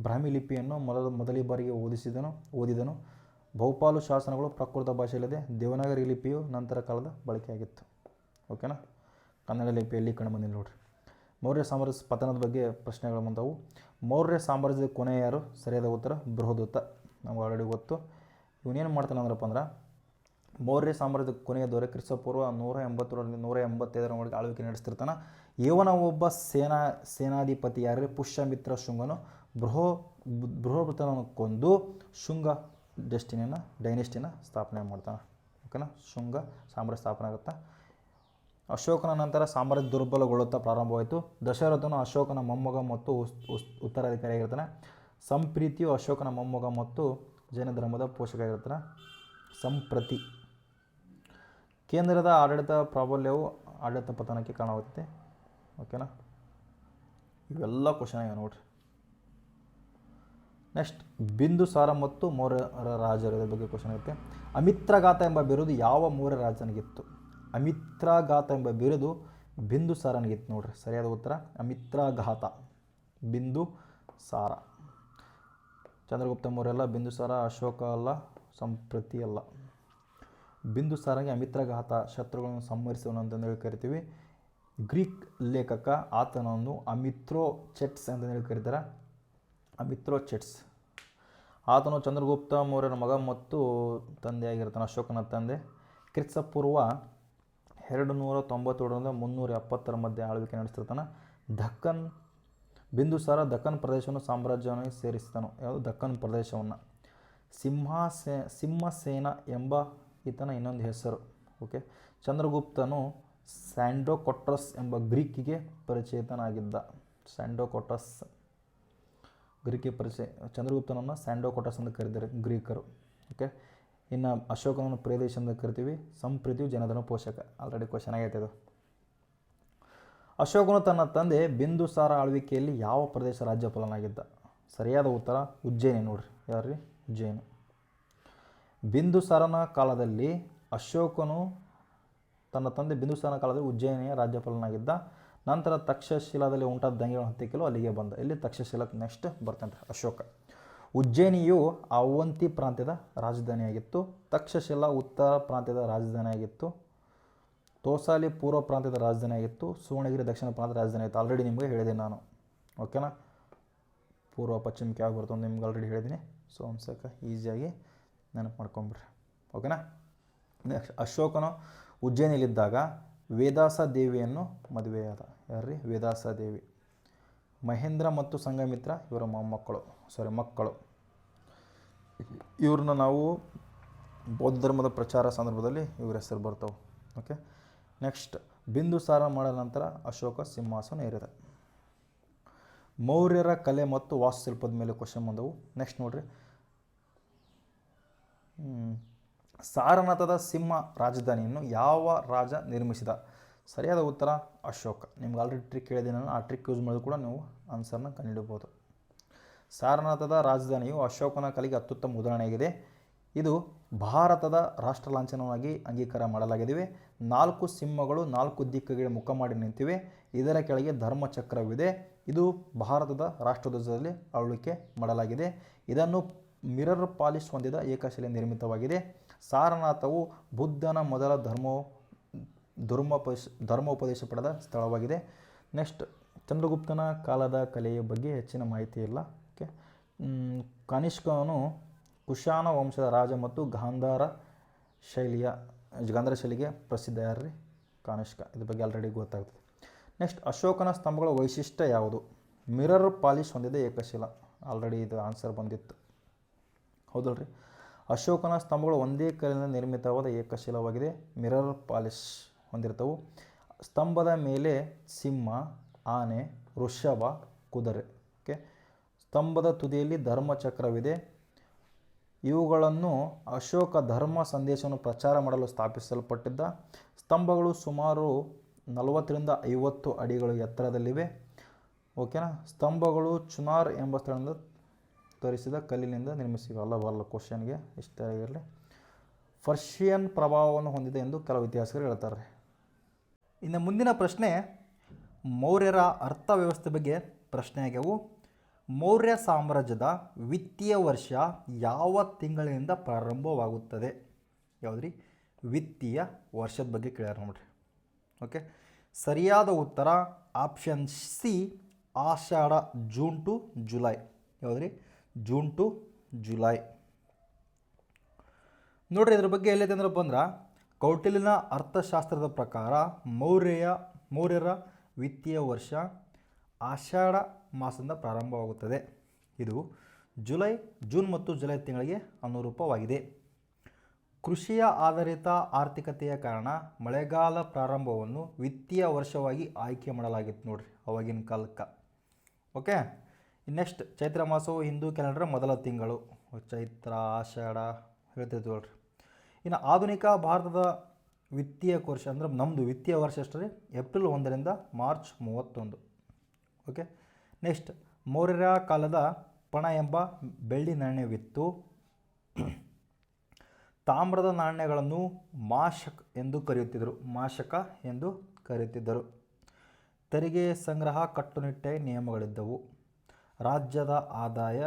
ಬ್ರಾಹ್ಮಿ ಲಿಪಿಯನ್ನು ಮೊದಲ ಬಾರಿಗೆ ಓದಿದನು. ಬಹುಪಾಲು ಶಾಸನಗಳು ಪ್ರಾಕೃತ ಭಾಷೆಯಲ್ಲಿದೆ. ದೇವನಾಗರಿ ಲಿಪಿಯು ನಂತರ ಕಾಲದ ಬಳಕೆಯಾಗಿತ್ತು. ಓಕೆನಾ. ಕನ್ನಡ ಲಿಪಿಯಲ್ಲಿ ಕಂಡುಬಂದಿಲ್ಲ ನೋಡ್ರಿ. ಮೌರ್ಯ ಸಾಮ್ರಾಜ್ಯ ಪತನದ ಬಗ್ಗೆ ಪ್ರಶ್ನೆಗಳು ಬಂದವು. ಮೌರ್ಯ ಸಾಮ್ರಾಜ್ಯದ ಕೊನೆ ಯಾರು? ಸರಿಯಾದ ಉತ್ತರ ಬೃಹದೂತ. ನಮ್ಗೆ ಆಲ್ರೆಡಿ ಗೊತ್ತು. ಇವನೇನು ಮಾಡ್ತಾನೆ ಅಂದ್ರಪ್ಪ ಅಂದ್ರೆ, ಮೌರ್ಯ ಸಾಮ್ರಾಜ್ಯದ ಕೊನೆಯ ದೊರೆ ಕ್ರಿಸ್ತಪೂರ್ವ 180ರಿಂದ 185ರವರೆಗೆ ಆಳ್ವಿಕೆ ನಡೆಸ್ತಿರ್ತಾನೆ. ಇವನ ಒಬ್ಬ ಸೇನಾಧಿಪತಿ ಯಾರು? ಪುಷ್ಯಮಿತ್ರ ಶುಂಗನು ಬೃಹದೂತನನ್ನು ಕೊಂದು ಶುಂಗ ಡೈನೆಸ್ಟಿನ ಸ್ಥಾಪನೆ ಮಾಡ್ತಾನೆ. ಓಕೆನಾ. ಶುಂಗ ಸಾಮ್ರಾಜ್ಯ ಸ್ಥಾಪನೆ ಆಗುತ್ತೆ. ಅಶೋಕನ ನಂತರ ಸಾಮ್ರಾಜ್ಯ ದುರ್ಬಲಗೊಳ್ಳುತ್ತಾ ಪ್ರಾರಂಭವಾಯಿತು. ದಶರಥನು ಅಶೋಕನ ಮೊಮ್ಮಗ ಮತ್ತು ಉತ್ತರಾಧಿಕಾರಿಯಾಗಿರ್ತಾನೆ. ಸಂಪ್ರೀತಿಯು ಅಶೋಕನ ಮೊಮ್ಮಗ ಮತ್ತು ಜೈನ ಧರ್ಮದ ಪೋಷಕ ಆಗಿರ್ತಾನೆ. ಸಂಪ್ರತಿ. ಕೇಂದ್ರದ ಆಡಳಿತ ಪ್ರಾಬಲ್ಯವು ಆಡಳಿತ ಪತನಕ್ಕೆ ಕಾರಣವಾಗುತ್ತೆ. ಓಕೆನಾ. ಇವೆಲ್ಲ ಕ್ವಶನ್ ಆಗಿವೆ ನೋಡ್ರಿ. ನೆಕ್ಸ್ಟ್, ಬಿಂದುಸಾರ ಮತ್ತು ಮೌರ್ಯರ ರಾಜರ ಬಗ್ಗೆ ಕ್ವಶನ್ ಆಗುತ್ತೆ. ಅಮಿತ್ರಘಾತ ಎಂಬ ಬಿರುದು ಯಾವ ಮೌರ್ಯ ರಾಜನಿಗಿತ್ತು? ಅಮಿತ್ರಘಾತ ಎಂಬ ಬಿರುದು ಬಿಂದುಸಾರನಿಗಿತ್ತು ನೋಡ್ರಿ. ಸರಿಯಾದ ಉತ್ತರ ಅಮಿತ್ರಘಾತ. ಬಿಂದುಸಾರ. ಚಂದ್ರಗುಪ್ತ ಮೌರ್ಯ ಅಲ್ಲ, ಬಿಂದುಸಾರ, ಅಶೋಕ ಅಲ್ಲ, ಸಂಪ್ರತಿ ಅಲ್ಲ. ಬಿಂದುಸಾರನಿಗೆ ಅಮಿತ್ರಘಾತ, ಶತ್ರುಗಳನ್ನು ಸಂಹರಿಸುವನು ಅಂತಂದೇಳಿ ಕರಿತೀವಿ. ಗ್ರೀಕ್ ಲೇಖಕ ಆತನನ್ನು ಅಮಿತ್ರೋಚೆಟ್ಸ್ ಅಂತಂದೇಳಿ ಕರೀತಾರೆ. ಅಮಿತ್ರೋಚೆಟ್ಸ್. ಆತನು ಚಂದ್ರಗುಪ್ತ ಮೌರ್ಯನ ಮಗ ಮತ್ತು ತಂದೆಯಾಗಿರ್ತಾನೆ. ಅಶೋಕನ ತಂದೆ. ಕ್ರಿಸ್ತಪೂರ್ವ 297ರಿಂದ 370ರ ಮಧ್ಯೆ ಆಳ್ವಿಕೆ ನಡೆಸ್ತಿರ್ತಾನೆ. ಬಿಂದುಸಾರ ದಕ್ಕನ್ ಪ್ರದೇಶವನ್ನು ಸಾಮ್ರಾಜ್ಯವನ್ನು ಸೇರಿಸಿದನು. ಯಾವುದು? ದಕ್ಕನ್ ಪ್ರದೇಶವನ್ನು. ಸಿಂಹಸೇನ ಎಂಬ ಈತನ ಇನ್ನೊಂದು ಹೆಸರು. ಓಕೆ. ಚಂದ್ರಗುಪ್ತನು ಸ್ಯಾಂಡೋಕೊಟ್ರಸ್ ಎಂಬ ಗ್ರೀಕಿಗೆ ಪರಿಚಯಿತನಾಗಿದ್ದ. ಸ್ಯಾಂಡೋಕೊಟ್ರಸ್ ಗ್ರೀಕಿಗೆ ಪರಿಚಯ. ಚಂದ್ರಗುಪ್ತನನ್ನು ಸ್ಯಾಂಡೋಕೊಟ್ರಸ್ ಅಂತ ಕರೀತಾರೆ ಗ್ರೀಕರು. ಓಕೆ. ಇನ್ನು ಅಶೋಕನನ್ನು ಪ್ರೇದೇಶ ಅಂತ ಕರಿತೀವಿ. ಸಂಪ್ರೀತಿಯು ಜನಧರ್ಮ ಪೋಷಕ. ಆಲ್ರೆಡಿ ಕ್ವಶನ್ ಆಗೈತೆ ಇದು. ಅಶೋಕನು ತನ್ನ ತಂದೆ ಬಿಂದುಸಾರ ಆಳ್ವಿಕೆಯಲ್ಲಿ ಯಾವ ಪ್ರದೇಶ ರಾಜ್ಯಪಾಲನಾಗಿದ್ದ? ಸರಿಯಾದ ಉತ್ತರ ಉಜ್ಜಯಿನಿ ನೋಡ್ರಿ. ಯಾರ್ರಿ? ಉಜ್ಜಯಿನಿ. ಬಿಂದುಸಾರನ ಕಾಲದಲ್ಲಿ ಅಶೋಕನು ತನ್ನ ತಂದೆ ಬಿಂದುಸಾರನ ಕಾಲದಲ್ಲಿ ಉಜ್ಜಯಿನಿಯ ರಾಜ್ಯಪಾಲನಾಗಿದ್ದ. ನಂತರ ತಕ್ಷಶಿಲಾದಲ್ಲಿ ಉಂಟಾದ ದಂಗೆಗಳನ್ನು ಹತ್ತಿಕ್ಕಲು ಅಲ್ಲಿಗೆ ಬಂದ. ಇಲ್ಲಿ ತಕ್ಷಶಿಲಕ್ಕೆ ನೆಕ್ಸ್ಟ್ ಬರ್ತಾನೆ ಅಶೋಕ. ಉಜ್ಜಯಿನಿಯು ಅವಂತಿ ಪ್ರಾಂತ್ಯದ ರಾಜಧಾನಿಯಾಗಿತ್ತು. ತಕ್ಷಶಿಲಾ ಉತ್ತರ ಪ್ರಾಂತ್ಯದ ರಾಜಧಾನಿಯಾಗಿತ್ತು. ತೋಸಾಲಿ ಪೂರ್ವ ಪ್ರಾಂತ್ಯದ ರಾಜಧಾನಿಯಾಗಿತ್ತು. ಸುವರ್ಣಗಿರಿ ದಕ್ಷಿಣ ಪ್ರಾಂತ್ಯದ ರಾಜಧಾನಿ ಆಯಿತು. ಆಲ್ರೆಡಿ ನಿಮಗೆ ಹೇಳಿದ್ದೀನಿ ನಾನು. ಓಕೆನಾ. ಪೂರ್ವ ಪಶ್ಚಿಮಕ್ಕೆ ಯಾವಾಗ ಬರ್ತದೆ ನಿಮ್ಗೆ ಆಲ್ರೆಡಿ ಹೇಳಿದ್ದೀನಿ. ಸೊ ಒಂದು ಸಾಕ ಈಸಿಯಾಗಿ ನೆನಪು ಮಾಡ್ಕೊಂಬಿಡ್ರಿ. ಓಕೆನಾ. ನೆಕ್ಸ್ಟ್, ಅಶೋಕನು ಉಜ್ಜಯಿನಿಯಲ್ಲಿದ್ದಾಗ ವೇದಾಸ ದೇವಿಯನ್ನು ಮದುವೆಯಾದ. ಯಾರ್ರಿ? ವೇದಾಸ ದೇವಿ. ಮಹೇಂದ್ರ ಮತ್ತು ಸಂಘಮಿತ್ರ ಇವರ ಮಕ್ಕಳು. ಇವ್ರನ್ನ ನಾವು ಬೌದ್ಧ ಧರ್ಮದ ಪ್ರಚಾರ ಸಂದರ್ಭದಲ್ಲಿ ಇವ್ರ ಹೆಸರು ಬರ್ತವೆ. ಓಕೆ, ನೆಕ್ಸ್ಟ್ ಬಿಂದುಸಾರ ಮಾಡಿದ ನಂತರ ಅಶೋಕ ಸಿಂಹಾಸನ ಏರಿದ. ಮೌರ್ಯರ ಕಲೆ ಮತ್ತು ವಾಸ್ತುಶಿಲ್ಪದ ಮೇಲೆ ಕ್ವಶನ್ ಬಂದವು. ನೆಕ್ಸ್ಟ್ ನೋಡ್ರಿ, ಸಾರನಾಥದ ಸಿಂಹ ರಾಜಧಾನಿಯನ್ನು ಯಾವ ರಾಜ ನಿರ್ಮಿಸಿದ? ಸರಿಯಾದ ಉತ್ತರ ಅಶೋಕ. ನಿಮ್ಗೆ ಆಲ್ರೆಡಿ ಟ್ರಿಕ್ ಹೇಳಿದೆ ನಾನು, ಆ ಟ್ರಿಕ್ ಯೂಸ್ ಮಾಡಿದ್ರು ಕೂಡ ನೀವು ಆನ್ಸರ್ನ ಕಂಡುಹಿಡಬಹುದು. ಸಾರನಾಥದ ರಾಜಧಾನಿಯು ಅಶೋಕನ ಕಲೆಗೆ ಅತ್ಯುತ್ತಮ ಉದಾಹರಣೆಯಾಗಿದೆ. ಇದು ಭಾರತದ ರಾಷ್ಟ್ರ ಲಾಂಛನವಾಗಿ ಅಂಗೀಕಾರ ಮಾಡಲಾಗಿವೆ. 4 ಸಿಂಹಗಳು 4 ದಿಕ್ಕುಗಳಿಗೆ ಮುಖ ಮಾಡಿ ನಿಂತಿವೆ. ಇದರ ಕೆಳಗೆ ಧರ್ಮಚಕ್ರವಿದೆ. ಇದು ಭಾರತದ ರಾಷ್ಟ್ರಧ್ವಜದಲ್ಲಿ ಅಳವಡಿಕೆ ಮಾಡಲಾಗಿದೆ. ಇದನ್ನು ಮಿರರ್ ಪಾಲಿಶ್ ಹೊಂದಿದ ಏಕಶಿಲೆ ನಿರ್ಮಿತವಾಗಿದೆ. ಸಾರನಾಥವು ಬುದ್ಧನ ಮೊದಲ ಧರ್ಮೋಪದೇಶ ಪಡೆದ ಸ್ಥಳವಾಗಿದೆ. ನೆಕ್ಸ್ಟ್, ಚಂದ್ರಗುಪ್ತನ ಕಾಲದ ಕಲೆಯ ಬಗ್ಗೆ ಹೆಚ್ಚಿನ ಮಾಹಿತಿ ಇಲ್ಲ. ಓಕೆ, ಕನಿಷ್ಕನು ಕುಶಾನ ವಂಶದ ರಾಜ ಮತ್ತು ಗಾಂಧಾರ ಶೈಲಿಗೆ ಪ್ರಸಿದ್ಧ ಯಾರ್ರಿ? ಕನಿಷ್ಕ. ಇದ್ರ ಬಗ್ಗೆ ಆಲ್ರೆಡಿ ಗೊತ್ತಾಗ್ತದೆ. ನೆಕ್ಸ್ಟ್, ಅಶೋಕನ ಸ್ತಂಭಗಳ ವೈಶಿಷ್ಟ್ಯ ಯಾವುದು? ಮಿರರ್ ಪಾಲಿಶ್ ಹೊಂದಿದ ಏಕಶಿಲ. ಆಲ್ರೆಡಿ ಇದು ಆನ್ಸರ್ ಬಂದಿತ್ತು, ಹೌದಲ್ರಿ? ಅಶೋಕನ ಸ್ತಂಭಗಳು ಒಂದೇ ಕಲ್ಲಿನಿಂದ ನಿರ್ಮಿತವಾದ ಏಕಶಿಲವಾಗಿದೆ. Mirror polish ಹೊಂದಿರ್ತವು. ಸ್ತಂಭದ ಮೇಲೆ ಸಿಂಹ, ಆನೆ, ವೃಷಭ, ಕುದುರೆ. ಓಕೆ, ಸ್ತಂಭದ ತುದಿಯಲ್ಲಿ ಧರ್ಮಚಕ್ರವಿದೆ. ಇವುಗಳನ್ನು ಅಶೋಕ ಧರ್ಮ ಸಂದೇಶವನ್ನು ಪ್ರಚಾರ ಮಾಡಲು ಸ್ಥಾಪಿಸಲ್ಪಟ್ಟಿದ್ದ. ಸ್ತಂಭಗಳು ಸುಮಾರು 40ರಿಂದ 50 ಅಡಿಗಳು ಎತ್ತರದಲ್ಲಿವೆ. ಓಕೆನಾ? ಸ್ತಂಭಗಳು ಚುನಾರ್ ಎಂಬ ಸ್ಥಳದಿಂದ ತರಿಸಿದ ಕಲ್ಲಿನಿಂದ ನಿರ್ಮಿಸಿವೆ. ಅಲ್ಲ ಕ್ವಶನ್ಗೆ ಇಷ್ಟ ಆಗಿರಲಿ. ಪರ್ಷಿಯನ್ ಪ್ರಭಾವವನ್ನು ಹೊಂದಿದೆ ಎಂದು ಕೆಲವು ಇತಿಹಾಸಕರು ಹೇಳ್ತಾರೆ. ಇನ್ನು ಮುಂದಿನ ಪ್ರಶ್ನೆ ಮೌರ್ಯರ ಅರ್ಥವ್ಯವಸ್ಥೆ ಬಗ್ಗೆ ಪ್ರಶ್ನೆ ಆಗ್ಯಾವು. ಮೌರ್ಯ ಸಾಮ್ರಾಜ್ಯದ ವಿತ್ತೀಯ ವರ್ಷ ಯಾವ ತಿಂಗಳಿನಿಂದ ಪ್ರಾರಂಭವಾಗುತ್ತದೆ? ಯಾವುದ್ರಿ? ವಿತ್ತೀಯ ವರ್ಷದ ಬಗ್ಗೆ ಕೇಳ್ಯಾರ ನೋಡ್ರಿ. ಓಕೆ, ಸರಿಯಾದ ಉತ್ತರ option C, Ashadha. June to July. ಯಾವುದ್ರಿ? June to July. ನೋಡ್ರಿ, ಇದ್ರ ಬಗ್ಗೆ ಎಲ್ಲೈತೆ ಅಂದ್ರಪ್ಪ ಅಂದ್ರೆ, ಕೌಟಿಲ್ಯನ ಅರ್ಥಶಾಸ್ತ್ರದ ಪ್ರಕಾರ ಮೌರ್ಯರ ವಿತ್ತೀಯ ವರ್ಷ ಆಷಾಢ ಮಾಸದಿಂದ ಪ್ರಾರಂಭವಾಗುತ್ತದೆ. ಇದು ಜೂನ್ ಮತ್ತು ಜುಲೈ ತಿಂಗಳಿಗೆ ಅನುರೂಪವಾಗಿದೆ. ಕೃಷಿಯ ಆಧಾರಿತ ಆರ್ಥಿಕತೆಯ ಕಾರಣ ಮಳೆಗಾಲ ಪ್ರಾರಂಭವನ್ನು ವಿತ್ತೀಯ ವರ್ಷವಾಗಿ ಆಯ್ಕೆ ಮಾಡಲಾಗಿತ್ತು ನೋಡ್ರಿ ಅವಾಗಿನ ಕಾಲಕ್ಕೆ. ಓಕೆ, ನೆಕ್ಸ್ಟ್, ಚೈತ್ರ ಮಾಸವು ಹಿಂದೂ ಕ್ಯಾಲೆಂಡರ್ ಮೊದಲ ತಿಂಗಳು. ಚೈತ್ರ, ಆಷಾಢ ಹೇಳ್ತಿದ್ವಿ ನೋಡ್ರಿ. ಇನ್ನು ಆಧುನಿಕ ಭಾರತದ ವಿತ್ತೀಯ ವರ್ಷ ಅಂದ್ರೆ ನಮ್ಮದು ವಿತ್ತೀಯ ವರ್ಷ ಅಷ್ಟೇ ಏಪ್ರಿಲ್ 1ರಿಂದ ಮಾರ್ಚ್ 31. ಓಕೆ, ನೆಕ್ಸ್ಟ್, ಮೌರ್ಯರ ಕಾಲದ ಪಣ ಎಂಬ ಬೆಳ್ಳಿ ನಾಣ್ಯವಿತ್ತು. ತಾಮ್ರದ ನಾಣ್ಯಗಳನ್ನು ಮಾಶಕ ಎಂದು ಕರೆಯುತ್ತಿದ್ದರು. ತೆರಿಗೆ ಸಂಗ್ರಹ ಕಟ್ಟುನಿಟ್ಟಾಗಿ ನಿಯಮಗಳಿದ್ದವು. ರಾಜ್ಯದ ಆದಾಯ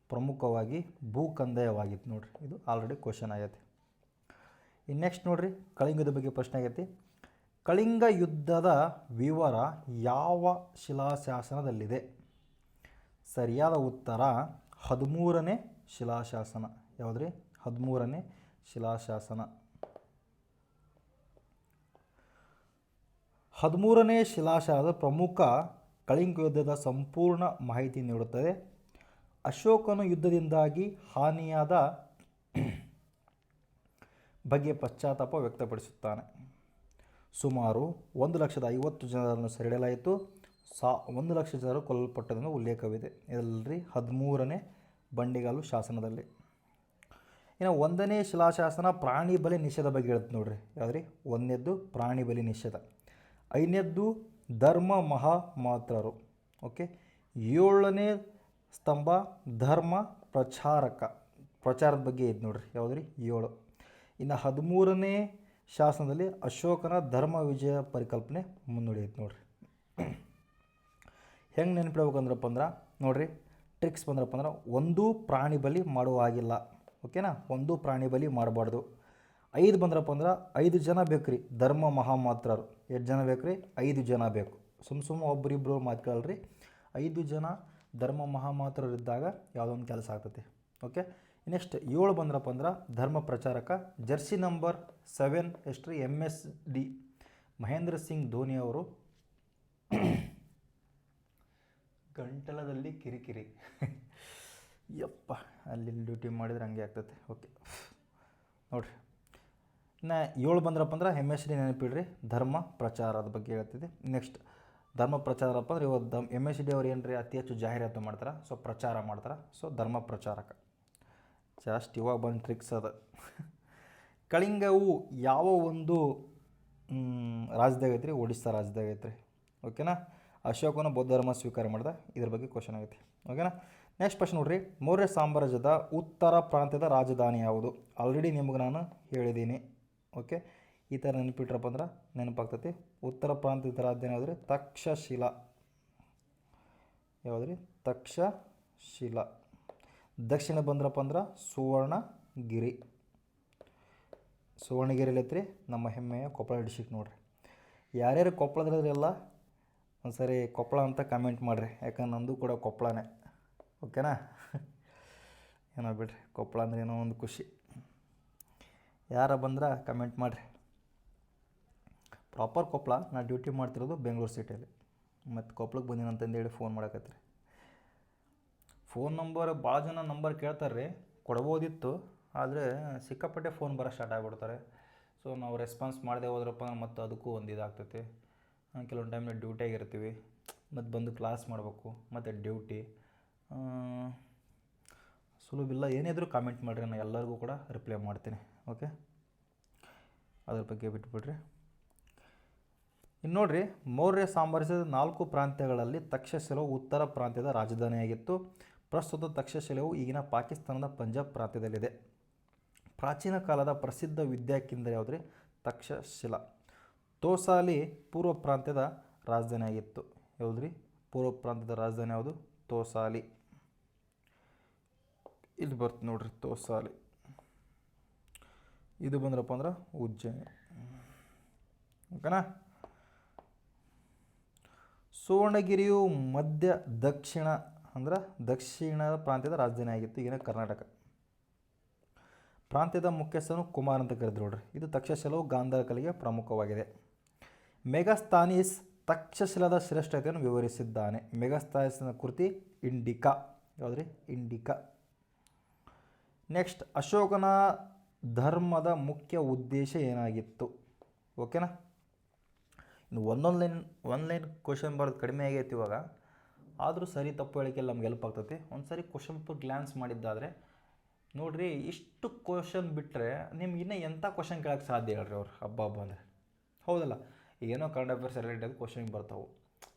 ಪ್ರಮುಖವಾಗಿ ಭೂಕಂದಾಯವಾಗಿತ್ತು ನೋಡ್ರಿ. ಇದು ಆಲ್ರೆಡಿ ಕ್ವಶನ್ ಆಗೈತೆ. ಇನ್ನು ನೆಕ್ಸ್ಟ್ ನೋಡ್ರಿ, ಕಳಿಂಗದ ಬಗ್ಗೆ ಪ್ರಶ್ನೆ ಆಗೈತಿ. ಕಳಿಂಗ ಯುದ್ಧದ ವಿವರ ಯಾವ ಶಿಲಾಶಾಸನದಲ್ಲಿದೆ? ಸರಿಯಾದ ಉತ್ತರ 13ನೇ ಶಿಲಾಶಾಸನ. ಯಾವುದ್ರಿ? 13ನೇ ಶಿಲಾಶಾಸನ. 13ನೇ ಶಿಲಾಶಾಸನದ ಪ್ರಮುಖ ಕಳಿಂಗ ಯುದ್ಧದ ಸಂಪೂರ್ಣ ಮಾಹಿತಿ ನೀಡುತ್ತದೆ. ಅಶೋಕನು ಯುದ್ಧದಿಂದಾಗಿ ಹಾನಿಯಾದ ಬಗ್ಗೆ ಪಶ್ಚಾತ್ತಾಪ ವ್ಯಕ್ತಪಡಿಸುತ್ತಾನೆ. ಸುಮಾರು 1,50,000 ಜನರನ್ನು ಸೆರೆಹಿಡಿಯಲಾಯಿತು. 1,00,000 ಜನರು ಕೊಲ್ಲಲ್ಪಟ್ಟದನ್ನು ಉಲ್ಲೇಖವಿದೆ. ಇದರಲ್ಲಿ 13ನೇ ಬಂಡಿಗಾಲು ಶಾಸನದಲ್ಲಿ. ಇನ್ನು 1ನೇ ಶಿಲಾಶಾಸನ ಪ್ರಾಣಿ ಬಲಿ ನಿಷೇಧ ಬಗ್ಗೆ ಹೇಳುತ್ತೆ ನೋಡ್ರಿ. ಯಾವುದ್ರಿ? 1ನೇದ್ದು ಪ್ರಾಣಿ ಬಲಿ ನಿಷೇಧ. 5ನೇದ್ದು ಧರ್ಮ ಮಹಾಮಾತ್ರರು. ಓಕೆ, 7ನೇ ಸ್ತಂಭ ಧರ್ಮ ಪ್ರಚಾರದ ಬಗ್ಗೆ ಇದೆ ನೋಡ್ರಿ. ಯಾವುದ್ರಿ? 7. ಇನ್ನು 13ನೇ ಶಾಸನದಲ್ಲಿ ಅಶೋಕನ ಧರ್ಮ ವಿಜಯ ಪರಿಕಲ್ಪನೆ ಮುನ್ನುಡಿಯೈತೆ ನೋಡ್ರಿ. ಹೆಂಗೆ ನೆನಪಿಡ್ಬೇಕಂದ್ರಪ್ಪ ಅಂದ್ರೆ ನೋಡ್ರಿ, ಟ್ರಿಕ್ಸ್ ಬಂದ್ರಪ್ಪ ಅಂದ್ರೆ, ಒಂದು ಪ್ರಾಣಿ ಬಲಿ ಮಾಡುವ ಹಾಗಿಲ್ಲ. ಓಕೆನಾ? ಒಂದು ಪ್ರಾಣಿ ಬಲಿ ಮಾಡಬಾರ್ದು. 5 ಬಂದ್ರಪ್ಪ ಅಂದ್ರೆ 5 ಜನ ಬೇಕು ರೀ ಧರ್ಮ ಮಹಾಮಾತ್ರರು. ಎಷ್ಟು ಜನ ಬೇಕು ರೀ? 5 ಜನ ಬೇಕು. ಸುಮ್ಮ ಒಬ್ಬರಿಬ್ಬರು ಮಾತುಕಳ್ರಿ. 5 ಜನ ಧರ್ಮ ಮಹಾಮಾತ್ರರು ಇದ್ದಾಗ ಯಾವುದೋ ಒಂದು ಕೆಲಸ ಆಗ್ತದೆ. ಓಕೆ, ನೆಕ್ಸ್ಟ್ 7 ಬಂದ್ರಪ್ಪ ಅಂದ್ರೆ ಧರ್ಮ ಪ್ರಚಾರಕ. ಜರ್ಸಿ ನಂಬರ್ 7 ಎಷ್ಟು? MSD ಮಹೇಂದ್ರ ಸಿಂಗ್ ಧೋನಿ ಅವರು ಗಂಟಲದಲ್ಲಿ ಕಿರಿಕಿರಿ. ಯಪ್ಪ, ಅಲ್ಲಿ ಡ್ಯೂಟಿ ಮಾಡಿದ್ರೆ ಹಂಗೆ ಆಗ್ತೈತೆ. ಓಕೆ ನೋಡಿರಿ, ಇನ್ನು 7 ಬಂದ್ರಪ್ಪ ಅಂದ್ರೆ MSD ನೆನಪಿಡ್ರಿ, ಧರ್ಮ ಪ್ರಚಾರದ ಬಗ್ಗೆ ಹೇಳ್ತಿದ್ದೆ. ನೆಕ್ಸ್ಟ್ ಧರ್ಮ ಪ್ರಚಾರಪ್ಪ ಅಂದ್ರೆ ಇವತ್ತು MSD ಅವ್ರು ಏನು ರೀ ಅತಿ ಹೆಚ್ಚು ಜಾಹೀರಾತು ಮಾಡ್ತಾರೆ, ಸೊ ಪ್ರಚಾರ ಮಾಡ್ತಾರೆ, ಸೊ ಧರ್ಮ ಪ್ರಚಾರಕ. ಜಸ್ಟ್ ಇವಾಗ ಬಂದು ಟ್ರಿಕ್ಸ್ ಅದ. ಕಳಿಂಗವು ಯಾವ ಒಂದು ರಾಜ್ಯದಾಗ ಐತ್ರಿ? ಒಡಿಸ್ಸಾ ರಾಜ್ಯದಾಗ ಐತ್ರಿ. ಓಕೆನಾ? ಅಶೋಕನ ಬೌದ್ಧ ಧರ್ಮ ಸ್ವೀಕಾರ ಮಾಡ್ದ, ಇದ್ರ ಬಗ್ಗೆ ಕ್ವಶನ್ ಆಗೈತಿ. ಓಕೆನಾ? ನೆಕ್ಸ್ಟ್ ಕ್ವಶನ್ ನೋಡ್ರಿ, ಮೌರ್ಯ ಸಾಮ್ರಾಜ್ಯದ ಉತ್ತರ ಪ್ರಾಂತ್ಯದ ರಾಜಧಾನಿ ಯಾವುದು? ಆಲ್ರೆಡಿ ನಿಮ್ಗೆ ನಾನು ಹೇಳಿದ್ದೀನಿ. ಓಕೆ, ಈ ಥರ ನೆನಪಿಟ್ರಪ್ಪ ಅಂದ್ರೆ ನೆನಪಾಗ್ತೈತಿ. ಉತ್ತರ ಪ್ರಾಂತ್ಯದ ರಾಜಧಾನಿ ಯಾವುದ್ರಿ? ತಕ್ಷಶಿಲಾ. ಯಾವುದ್ರಿ? ತಕ್ಷಶಿಲಾ. ದಕ್ಷಿಣ ಬಂದ್ರಪ್ಪ ಅಂದ್ರೆ ಸುವರ್ಣಗಿರಿ. ಸುವರ್ಣಗಿರಿಲಿ ಐತ್ರಿ ನಮ್ಮ ಹೆಮ್ಮೆಯ ಕೊಪ್ಪಳ ಡಿಸ್ಟ್ರಿಕ್ಟ್. ನೋಡ್ರಿ, ಯಾರ್ಯಾರು ಕೊಪ್ಪಳದ್ರಲ್ಲ ಒಂದು ಸರಿ ಕೊಪ್ಪಳ ಅಂತ ಕಮೆಂಟ್ ಮಾಡಿರಿ, ಯಾಕಂದ್ರೆ ನಂದು ಕೂಡ ಕೊಪ್ಪಳನೇ. ಓಕೆನಾ? ಏನೋ ಬಿಡ್ರಿ, ಕೊಪ್ಪಳ ಅಂದ್ರೆ ಏನೋ ಒಂದು ಖುಷಿ. ಯಾರ ಬಂದ್ರೆ ಕಮೆಂಟ್ ಮಾಡಿರಿ. ಪ್ರಾಪರ್ ಕೊಪ್ಪಳ, ನಾನು ಡ್ಯೂಟಿ ಮಾಡ್ತಿರೋದು ಬೆಂಗಳೂರು ಸಿಟಿಯಲ್ಲಿ. ಮತ್ತು ಕೊಪ್ಪಳಕ್ಕೆ ಬಂದಿನ ಅಂತಂದೇಳಿ ಫೋನ್ ಮಾಡಕತ್ರಿ. ಫೋನ್ ನಂಬರ್ ಭಾಳ ಜನ ನಂಬರ್ ಕೇಳ್ತಾರೆ ರೀ, ಕೊಡ್ಬೋದಿತ್ತು, ಆದರೆ ಸಿಕ್ಕಾಪಟ್ಟೆ ಫೋನ್ ಬರೋ ಸ್ಟಾರ್ಟ್ ಆಗಿಬಿಡ್ತಾರೆ. ಸೊ ನಾವು ರೆಸ್ಪಾನ್ಸ್ ಮಾಡದೆ ಹೋದ್ರಪ್ಪ ಅಂದ್ರೆ ಮತ್ತು ಅದಕ್ಕೂ ಒಂದು ಇದಾಗ್ತೈತಿ. ಕೆಲವೊಂದು ಟೈಮ್ನಲ್ಲಿ ಡ್ಯೂಟಿಯಾಗಿರ್ತೀವಿ, ಮತ್ತು ಬಂದು ಕ್ಲಾಸ್ ಮಾಡಬೇಕು, ಮತ್ತು ಡ್ಯೂಟಿ ಸುಲಭಿಲ್ಲ. ಏನಿದ್ರು ಕಾಮೆಂಟ್ ಮಾಡಿರಿ, ನಾನು ಎಲ್ಲರಿಗೂ ಕೂಡ ರಿಪ್ಲೈ ಮಾಡ್ತೀನಿ. ಓಕೆ, ಅದ್ರ ಬಗ್ಗೆ ಬಿಟ್ಬಿಡ್ರಿ. ಇನ್ನು ನೋಡಿರಿ, ಮೌರ್ಯ ಸಾಮ್ರಾಜ್ಯದ 4 ಪ್ರಾಂತ್ಯಗಳಲ್ಲಿ ತಕ್ಷಶಿಲವು ಉತ್ತರ ಪ್ರಾಂತ್ಯದ ರಾಜಧಾನಿಯಾಗಿತ್ತು. ಪ್ರಸ್ತುತ ತಕ್ಷಶಿಲವು ಈಗಿನ ಪಾಕಿಸ್ತಾನದ ಪಂಜಾಬ್ ಪ್ರಾಂತ್ಯದಲ್ಲಿದೆ. ಪ್ರಾಚೀನ ಕಾಲದ ಪ್ರಸಿದ್ಧ ವಿದ್ಯಾಕೇಂದ್ರ ಯಾವುದ್ರಿ? ತಕ್ಷಶಿಲಾ. ತೋಸಾಲಿ ಪೂರ್ವ ಪ್ರಾಂತ್ಯದ ರಾಜಧಾನಿಯಾಗಿತ್ತು. ಯಾವುದ್ರಿ? ಪೂರ್ವ ಪ್ರಾಂತ್ಯದ ರಾಜಧಾನಿ ಯಾವುದು? ತೋಸಾಲಿ. ಇಲ್ಲಿ ಬರ್ತು ನೋಡ್ರಿ, ತೋಸಾಲಿ. ಇದು ಬಂದ್ರಪ್ಪ ಅಂದ್ರೆ ಉಜ್ಜಯಿನಿ. ಓಕೆನಾ? ಸುವರ್ಣಗಿರಿಯು ಮಧ್ಯ ದಕ್ಷಿಣ ಅಂದ್ರೆ ದಕ್ಷಿಣ ಪ್ರಾಂತ್ಯದ ರಾಜಧಾನಿ ಆಗಿತ್ತು, ಈಗಿನ ಕರ್ನಾಟಕ. ಪ್ರಾಂತ್ಯದ ಮುಖ್ಯಸ್ಥನು ಕುಮಾರ್ ಅಂತ ಕರೆದ್ರು ನೋಡ್ರಿ. ಇದು ತಕ್ಷಶಿಲವು ಗಾಂಧಾರ ಕಲೆಗೆ ಪ್ರಮುಖವಾಗಿದೆ. ಮೆಗಾಸ್ಥಾನೀಸ್ ತಕ್ಷಶಿಲದ ಶ್ರೇಷ್ಠತೆಯನ್ನು ವಿವರಿಸಿದ್ದಾನೆ. ಮೆಗಾಸ್ಥಾನೀಸ್ನ ಕೃತಿ ಇಂಡಿಕಾ. ಯಾವುದ್ರಿ? ಇಂಡಿಕಾ. ನೆಕ್ಸ್ಟ್, ಅಶೋಕನ ಧರ್ಮದ ಮುಖ್ಯ ಉದ್ದೇಶ ಏನಾಗಿತ್ತು? ಓಕೆನಾ? ಇನ್ನು ಒಂದು ಲೈನ್ ಕ್ವಶನ್ ಬರೋದು ಕಡಿಮೆ ಆಗೈತಿ ಇವಾಗ, ಆದರೂ ಸರಿ ತಪ್ಪು ಹೇಳಿಕೆಲ್ಲ ನಮ್ಗೆ ಹೆಲ್ಪ್ ಆಗ್ತೈತಿ. ಒಂದು ಸರಿ ಕ್ವಶನ್ ಪೇಪರ್ ಗ್ಲಾನ್ಸ್ ಮಾಡಿದ್ದಾದರೆ ನೋಡಿರಿ, ಇಷ್ಟು ಕ್ವಶನ್ ಬಿಟ್ಟರೆ ನಿಮ್ಗೆ ಇನ್ನೂ ಎಂಥ ಕ್ವಶನ್ ಕೇಳೋಕ್ಕೆ ಸಾಧ್ಯ ಹೇಳ್ರಿ ಅವ್ರು? ಹಬ್ಬ ಅಂದರೆ ಹೌದಲ್ಲ. ಏನೋ ಕನ್ನಡ ಅಫೇರ್ಸ್ ರಿಲೇಟೆಡ್ ಕ್ವಶನ್ ಬರ್ತಾವೆ.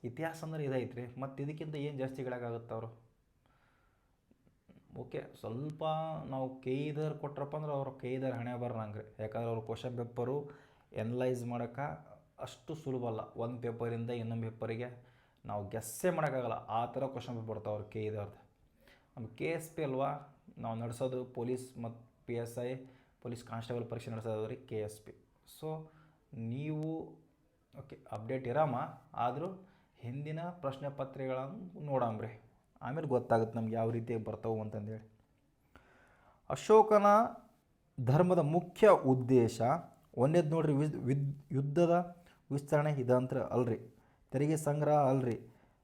ಇತಿಹಾಸ ಅಂದ್ರೆ ಇದೈತ್ರಿ, ಮತ್ತು ಇದಕ್ಕಿಂತ ಏನು ಜಾಸ್ತಿ ಕೇಳೋಕ್ಕಾಗುತ್ತೆ ಅವರು? ಓಕೆ, ಸ್ವಲ್ಪ ನಾವು ಕೈದಾರ್ ಕೊಟ್ರಪ್ಪ ಅಂದ್ರೆ ಅವ್ರು ಕೈದಾರ್ ಹಣೆ ಬರೋಂಗೆ ರೀ. ಯಾಕಂದ್ರೆ ಅವ್ರು ಕ್ವಶನ್ ಪೇಪರು ಎನಲೈಸ್ ಮಾಡೋಕ್ಕೆ ಅಷ್ಟು ಸುಲಭ ಅಲ್ಲ. ಒಂದು ಪೇಪರಿಂದ ಇನ್ನೊಂದು ಪೇಪರಿಗೆ ನಾವು ಗೆಸ್ಸೇ ಮಾಡೋಕ್ಕಾಗಲ್ಲ, ಆ ಥರ ಕ್ವಶನ್ ಪೇಪರ್ ಬರ್ತಾವೆ ಅವ್ರು ಕೈದಾರ್ದು. ನಮ್ಮ KSP ಅಲ್ವಾ ನಾವು ನಡೆಸೋದು? ಪೊಲೀಸ್ ಮತ್ತು PSI ಪೊಲೀಸ್ ಕಾನ್ಸ್ಟೇಬಲ್ ಪರೀಕ್ಷೆ ನಡೆಸೋದ್ರಿ KSP. ಸೊ ನೀವು ಓಕೆ ಅಪ್ಡೇಟ್ ಇರಾಮ, ಆದರೂ ಹಿಂದಿನ ಪ್ರಶ್ನೆ ಪತ್ರಿಕೆಗಳನ್ನು ನೋಡಂಬ್ರಿ, ಆಮೇಲೆ ಗೊತ್ತಾಗುತ್ತೆ ನಮ್ಗೆ ಯಾವ ರೀತಿಯಾಗಿ ಬರ್ತಾವೆ ಅಂತಂದೇಳಿ. ಅಶೋಕನ ಧರ್ಮದ ಮುಖ್ಯ ಉದ್ದೇಶ ಒಂದೇದು ನೋಡ್ರಿ, ಯುದ್ಧದ ವಿಸ್ತರಣೆ ಇದಂತ್ರ ಅಲ್ರಿ, ತೆರಿಗೆ ಸಂಗ್ರಹ ಅಲ್ರಿ,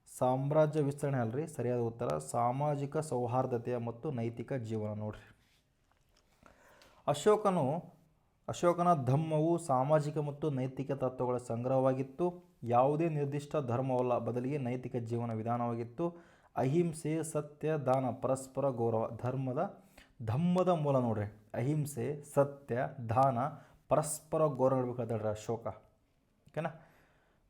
ಸಾಮ್ರಾಜ್ಯ ವಿಸ್ತರಣೆ ಅಲ್ರಿ. ಸರಿಯಾದ ಉತ್ತರ ಸಾಮಾಜಿಕ ಸೌಹಾರ್ದತೆಯ ಮತ್ತು ನೈತಿಕ ಜೀವನ. ನೋಡ್ರಿ, ಅಶೋಕನ ಧರ್ಮವು ಸಾಮಾಜಿಕ ಮತ್ತು ನೈತಿಕ ತತ್ವಗಳ ಸಂಗ್ರಹವಾಗಿತ್ತು. ಯಾವುದೇ ನಿರ್ದಿಷ್ಟ ಧರ್ಮವಲ್ಲ, ಬದಲಿಗೆ ನೈತಿಕ ಜೀವನ ವಿಧಾನವಾಗಿತ್ತು. ಅಹಿಂಸೆ, ಸತ್ಯ, ದಾನ, ಪರಸ್ಪರ ಗೌರವ ಧಮ್ಮದ ಮೂಲ. ನೋಡ್ರಿ, ಅಹಿಂಸೆ, ಸತ್ಯ, ದಾನ, ಪರಸ್ಪರ ಗೌರವ ಇರಬೇಕಾದ್ರೆ ಅಶೋಕ. ಓಕೆನಾ?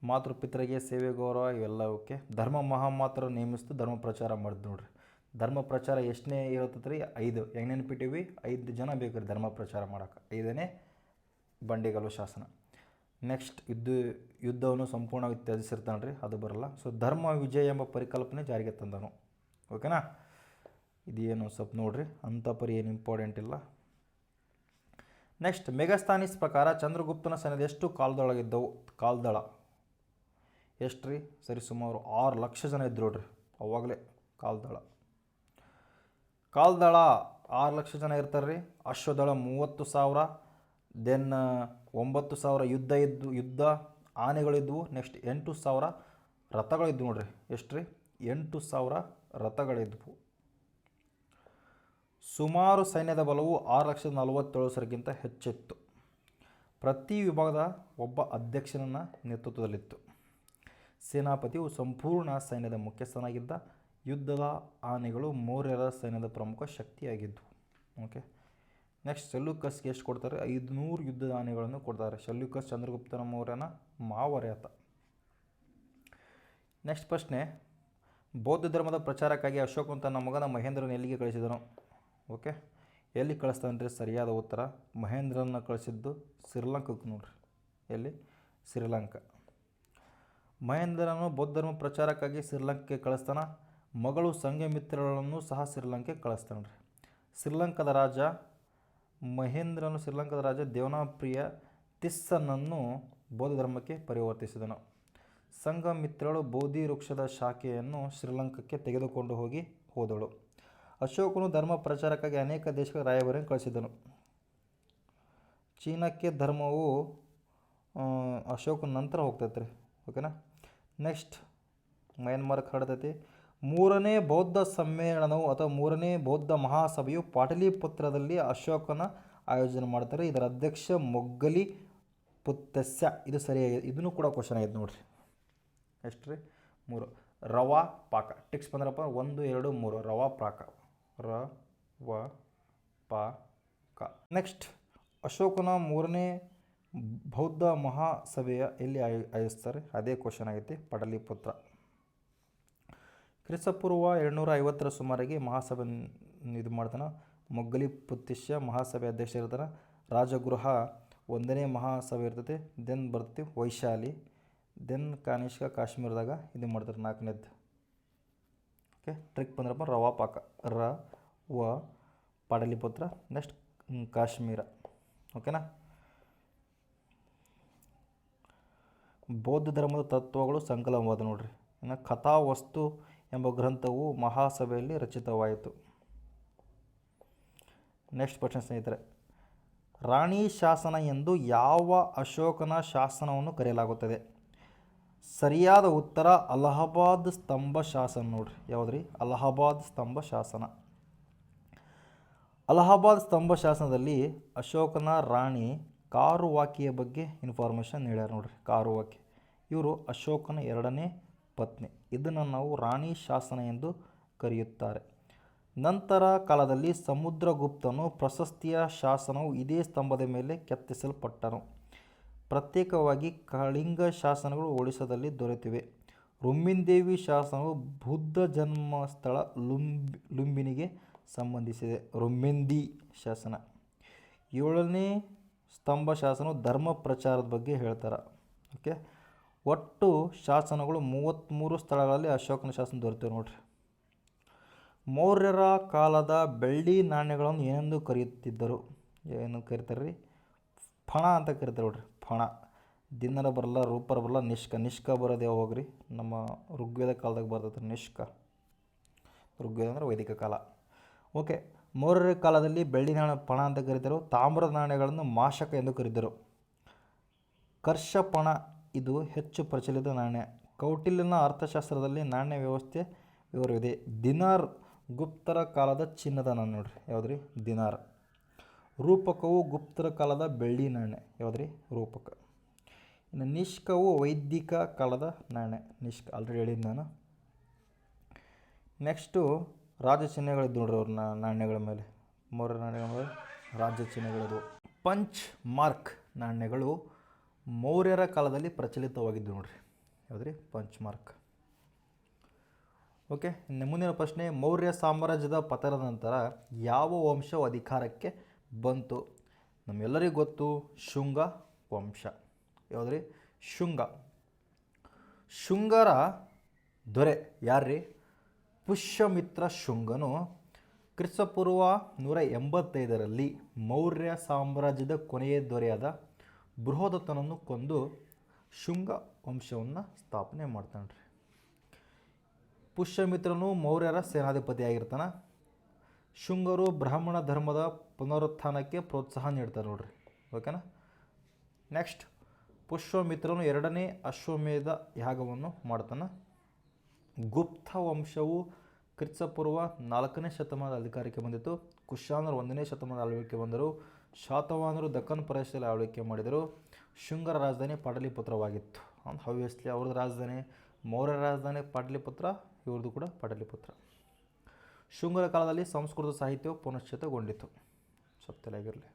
ಮಾತೃಪಿತರಿಗೆ ಸೇವೆ, ಗೌರವ ಇವೆಲ್ಲ ಓಕೆ. ಧರ್ಮ ಮಹಾಮಾತ್ರ ನೇಮಿಸ್ತು, ಧರ್ಮ ಪ್ರಚಾರ ಮಾಡಿದ್ದು. ನೋಡ್ರಿ, ಧರ್ಮ ಪ್ರಚಾರ ಎಷ್ಟನೇ ಇರತ್ತೈತೆ ರೀ? 5. ಹೆಂಗೆ ನೆನಪಿಟ್ಟಿವಿ? 5 ಜನ ಬೇಕು ರೀ ಧರ್ಮ ಪ್ರಚಾರ ಮಾಡೋಕೆ. 5ನೇ ಬಂಡಿಗಲ್ಲು ಶಾಸನ. ನೆಕ್ಸ್ಟ್, ಯುದ್ಧವನ್ನು ಸಂಪೂರ್ಣವಾಗಿ ತ್ಯಜಿಸಿರ್ತಾನೆ ರೀ, ಅದು ಬರಲ್ಲ. ಸೊ ಧರ್ಮ ವಿಜಯ ಎಂಬ ಪರಿಕಲ್ಪನೆ ಜಾರಿಗೆ ತಂದನು. ಓಕೆನಾ? ಇದೇನು ಸ್ವಲ್ಪ ನೋಡ್ರಿ, ಅಂಥ ಪರಿ ಏನು ಇಂಪಾರ್ಟೆಂಟ್ ಇಲ್ಲ. ನೆಕ್ಸ್ಟ್, ಮೆಗಾಸ್ಥಾನೀಸ್ ಪ್ರಕಾರ ಚಂದ್ರಗುಪ್ತನ ಸೈನ್ಯದ ಎಷ್ಟು ಕಾಲ್ದೊಳಗಿದ್ದವು? ಕಾಲ್ದಳ ಎಷ್ಟು ರೀ? ಸರಿ, ಸುಮಾರು 6 ಲಕ್ಷ ಜನ ಇದ್ರು ನೋಡ್ರಿ ಅವಾಗಲೇ. ಕಾಲ್ದಳ 6 ಲಕ್ಷ ಜನ ಇರ್ತಾರೆ ರೀ. ಅಶ್ವದಳ 30,000, ದೆನ್ 9,000 ಯುದ್ಧ ಆನೆಗಳಿದ್ವು. ನೆಕ್ಸ್ಟ್ 8,000 ರಥಗಳಿದ್ವು. ನೋಡ್ರಿ ಎಷ್ಟು ರೀ? 8,000 ರಥಗಳಿದ್ವು. ಸುಮಾರು ಸೈನ್ಯದ ಬಲವು 6,47,000 ಹೆಚ್ಚಿತ್ತು. ಪ್ರತಿ ವಿಭಾಗದ ಒಬ್ಬ ಅಧ್ಯಕ್ಷನ ನೇತೃತ್ವದಲ್ಲಿತ್ತು. ಸೇನಾಪತಿಯು ಸಂಪೂರ್ಣ ಸೈನ್ಯದ ಮುಖ್ಯಸ್ಥನಾಗಿದ್ದ. ಯುದ್ಧದ ಆನೆಗಳು ಮೌರ್ಯರ ಸೈನ್ಯದ ಪ್ರಮುಖ ಶಕ್ತಿಯಾಗಿದ್ದವು. ಓಕೆ, ನೆಕ್ಸ್ಟ್ ಸೆಲ್ಯೂಕಸ್ಗೆ ಎಷ್ಟು ಕೊಡ್ತಾರೆ? 500 ಯುದ್ಧದ ಆನೆಗಳನ್ನು ಕೊಡ್ತಾರೆ. ಸೆಲ್ಯೂಕಸ್ ಚಂದ್ರಗುಪ್ತನ ಮೌರ್ಯನ ಮಾವರೇತ. ನೆಕ್ಸ್ಟ್ ಪ್ರಶ್ನೆ, ಬೌದ್ಧ ಧರ್ಮದ ಪ್ರಚಾರಕ್ಕಾಗಿ ಅಶೋಕನು ತನ್ನ ಮಗನ ಮಹೇಂದ್ರನ ಎಲ್ಲಿಗೆ ಕಳಿಸಿದನು? ಓಕೆ, ಎಲ್ಲಿ ಕಳಿಸ್ತಾನೆ? ಸರಿಯಾದ ಉತ್ತರ ಮಹೇಂದ್ರನ ಕಳಿಸಿದ್ದು ಶ್ರೀಲಂಕಕ್ಕೆ ನೋಡ್ರಿ. ಎಲ್ಲಿ? ಶ್ರೀಲಂಕಾ. ಮಹೇಂದ್ರನು ಬೌದ್ಧ ಧರ್ಮ ಪ್ರಚಾರಕ್ಕಾಗಿ ಶ್ರೀಲಂಕಾಕ್ಕೆ ಕಳಿಸ್ತಾನ. ಮಗಳು ಸಂಘಮಿತ್ರಗಳನ್ನು ಸಹ ಶ್ರೀಲಂಕಾಕ್ಕೆ ಕಳಿಸ್ತಾನೆ ರೀ. ಶ್ರೀಲಂಕಾದ ರಾಜ ಮಹೇಂದ್ರನು ಶ್ರೀಲಂಕಾದ ರಾಜ ದೇವನಾಪ್ರಿಯ ತಿಸ್ಸನನ್ನು ಬೌದ್ಧ ಧರ್ಮಕ್ಕೆ ಪರಿವರ್ತಿಸಿದನು. ಸಂಘಮಿತ್ರಳು ಬೋಧಿ ವೃಕ್ಷದ ಶಾಖೆಯನ್ನು ಶ್ರೀಲಂಕಾಕ್ಕೆ ತೆಗೆದುಕೊಂಡು ಹೋದಳು. ಅಶೋಕನು ಧರ್ಮ ಪ್ರಚಾರಕ್ಕಾಗಿ ಅನೇಕ ದೇಶಗಳ ರಾಯಭಾರಿಯನ್ನು ಕಳಿಸಿದನು. ಚೀನಾಕ್ಕೆ ಧರ್ಮವು ಅಶೋಕನ ನಂತರ ಹೋಗ್ತೈತೆ ರೀ. ಓಕೆನಾ. ನೆಕ್ಸ್ಟ್ ಮಯನ್ಮಾರ್ಗೆ ಹರಡ್ತೈತಿ. 3ನೇ ಬೌದ್ಧ ಸಮ್ಮೇಳನವು ಅಥವಾ 3ನೇ ಬೌದ್ಧ ಮಹಾಸಭೆಯು ಪಾಟಲಿಪುತ್ರದಲ್ಲಿ ಅಶೋಕನ ಆಯೋಜನೆ ಮಾಡ್ತಾರೆ. ಇದರ ಅಧ್ಯಕ್ಷ ಮೊಗ್ಗಲಿ ಪುತ್ತಸ್ಯ. ಇದು ಸರಿಯಾಗಿದೆ. ಇದನ್ನು ಕೂಡ ಕ್ವಶನ್ ಆಗಿದೆ ನೋಡ್ರಿ. ಎಷ್ಟು ರೀ? 3. ರವಾ ಪಾಕ. ಟಿಕ್ಸ್ ಬಂದ್ರಪ್ಪ 1, 2, 3. ರವಾ ಪಾಕ. ಪಾಕ. ನೆಕ್ಸ್ಟ್, ಅಶೋಕನ 3ನೇ ಬೌದ್ಧ ಮಹಾಸಭೆಯ ಎಲ್ಲಿ ಆಯೋಜಿಸ್ತಾರೆ? ಅದೇ ಕ್ವಶನ್ ಆಗೈತಿ, ಪಾಟಲಿಪುತ್ರ. ಕ್ರಿಸ್ತಪೂರ್ವ 250ರ ಸುಮಾರಿಗೆ ಮಹಾಸಭೆ ಇದು ಮಾಡ್ತಾನೆ. ಮೊಗ್ಗಲಿ ಪುತ್ತಿಸ್ಯ ಮಹಾಸಭೆ ಅಧ್ಯಕ್ಷ ಇರ್ತಾನೆ. ರಾಜಗೃಹ 1ನೇ ಮಹಾಸಭೆ ಇರ್ತೈತಿ. ದೆನ್ ಬರ್ತೀವಿ ವೈಶಾಲಿ. ದೆನ್ ಕಾನಿಷ್ಕ ಕಾಶ್ಮೀರದಾಗ ಇದು ಮಾಡ್ತಾರೆ 4ನೇದ್ದು. ಓಕೆ, ಟ್ರಿಕ್ ಬಂದ್ರಪ್ಪ ರವಾ ಪಾಕ. ಪಾಟಲಿಪುತ್ರ. ನೆಕ್ಸ್ಟ್ ಕಾಶ್ಮೀರ. ಓಕೆನಾ. ಬೌದ್ಧ ಧರ್ಮದ ತತ್ವಗಳು ಸಂಕಲನವಾದ ನೋಡ್ರಿ. ಇನ್ನು ಕಥಾವಸ್ತು ಎಂಬ ಗ್ರಂಥವು ಮಹಾಸಭೆಯಲ್ಲಿ ರಚಿತವಾಯಿತು. ನೆಕ್ಸ್ಟ್ ಪ್ರಶ್ನೆ ಸ್ನೇಹಿತರೆ, ರಾಣಿ ಶಾಸನ ಎಂದು ಯಾವ ಅಶೋಕನ ಶಾಸನವನ್ನು ಕರೆಯಲಾಗುತ್ತದೆ? ಸರಿಯಾದ ಉತ್ತರ ಅಲಹಾಬಾದ್ ಸ್ತಂಭ ಶಾಸನ ನೋಡ್ರಿ. ಯಾವುದ್ರಿ? ಅಲಹಾಬಾದ್ ಸ್ತಂಭ ಶಾಸನ. ಅಲಹಾಬಾದ್ ಸ್ತಂಭ ಶಾಸನದಲ್ಲಿ ಅಶೋಕನ ರಾಣಿ ಕಾರುವಾಕಿಯ ಬಗ್ಗೆ ಇನ್ಫಾರ್ಮೇಷನ್ ಹೇಳ್ಯಾರ ನೋಡ್ರಿ. ಕಾರುವಾಕಿ ಇವರು ಅಶೋಕನ 2ನೇ ಪತ್ನಿ. ಇದನ್ನು ನಾವು ರಾಣಿ ಶಾಸನ ಎಂದು ಕರೆಯುತ್ತಾರೆ. ನಂತರ ಕಾಲದಲ್ಲಿ ಸಮುದ್ರಗುಪ್ತನು ಪ್ರಶಸ್ತಿಯ ಶಾಸನವು ಇದೇ ಸ್ತಂಭದ ಮೇಲೆ ಕೆತ್ತಿಸಲ್ಪಟ್ಟನು. ಪ್ರತ್ಯೇಕವಾಗಿ ಕಳಿಂಗ ಶಾಸನಗಳು ಒಡಿಶಾದಲ್ಲಿ ದೊರೆತಿವೆ. ರುಮ್ಮಿಂದೇವಿ ಶಾಸನವು ಬುದ್ಧ ಜನ್ಮಸ್ಥಳ ಲುಂಬಿನಿಗೆ ಸಂಬಂಧಿಸಿದೆ. ರುಮ್ಮಿಂದಿ ಶಾಸನ. 7ನೇ ಸ್ತಂಭ ಶಾಸನವು ಧರ್ಮ ಪ್ರಚಾರದ ಬಗ್ಗೆ ಹೇಳ್ತಾರೆ. ಓಕೆ, ಒಟ್ಟು ಶಾಸನಗಳು 33 ಸ್ಥಳಗಳಲ್ಲಿ ಅಶೋಕನ ಶಾಸನ ದೊರೆತಿವೆ ನೋಡ್ರಿ. ಮೌರ್ಯರ ಕಾಲದ ಬೆಳ್ಳಿ ನಾಣ್ಯಗಳನ್ನು ಏನೆಂದು ಕರೆಯುತ್ತಿದ್ದರು? ಏನು ಕರೀತಾರೆ ರೀ? ಫಣ ಅಂತ ಕರಿತಾರೆ ನೋಡ್ರಿ. ಫಣ. ದಿನರ ಬರಲ್ಲ, ರೂಪರ ಬರಲ್ಲ, ನಿಷ್ಕ ಬರೋದು ಯಾವ ಹೋಗ್ರಿ? ನಮ್ಮ ಋಗ್ವೇದ ಕಾಲದಾಗ ಬರ್ತೈತೆ ನಿಷ್ಕ. ಋಗ್ವೇದ ಅಂದರೆ ವೈದಿಕ ಕಾಲ. ಓಕೆ, ಮೌರ್ಯರ ಕಾಲದಲ್ಲಿ ಬೆಳ್ಳಿ ನಾಣ್ಯ ಪಣ ಅಂತ ಕರೀತಾರೆ. ತಾಮ್ರದ ನಾಣ್ಯಗಳನ್ನು ಮಾಶಕ ಎಂದು ಕರೆದರು. ಕರ್ಷಪಣ ಇದು ಹೆಚ್ಚು ಪ್ರಚಲಿತ ನಾಣ್ಯ. ಕೌಟಿಲ್ಯನ ಅರ್ಥಶಾಸ್ತ್ರದಲ್ಲಿ ನಾಣ್ಯ ವ್ಯವಸ್ಥೆ ವಿವರವಿದೆ. ದಿನಾರ್ ಗುಪ್ತರ ಕಾಲದ ಚಿನ್ನದ ನಾಣ್ಯ ನೋಡ್ರಿ. ಯಾವುದ್ರಿ? ದಿನಾರ್. ರೂಪಕವು ಗುಪ್ತರ ಕಾಲದ ಬೆಳ್ಳಿ ನಾಣ್ಯ. ಯಾವುದ್ರಿ? ರೂಪಕ. ಇನ್ನು ನಿಷ್ಕವು ವೈದಿಕ ಕಾಲದ ನಾಣ್ಯ. ನಿಷ್ಕ ಆಲ್ರೆಡಿ ಹೇಳಿದ್ದು ನಾನು. ನೆಕ್ಸ್ಟು ರಾಜ ಚಿಹ್ನೆಗಳಿದ್ದು ನೋಡ್ರಿ ಅವ್ರ ನಾಣ್ಯಗಳ ಮೇಲೆ. ಮೌರ್ಯ ನಾಣ್ಯಗಳ ಮೇಲೆ ರಾಜ್ಯ ಚಿಹ್ನೆಗಳಿದ್ವು. ಪಂಚ್ ಮಾರ್ಕ್ ನಾಣ್ಯಗಳು ಮೌರ್ಯರ ಕಾಲದಲ್ಲಿ ಪ್ರಚಲಿತವಾಗಿದ್ದು ನೋಡ್ರಿ. ಯಾವುದ್ರಿ? Punch mark. ಓಕೆ, ಇನ್ನು ಮುಂದಿನ ಪ್ರಶ್ನೆ, ಮೌರ್ಯ ಸಾಮ್ರಾಜ್ಯದ ಪತನದ ನಂತರ ಯಾವ ವಂಶವು ಅಧಿಕಾರಕ್ಕೆ ಬಂತು? ನಮ್ಮೆಲ್ಲರಿಗೂ ಗೊತ್ತು, ಶುಂಗ ವಂಶ. ಯಾವುದ್ರಿ? ಶುಂಗ. ಶುಂಗರ ದೊರೆ ಯಾರ್ರಿ? ಪುಷ್ಯಮಿತ್ರ ಶುಂಗನು ಕ್ರಿಸ್ತಪೂರ್ವ 185ರಲ್ಲಿ ಮೌರ್ಯ ಸಾಮ್ರಾಜ್ಯದ ಕೊನೆಯ ದೊರೆಯಾದ ಬೃಹದತ್ತನನ್ನು ಕೊಂದು ಶುಂಗ ವಂಶವನ್ನು ಸ್ಥಾಪನೆ ಮಾಡ್ತಾನೆ ರೀ. ಪುಷ್ಯಮಿತ್ರನು ಮೌರ್ಯರ ಸೇನಾಧಿಪತಿಯಾಗಿರ್ತಾನೆ. ಶುಂಗರು ಬ್ರಾಹ್ಮಣ ಧರ್ಮದ ಪುನರುತ್ಥಾನಕ್ಕೆ ಪ್ರೋತ್ಸಾಹ ನೀಡ್ತಾರೆ ನೋಡ್ರಿ. ಓಕೆನಾ. ನೆಕ್ಸ್ಟ್, ಪುಷ್ಯಮಿತ್ರನು 2ನೇ ಅಶ್ವಮೇಧ ಯಾಗವನ್ನು ಮಾಡ್ತಾನೆ. ಗುಪ್ತ ವಂಶವು ಕ್ರಿಸ್ತಪೂರ್ವ 4ನೇ ಶತಮಾನದ ಅಧಿಕಾರಕ್ಕೆ ಬಂದಿತು. ಕುಶಾನರು 1ನೇ ಶತಮಾನದ ಆಳ್ವಿಕೆ ಬಂದರು. ಶಾತವಾಹನರು ದಕ್ಕನ್ ಪ್ರದೇಶದಲ್ಲಿ ಆಳ್ವಿಕೆ ಮಾಡಿದರು. ಶುಂಗರ ರಾಜಧಾನಿ ಪಾಟಲಿಪುತ್ರವಾಗಿತ್ತು. ಹವ್ಯಸ್ಲಿ ಅವ್ರದ್ದು ರಾಜಧಾನಿ, ಮೌರ್ಯ ರಾಜಧಾನಿ ಪಾಟಲಿಪುತ್ರ, ಇವ್ರದ್ದು ಕೂಡ ಪಾಟಲಿಪುತ್ರ. ಶುಂಗರ ಕಾಲದಲ್ಲಿ ಸಂಸ್ಕೃತ ಸಾಹಿತ್ಯವು ಪುನಶ್ಚೇತಗೊಂಡಿತು. ಸಪ್ತಲಾಗಿರಲಿ.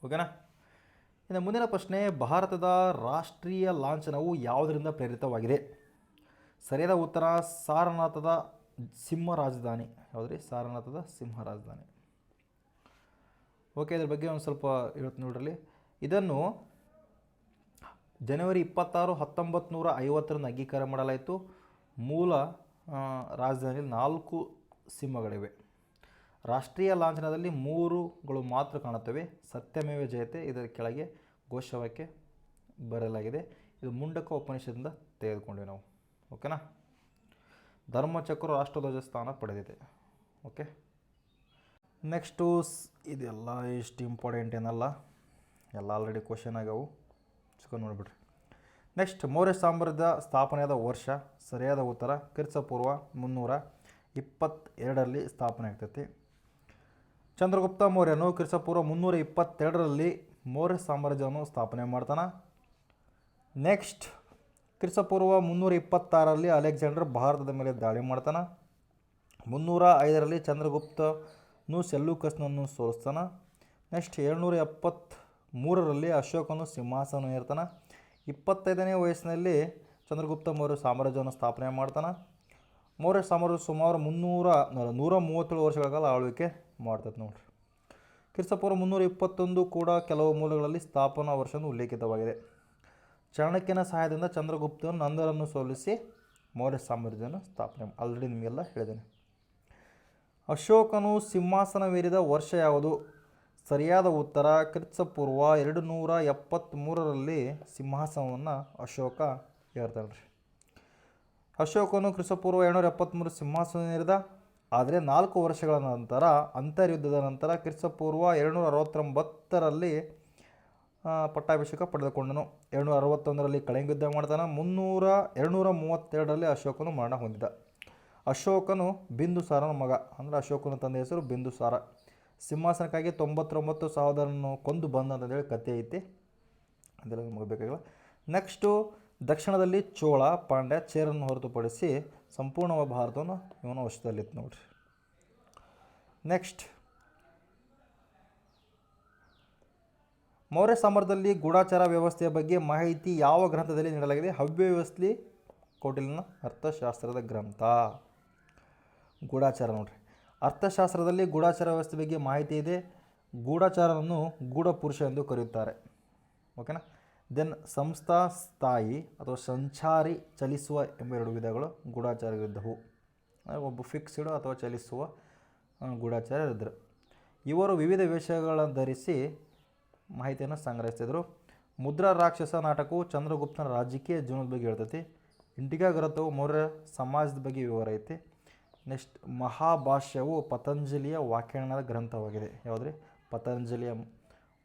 ಓಕೆನಾ. ಇನ್ನು ಮುಂದಿನ ಪ್ರಶ್ನೆ, ಭಾರತದ ರಾಷ್ಟ್ರೀಯ ಲಾಂಛನವು ಯಾವುದರಿಂದ ಪ್ರೇರಿತವಾಗಿದೆ? ಸರಿಯಾದ ಉತ್ತರ ಸಾರನಾಥದ ಸಿಂಹ ರಾಜಧಾನಿ. ಯಾವುದ್ರಿ? ಸಾರನಾಥದ ಸಿಂಹ ರಾಜಧಾನಿ. ಓಕೆ, ಇದ್ರ ಬಗ್ಗೆ ಒಂದು ಸ್ವಲ್ಪ ಹೇಳ್ತೀನಿ ನೋಡ್ರಲ್ಲಿ. ಇದನ್ನು ಜನವರಿ 26, 1950 ಅಂಗೀಕಾರ ಮಾಡಲಾಯಿತು. ಮೂಲ ರಾಜಧಾನಿಯಲ್ಲಿ 4 ಸಿಂಹಗಳಿವೆ. ರಾಷ್ಟ್ರೀಯ ಲಾಂಛನದಲ್ಲಿ 3ಗಳು ಮಾತ್ರ ಕಾಣುತ್ತವೆ. ಸತ್ಯಮೇವ ಜಯತೆ ಇದರ ಕೆಳಗೆ ಘೋಷವಾಕ್ಯ ಬರೆಯಲಾಗಿದೆ. ಇದು ಮುಂಡಕ ಉಪನಿಷತ್ತಿಂದ ತೆಗೆದುಕೊಂಡೆವು ನಾವು. ಓಕೆನಾ. ಧರ್ಮಚಕ್ರ ರಾಷ್ಟ್ರಧ್ವಜ ಸ್ಥಾನ ಪಡೆದಿದೆ. ಓಕೆ, ನೆಕ್ಸ್ಟು ಇದೆಲ್ಲ ಇಷ್ಟು ಇಂಪಾರ್ಟೆಂಟ್ ಏನಲ್ಲ, ಎಲ್ಲ ಆಲ್ರೆಡಿ ಕ್ವಶನ್ ಆಗ್ಯಾವು, ಚಿಕ್ಕ ನೋಡಿಬಿಡ್ರಿ. ನೆಕ್ಸ್ಟ್, ಮೌರ್ಯ ಸಾಮ್ರಾಜ್ಯದ ಸ್ಥಾಪನೆಯಾದ ವರ್ಷ. ಸರಿಯಾದ ಉತ್ತರ ಕ್ರಿಸ್ತಪೂರ್ವ 322ರಲ್ಲಿ ಸ್ಥಾಪನೆ ಆಗ್ತೈತಿ. ಚಂದ್ರಗುಪ್ತ ಮೌರ್ಯನು ಕ್ರಿಸ್ತಪೂರ್ವ 322ರಲ್ಲಿ ಮೌರ್ಯ ಸಾಮ್ರಾಜ್ಯವನ್ನು ಸ್ಥಾಪನೆ ಮಾಡ್ತಾನೆ. ನೆಕ್ಸ್ಟ್, ಕ್ರಿಸ್ತಪೂರ್ವ 326ರಲ್ಲಿ ಅಲೆಕ್ಸಾಂಡರ್ ಭಾರತದ ಮೇಲೆ ದಾಳಿ ಮಾಡ್ತಾನೆ. 305ರಲ್ಲಿ ಚಂದ್ರಗುಪ್ತನು ಸೆಲ್ಯೂಕಸ್ನನ್ನು ಸೋಲಿಸ್ತಾನೆ. ನೆಕ್ಸ್ಟ್, 773ರಲ್ಲಿ ಅಶೋಕನು ಸಿಂಹಾಸನ ಏರ್ತಾನೆ. 25ನೇ ವಯಸ್ಸಿನಲ್ಲಿ ಚಂದ್ರಗುಪ್ತ ಮೌರ್ಯ ಸಾಮ್ರಾಜ್ಯವನ್ನು ಸ್ಥಾಪನೆ ಮಾಡ್ತಾನೆ. ಮೌರ್ಯ ಸಾಮ್ರಾಜ್ಯ ಸುಮಾರು 137 ವರ್ಷಗಳ ಕಾಲ ಆಳ್ವಿಕೆ ಮಾಡ್ತದೆ ನೋಡ್ರಿ. ಕ್ರಿಸ್ತಪೂರ್ವ 321 ಕೂಡ ಕೆಲವು ಮೂಲಗಳಲ್ಲಿ ಸ್ಥಾಪನಾ ವರ್ಷವನ್ನು ಉಲ್ಲೇಖಿತವಾಗಿದೆ. ಚಾಣಕ್ಯನ ಸಹಾಯದಿಂದ ಚಂದ್ರಗುಪ್ತನು ನಂದರನ್ನು ಸೋಲಿಸಿ ಮೌರ್ಯ ಸಾಮ್ರಾಜ್ಯವನ್ನು ಸ್ಥಾಪನೆ ಆಲ್ರೆಡಿ ನಿಮಗೆಲ್ಲ ಹೇಳಿದ್ದೇನೆ. ಅಶೋಕನು ಸಿಂಹಾಸನವೇರಿದ ವರ್ಷ ಯಾವುದು? ಸರಿಯಾದ ಉತ್ತರ ಕ್ರಿಸ್ತಪೂರ್ವ 273ರಲ್ಲಿ ಸಿಂಹಾಸನವನ್ನು ಅಶೋಕ ಏರ್ತಾನೆ ರೀ. ಅಶೋಕನು ಕ್ರಿಸ್ತಪೂರ್ವ 273 ಸಿಂಹಾಸನವೇರಿದ. ಆದರೆ 4 ವರ್ಷಗಳ ನಂತರ ಅಂತರ್ಯುದ್ಧದ ನಂತರ ಕ್ರಿಸ್ತಪೂರ್ವ 269ರಲ್ಲಿ ಪಟ್ಟಾಭಿಷೇಕ ಪಡೆದುಕೊಂಡನು. 261ರಲ್ಲಿ ಕಳಿಂಗ ಯುದ್ಧ ಮಾಡ್ತಾನೆ. 232ರಲ್ಲಿ ಅಶೋಕನು ಮರಣ ಹೊಂದಿದ. ಅಶೋಕನು ಬಿಂದುಸಾರನ ಮಗ, ಅಂದರೆ ಅಶೋಕನ ತಂದೆ ಹೆಸರು ಬಿಂದುಸಾರ. ಸಿಂಹಾಸನಕ್ಕಾಗಿ 99 ಸಹೋದರನನ್ನು ಕೊಂದು ಬಂದ ಅಂತಂದೇಳಿ ಕಥೆ ಐತಿ, ಅದೆಲ್ಲ ನಮಗೆ ಬೇಕಾಗಿಲ್ಲ. ನೆಕ್ಸ್ಟು, ದಕ್ಷಿಣದಲ್ಲಿ ಚೋಳ, ಪಾಂಡ್ಯ, ಚೇರನ್ನು ಹೊರತುಪಡಿಸಿ ಸಂಪೂರ್ಣವಾದ ಭಾರತವನ್ನು ಇವನ ವಶದಲ್ಲಿತ್ತು ನೋಡ್ರಿ. ನೆಕ್ಸ್ಟ್, ಮೌರ್ಯ ಸಾಮ್ರಾಜ್ಯದಲ್ಲಿ ಗೂಢಾಚಾರ ವ್ಯವಸ್ಥೆಯ ಬಗ್ಗೆ ಮಾಹಿತಿ ಯಾವ ಗ್ರಂಥದಲ್ಲಿ ನೀಡಲಾಗಿದೆ? ಹವ್ಯವ್ಯಸ್ಲಿ ಕೌಟಿಲ್ಯನ ಅರ್ಥಶಾಸ್ತ್ರದ ಗ್ರಂಥ. ಗೂಢಾಚಾರ ನೋಡ್ರಿ. ಅರ್ಥಶಾಸ್ತ್ರದಲ್ಲಿ ಗೂಢಾಚಾರ ವ್ಯವಸ್ಥೆ ಬಗ್ಗೆ ಮಾಹಿತಿ ಇದೆ. ಗೂಢಾಚಾರವನ್ನು ಗೂಢಪುರುಷ ಎಂದು ಕರೆಯುತ್ತಾರೆ. ಓಕೆನಾ. ದೆನ್ ಸಂಸ್ಥಾ ಸ್ಥಾಯಿ ಅಥವಾ ಸಂಚಾರಿ, ಚಲಿಸುವ ಎಂಬ 2 ವಿಧಗಳು ಗೂಢಾಚಾರವಿದ್ದವು. ಒಬ್ಬ ಫಿಕ್ಸ್ಡ್ ಅಥವಾ ಚಲಿಸುವ ಗೂಢಾಚಾರ ಇದ್ದರು. ಇವರು ವಿವಿಧ ವೇಷಗಳನ್ನು ಧರಿಸಿ ಮಾಹಿತಿಯನ್ನು ಸಂಗ್ರಹಿಸ್ತಿದ್ರು. ಮುದ್ರಾ ರಾಕ್ಷಸ ನಾಟಕವು ಚಂದ್ರಗುಪ್ತನ ರಾಜಕೀಯ ಜೀವನದ ಬಗ್ಗೆ ಹೇಳ್ತೈತಿ. ಇಂಡಿಕಾ ಗ್ರಂಥವು ಮೌರ್ಯ ಸಮಾಜದ ಬಗ್ಗೆ ವಿವರ ಐತಿ. ನೆಕ್ಸ್ಟ್, ಮಹಾಭಾಷ್ಯವು ಪತಂಜಲಿಯ ವ್ಯಾಖ್ಯಾನದ ಗ್ರಂಥವಾಗಿದೆ. ಯಾವುದ್ರಿ? ಪತಂಜಲಿಯ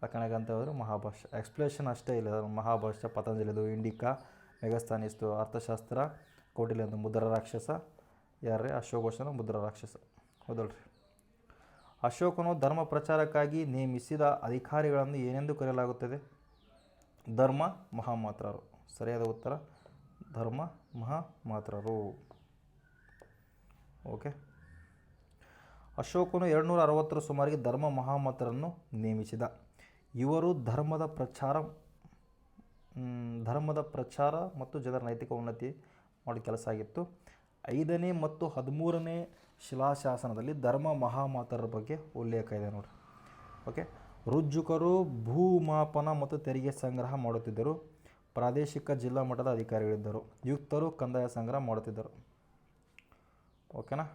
ವ್ಯಾಖ್ಯಾನ ಗ್ರಂಥ ಹೇಳಿದ್ರೆ ಮಹಾಭಾಷ್ಯ. ಎಕ್ಸ್ಪ್ಲೇಷನ್ ಅಷ್ಟೇ ಇಲ್ಲ, ಮಹಾಭಾಷ್ಯ ಪತಂಜಲಿದು. ಇಂಡಿಕಾ ಮೆಗಸ್ತಾನಿಸ್ತು. ಅರ್ಥಶಾಸ್ತ್ರ ಕೌಟಿಲ್ಯಂದು. ಮುದ್ರಾ ರಾಕ್ಷಸ ಯಾರ್ರಿ? ಅಶೋಕವರ್ಷನ ಮುದ್ರಾ ರಾಕ್ಷಸ, ಹೌದಲ್ರಿ. ಅಶೋಕನು ಧರ್ಮ ಪ್ರಚಾರಕ್ಕಾಗಿ ನೇಮಿಸಿದ ಅಧಿಕಾರಿಗಳನ್ನು ಏನೆಂದು ಕರೆಯಲಾಗುತ್ತದೆ? ಧರ್ಮ ಮಹಾಮಾತ್ರರು. ಸರಿಯಾದ ಉತ್ತರ ಧರ್ಮ ಮಹಾಮಾತ್ರರು. ಓಕೆ. ಅಶೋಕನು 260ರ ಸುಮಾರಿಗೆ ಧರ್ಮ ಮಹಾಮಾತ್ರರನ್ನು ನೇಮಿಸಿದ. ಇವರು ಧರ್ಮದ ಪ್ರಚಾರ ಮತ್ತು ಜನರ ನೈತಿಕ ಉನ್ನತಿ ಮಾಡೋ ಕೆಲಸ ಆಗಿತ್ತು. 5ನೇ ಮತ್ತು 13ನೇ ಶಿಲಾಶಾಸನದಲ್ಲಿ ಧರ್ಮ ಮಹಾಮಾತ್ರರ ಬಗ್ಗೆ ಉಲ್ಲೇಖ ಇದೆ ನೋಡಿ. ಓಕೆ. ರುಜುಕರು ಭೂಮಾಪನ ಮತ್ತು ತೆರಿಗೆ ಸಂಗ್ರಹ ಮಾಡುತ್ತಿದ್ದರು. ಪ್ರಾದೇಶಿಕ ಜಿಲ್ಲಾ ಮಟ್ಟದ ಅಧಿಕಾರಿಗಳಿದ್ದರು. ಯುಕ್ತರು ಕಂದಾಯ ಸಂಗ್ರಹ ಮಾಡುತ್ತಿದ್ದರು. ಓಕೆನಾ.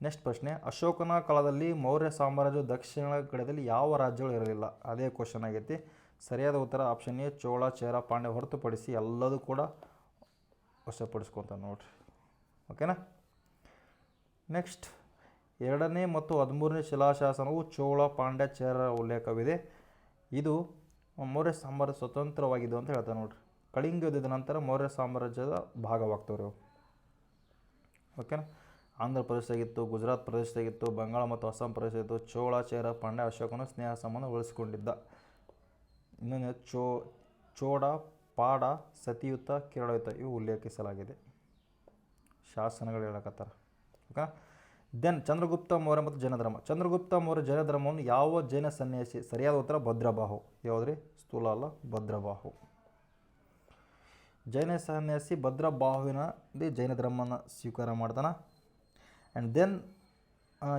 ನೆಕ್ಸ್ಟ್ ಪ್ರಶ್ನೆ, ಅಶೋಕನ ಕಾಲದಲ್ಲಿ ಮೌರ್ಯ ಸಾಮ್ರಾಜ್ಯದ ದಕ್ಷಿಣ ಕಡೆಯಲ್ಲಿ ಯಾವ ರಾಜ್ಯಗಳು ಇರಲಿಲ್ಲ? ಅದೇ ಕ್ವಶನ್ ಆಗೈತಿ. ಸರಿಯಾದ ಉತ್ತರ ಆಪ್ಷನ್ ಎ, ಚೋಳ, ಚೇರ, ಪಾಂಡ್ಯ ಹೊರತುಪಡಿಸಿ ಎಲ್ಲದೂ ಕೂಡ ವಶಪಡಿಸ್ಕೊತ ನೋಡ್ರಿ. ಓಕೆನಾ. ನೆಕ್ಸ್ಟ್, 2ನೇ ಮತ್ತು 13ನೇ ಶಿಲಾಶಾಸನವು ಚೋಳ, ಪಾಂಡ್ಯ, ಚೇರ ಉಲ್ಲೇಖವಿದೆ. ಇದು ಮೌರ್ಯ ಸಾಮ್ರಾಜ್ಯ ಸ್ವತಂತ್ರವಾಗಿದ್ದು ಅಂತ ಹೇಳ್ತಾರೆ ನೋಡ್ರಿ. ಕಳಿಂಗ ಯುದ್ಧದ ನಂತರ ಮೌರ್ಯ ಸಾಮ್ರಾಜ್ಯದ ಭಾಗವಾಗ್ತವ್ರಿ ಅವು. ಓಕೆನಾ. ಆಂಧ್ರ ಪ್ರದೇಶದಾಗಿತ್ತು, ಗುಜರಾತ್ ಪ್ರದೇಶದಾಗಿತ್ತು, ಬಂಗಾಳ ಮತ್ತು ಅಸ್ಸಾಂ ಪ್ರದೇಶದಾಗಿತ್ತು. ಚೋಳ, ಚೇರ, ಪಾಂಡ್ಯ, ಅಶೋಕನು ಸ್ನೇಹ ಸಂಬಂಧ ಉಳಿಸಿಕೊಂಡಿದ್ದ. ಇನ್ನೊಂದು ಚೋಡ, ಪಾಡ, ಸತಿಯುತ, ಕೇರಳಯುತ ಇವು ಉಲ್ಲೇಖಿಸಲಾಗಿದೆ. ಶಾಸನಗಳು ಹೇಳಕತ್ತಾರ. ಓಕೆ. ದೆನ್ ಚಂದ್ರಗುಪ್ತ ಮೌರ್ಯ ಮತ್ತು ಜೈನ ಧರ್ಮ. ಚಂದ್ರಗುಪ್ತ ಮೌರ್ಯ ಜೈನ ಧರ್ಮವನ್ನು ಯಾವ ಜೈನ ಸನ್ಯಾಸಿ? ಸರಿಯಾದ ಉತ್ತರ ಭದ್ರಬಾಹು. ಯಾವುದ್ರಿ? ಸ್ಥೂಲ ಅಲ್ಲ, ಭದ್ರಬಾಹು. ಜೈನ ಸನ್ಯಾಸಿ ಭದ್ರಬಾಹುವಿನಲ್ಲಿ ಜೈನ ಧರ್ಮನ ಸ್ವೀಕಾರ ಮಾಡ್ತಾನೆ. ಆ್ಯಂಡ್ ದೆನ್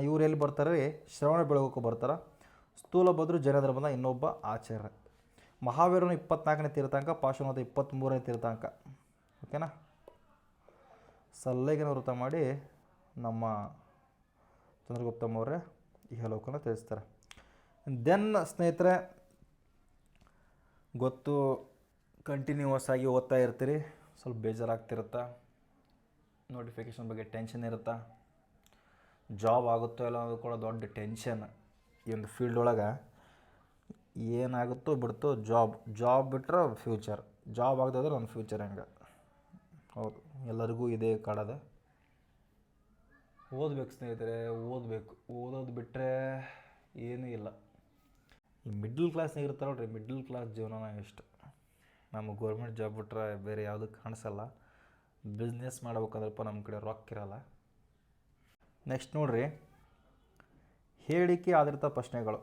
ಇವ್ರು ಎಲ್ಲಿ ಬರ್ತಾರೆ? ಶ್ರವಣ ಬೆಳಗೋಕ್ಕೆ ಬರ್ತಾರೆ. ಸ್ಥೂಲಭದ್ರು ಜೈನ ಧರ್ಮದ ಇನ್ನೊಬ್ಬ ಆಚಾರ್ಯ. ಮಹಾವೀರನು 24ನೇ ತೀರ್ಥಾಂಕ, ಪಾರ್ಶ್ವನಾಥ 23ನೇ ತೀರ್ಥಾಂಕ. ಓಕೆನಾ. ಸಲ್ಲೇಗಿನ ವೃತ ಮಾಡಿ ನಮ್ಮ ಚಂದ್ರಗುಪ್ತ ಮೌರ್ಯ ಇಹಲೋಕನ ತಿಳಿಸ್ತಾರೆ. ದೆನ್ ಸ್ನೇಹಿತರೆ, ಗೊತ್ತು ಕಂಟಿನ್ಯೂಸ್ ಆಗಿ ಓದ್ತಾ ಇರ್ತೀರಿ, ಸ್ವಲ್ಪ ಬೇಜಾರಾಗ್ತಿರುತ್ತಾ, ನೋಟಿಫಿಕೇಷನ್ ಬಗ್ಗೆ ಟೆನ್ಷನ್ ಇರುತ್ತಾ, ಜಾಬ್ ಆಗುತ್ತೋ ಇಲ್ಲ ಅನ್ನೋದು ಕೂಡ ದೊಡ್ಡ ಟೆನ್ಷನ್. ಈ ಒಂದು ಫೀಲ್ಡ್ ಒಳಗೆ ಏನಾಗುತ್ತೋ ಬಿಡ್ತೋ, ಜಾಬ್ ಬಿಟ್ರೆ ಫ್ಯೂಚರ್, ಜಾಬ್ ಆಗದಾದ್ರೆ ನನ್ನ ಫ್ಯೂಚರ್ ಹೆಂಗೆ? ಹೌದು, ಎಲ್ಲರಿಗೂ ಇದೇ ಕಾಡದ. ಓದಬೇಕು ಸ್ನೇಹಿತರೆ, ಓದಬೇಕು. ಓದೋದು ಬಿಟ್ಟರೆ ಏನೂ ಇಲ್ಲ. ಈ ಮಿಡ್ಲ್ ಕ್ಲಾಸ್ನಾಗ ಇರ್ತಾರೆ ನೋಡ್ರಿ, ಮಿಡ್ಲ್ ಕ್ಲಾಸ್ ಜೀವನನ ಇಷ್ಟು. ನಮಗೆ ಗೌರ್ಮೆಂಟ್ ಜಾಬ್ ಬಿಟ್ರೆ ಬೇರೆ ಯಾವುದೂ ಕಾಣಿಸಲ್ಲ. ಬಿಸ್ನೆಸ್ ಮಾಡ್ಬೇಕಂದ್ರಪ್ಪ ನಮ್ಮ ಕಡೆ ರೊಕ್ಕ ಇರಲ್ಲ. ನೆಕ್ಸ್ಟ್ ನೋಡ್ರಿ, ಹೇಳಿಕೆ ಆಧಾರಿತ ಪ್ರಶ್ನೆಗಳು.